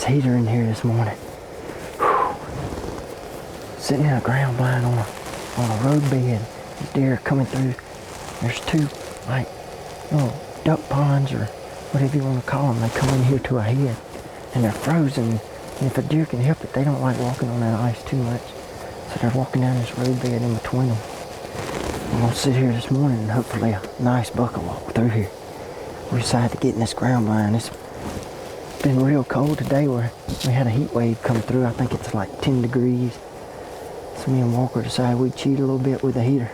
this heater in here this morning. Whew. Sitting in a ground blind on a road bed. These deer are coming through. There's two, like, little duck ponds or whatever you want to call them. They come in here to a head, and they're frozen. And if a deer can help it, they don't like walking on that ice too much. So they're walking down this road bed in between them. I'm gonna sit here this morning and hopefully a nice buck will walk through here. We decided to get in this ground blind. It's been real cold today where we had a heat wave come through. I think it's like 10 degrees. So me and Walker decided we'd cheat a little bit with the heater.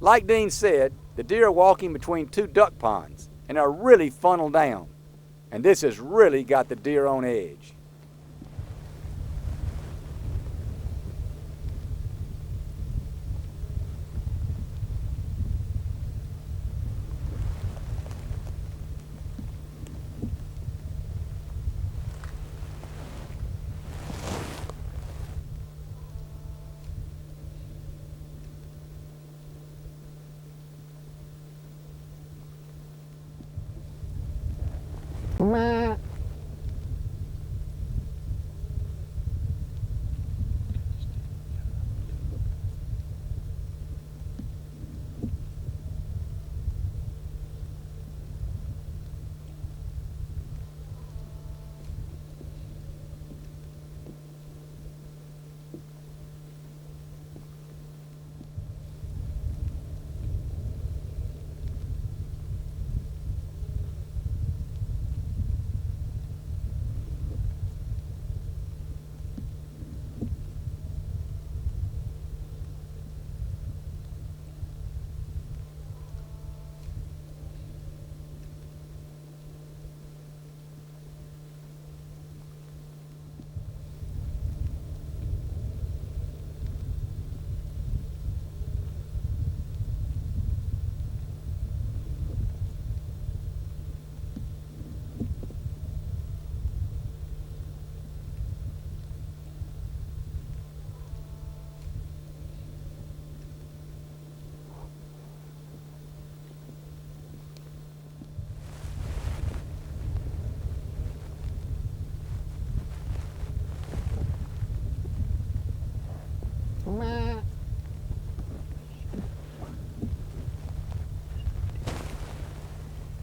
Like Dean said, the deer are walking between two duck ponds and are really funneled down. And this has really got the deer on edge.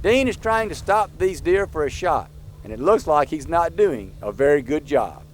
Dean is trying to stop these deer for a shot, and it looks like he's not doing a very good job.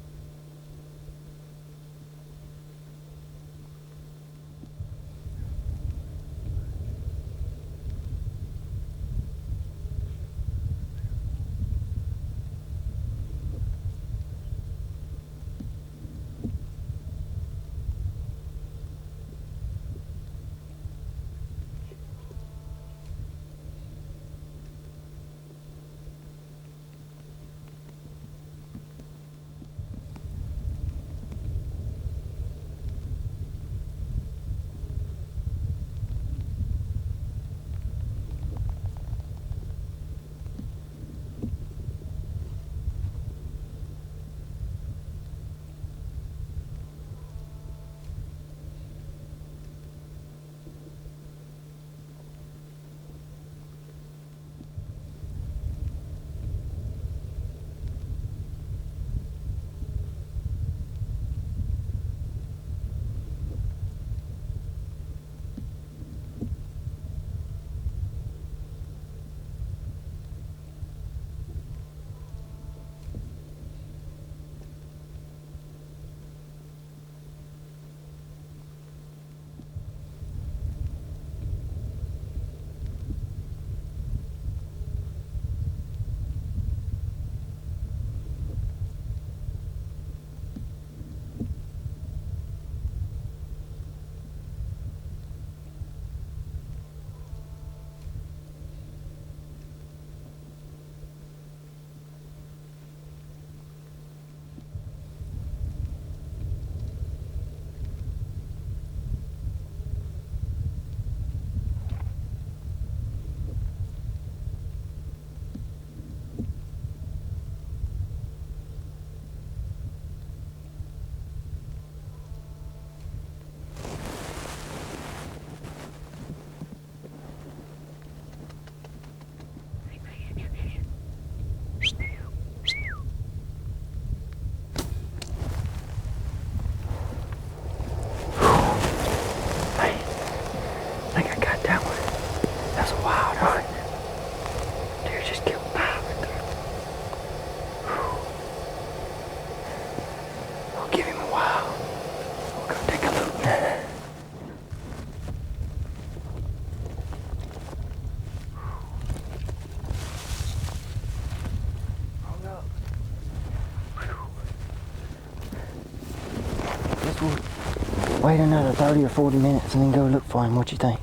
wait another 30 or 40 minutes and then go look for him. What you think?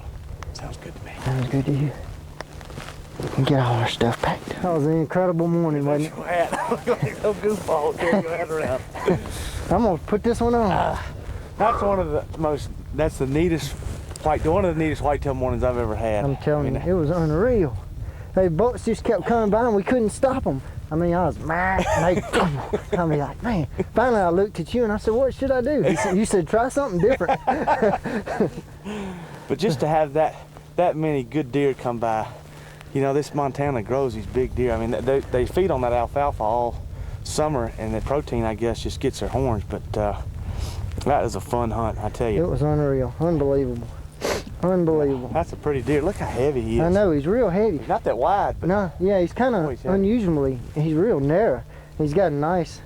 Sounds good to me.
Sounds good to you. And get all our stuff packed.
That was an incredible morning, wasn't it?
No goofball. Carry your hat around.
I'm gonna put this one on.
That's one of the most. That's the neatest one of the neatest whitetail mornings I've ever had.
I'm telling you, it was unreal. They bucks just kept coming by and we couldn't stop them. I mean, I was mad. And they I mean, like, man. Finally, I looked at you and I said, "What should I do?" You said, "Try something different."
But just to have that many good deer come by, you know, this Montana grows these big deer. I mean, they feed on that alfalfa all summer, and the protein, I guess, just gets their horns. But that was a fun hunt, I tell you.
It was unreal, unbelievable. Unbelievable.
That's a pretty deer. Look how heavy he is.
I know, he's real heavy.
He's not that wide. But
no, yeah, he's kind of unusually, he's real narrow. He's got a nice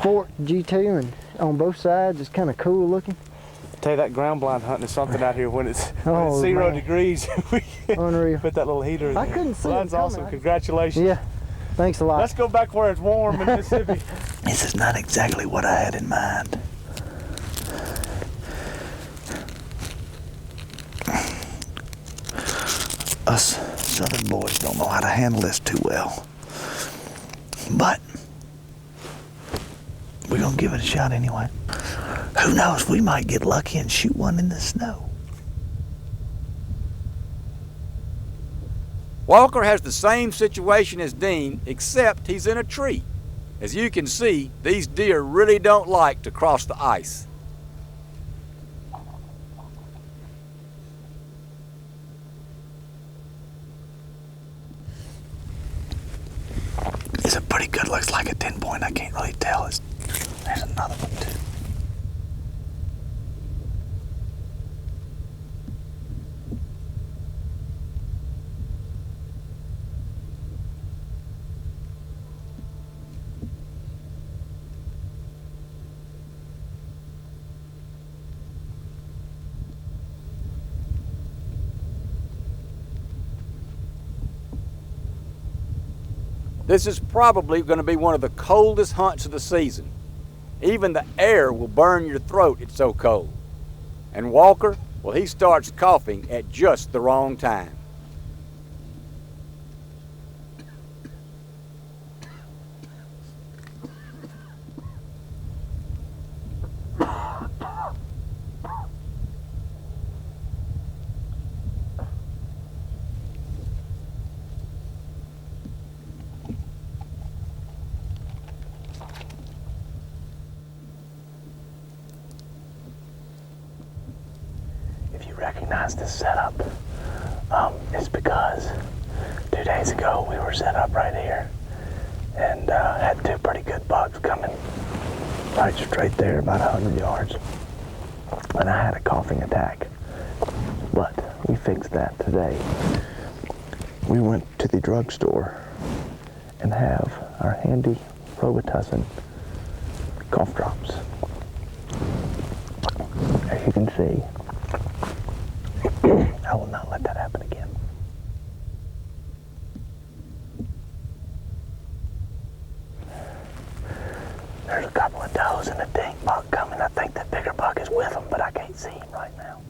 forked G2 and on both sides. It's kind of cool looking.
I tell you, that ground blind hunting is something out here when it's,
oh,
0
man.
degrees.
Unreal.
Put that little heater in.
I couldn't see
Well,
him
that's awesome.
coming.
Congratulations.
Yeah, thanks a lot.
Let's go back where it's warm in Mississippi.
This is not exactly what I had in mind. Us southern boys don't know how to handle this too well. But we're gonna give it a shot anyway. Who knows, we might get lucky and shoot one in the snow.
Walker has the same situation as Dean, except he's in a tree. As you can see, these deer really don't like to cross the ice.
It's a pretty good, looks like a 10-point, I can't really tell. There's another one too.
This is probably going to be one of the coldest hunts of the season. Even the air will burn your throat, it's so cold. And Walker, well, he starts coughing at just the wrong time.
Recognize this setup. It's because 2 days ago we were set up right here and had 2 pretty good bucks coming right straight there about 100 yards, and I had a coughing attack, but we fixed that today. We went to the drugstore and have our handy Robitussin cough drops. As you can see, I will not let that happen again. There's a couple of does and a dink buck coming. I think that bigger buck is with them, but I can't see him right now.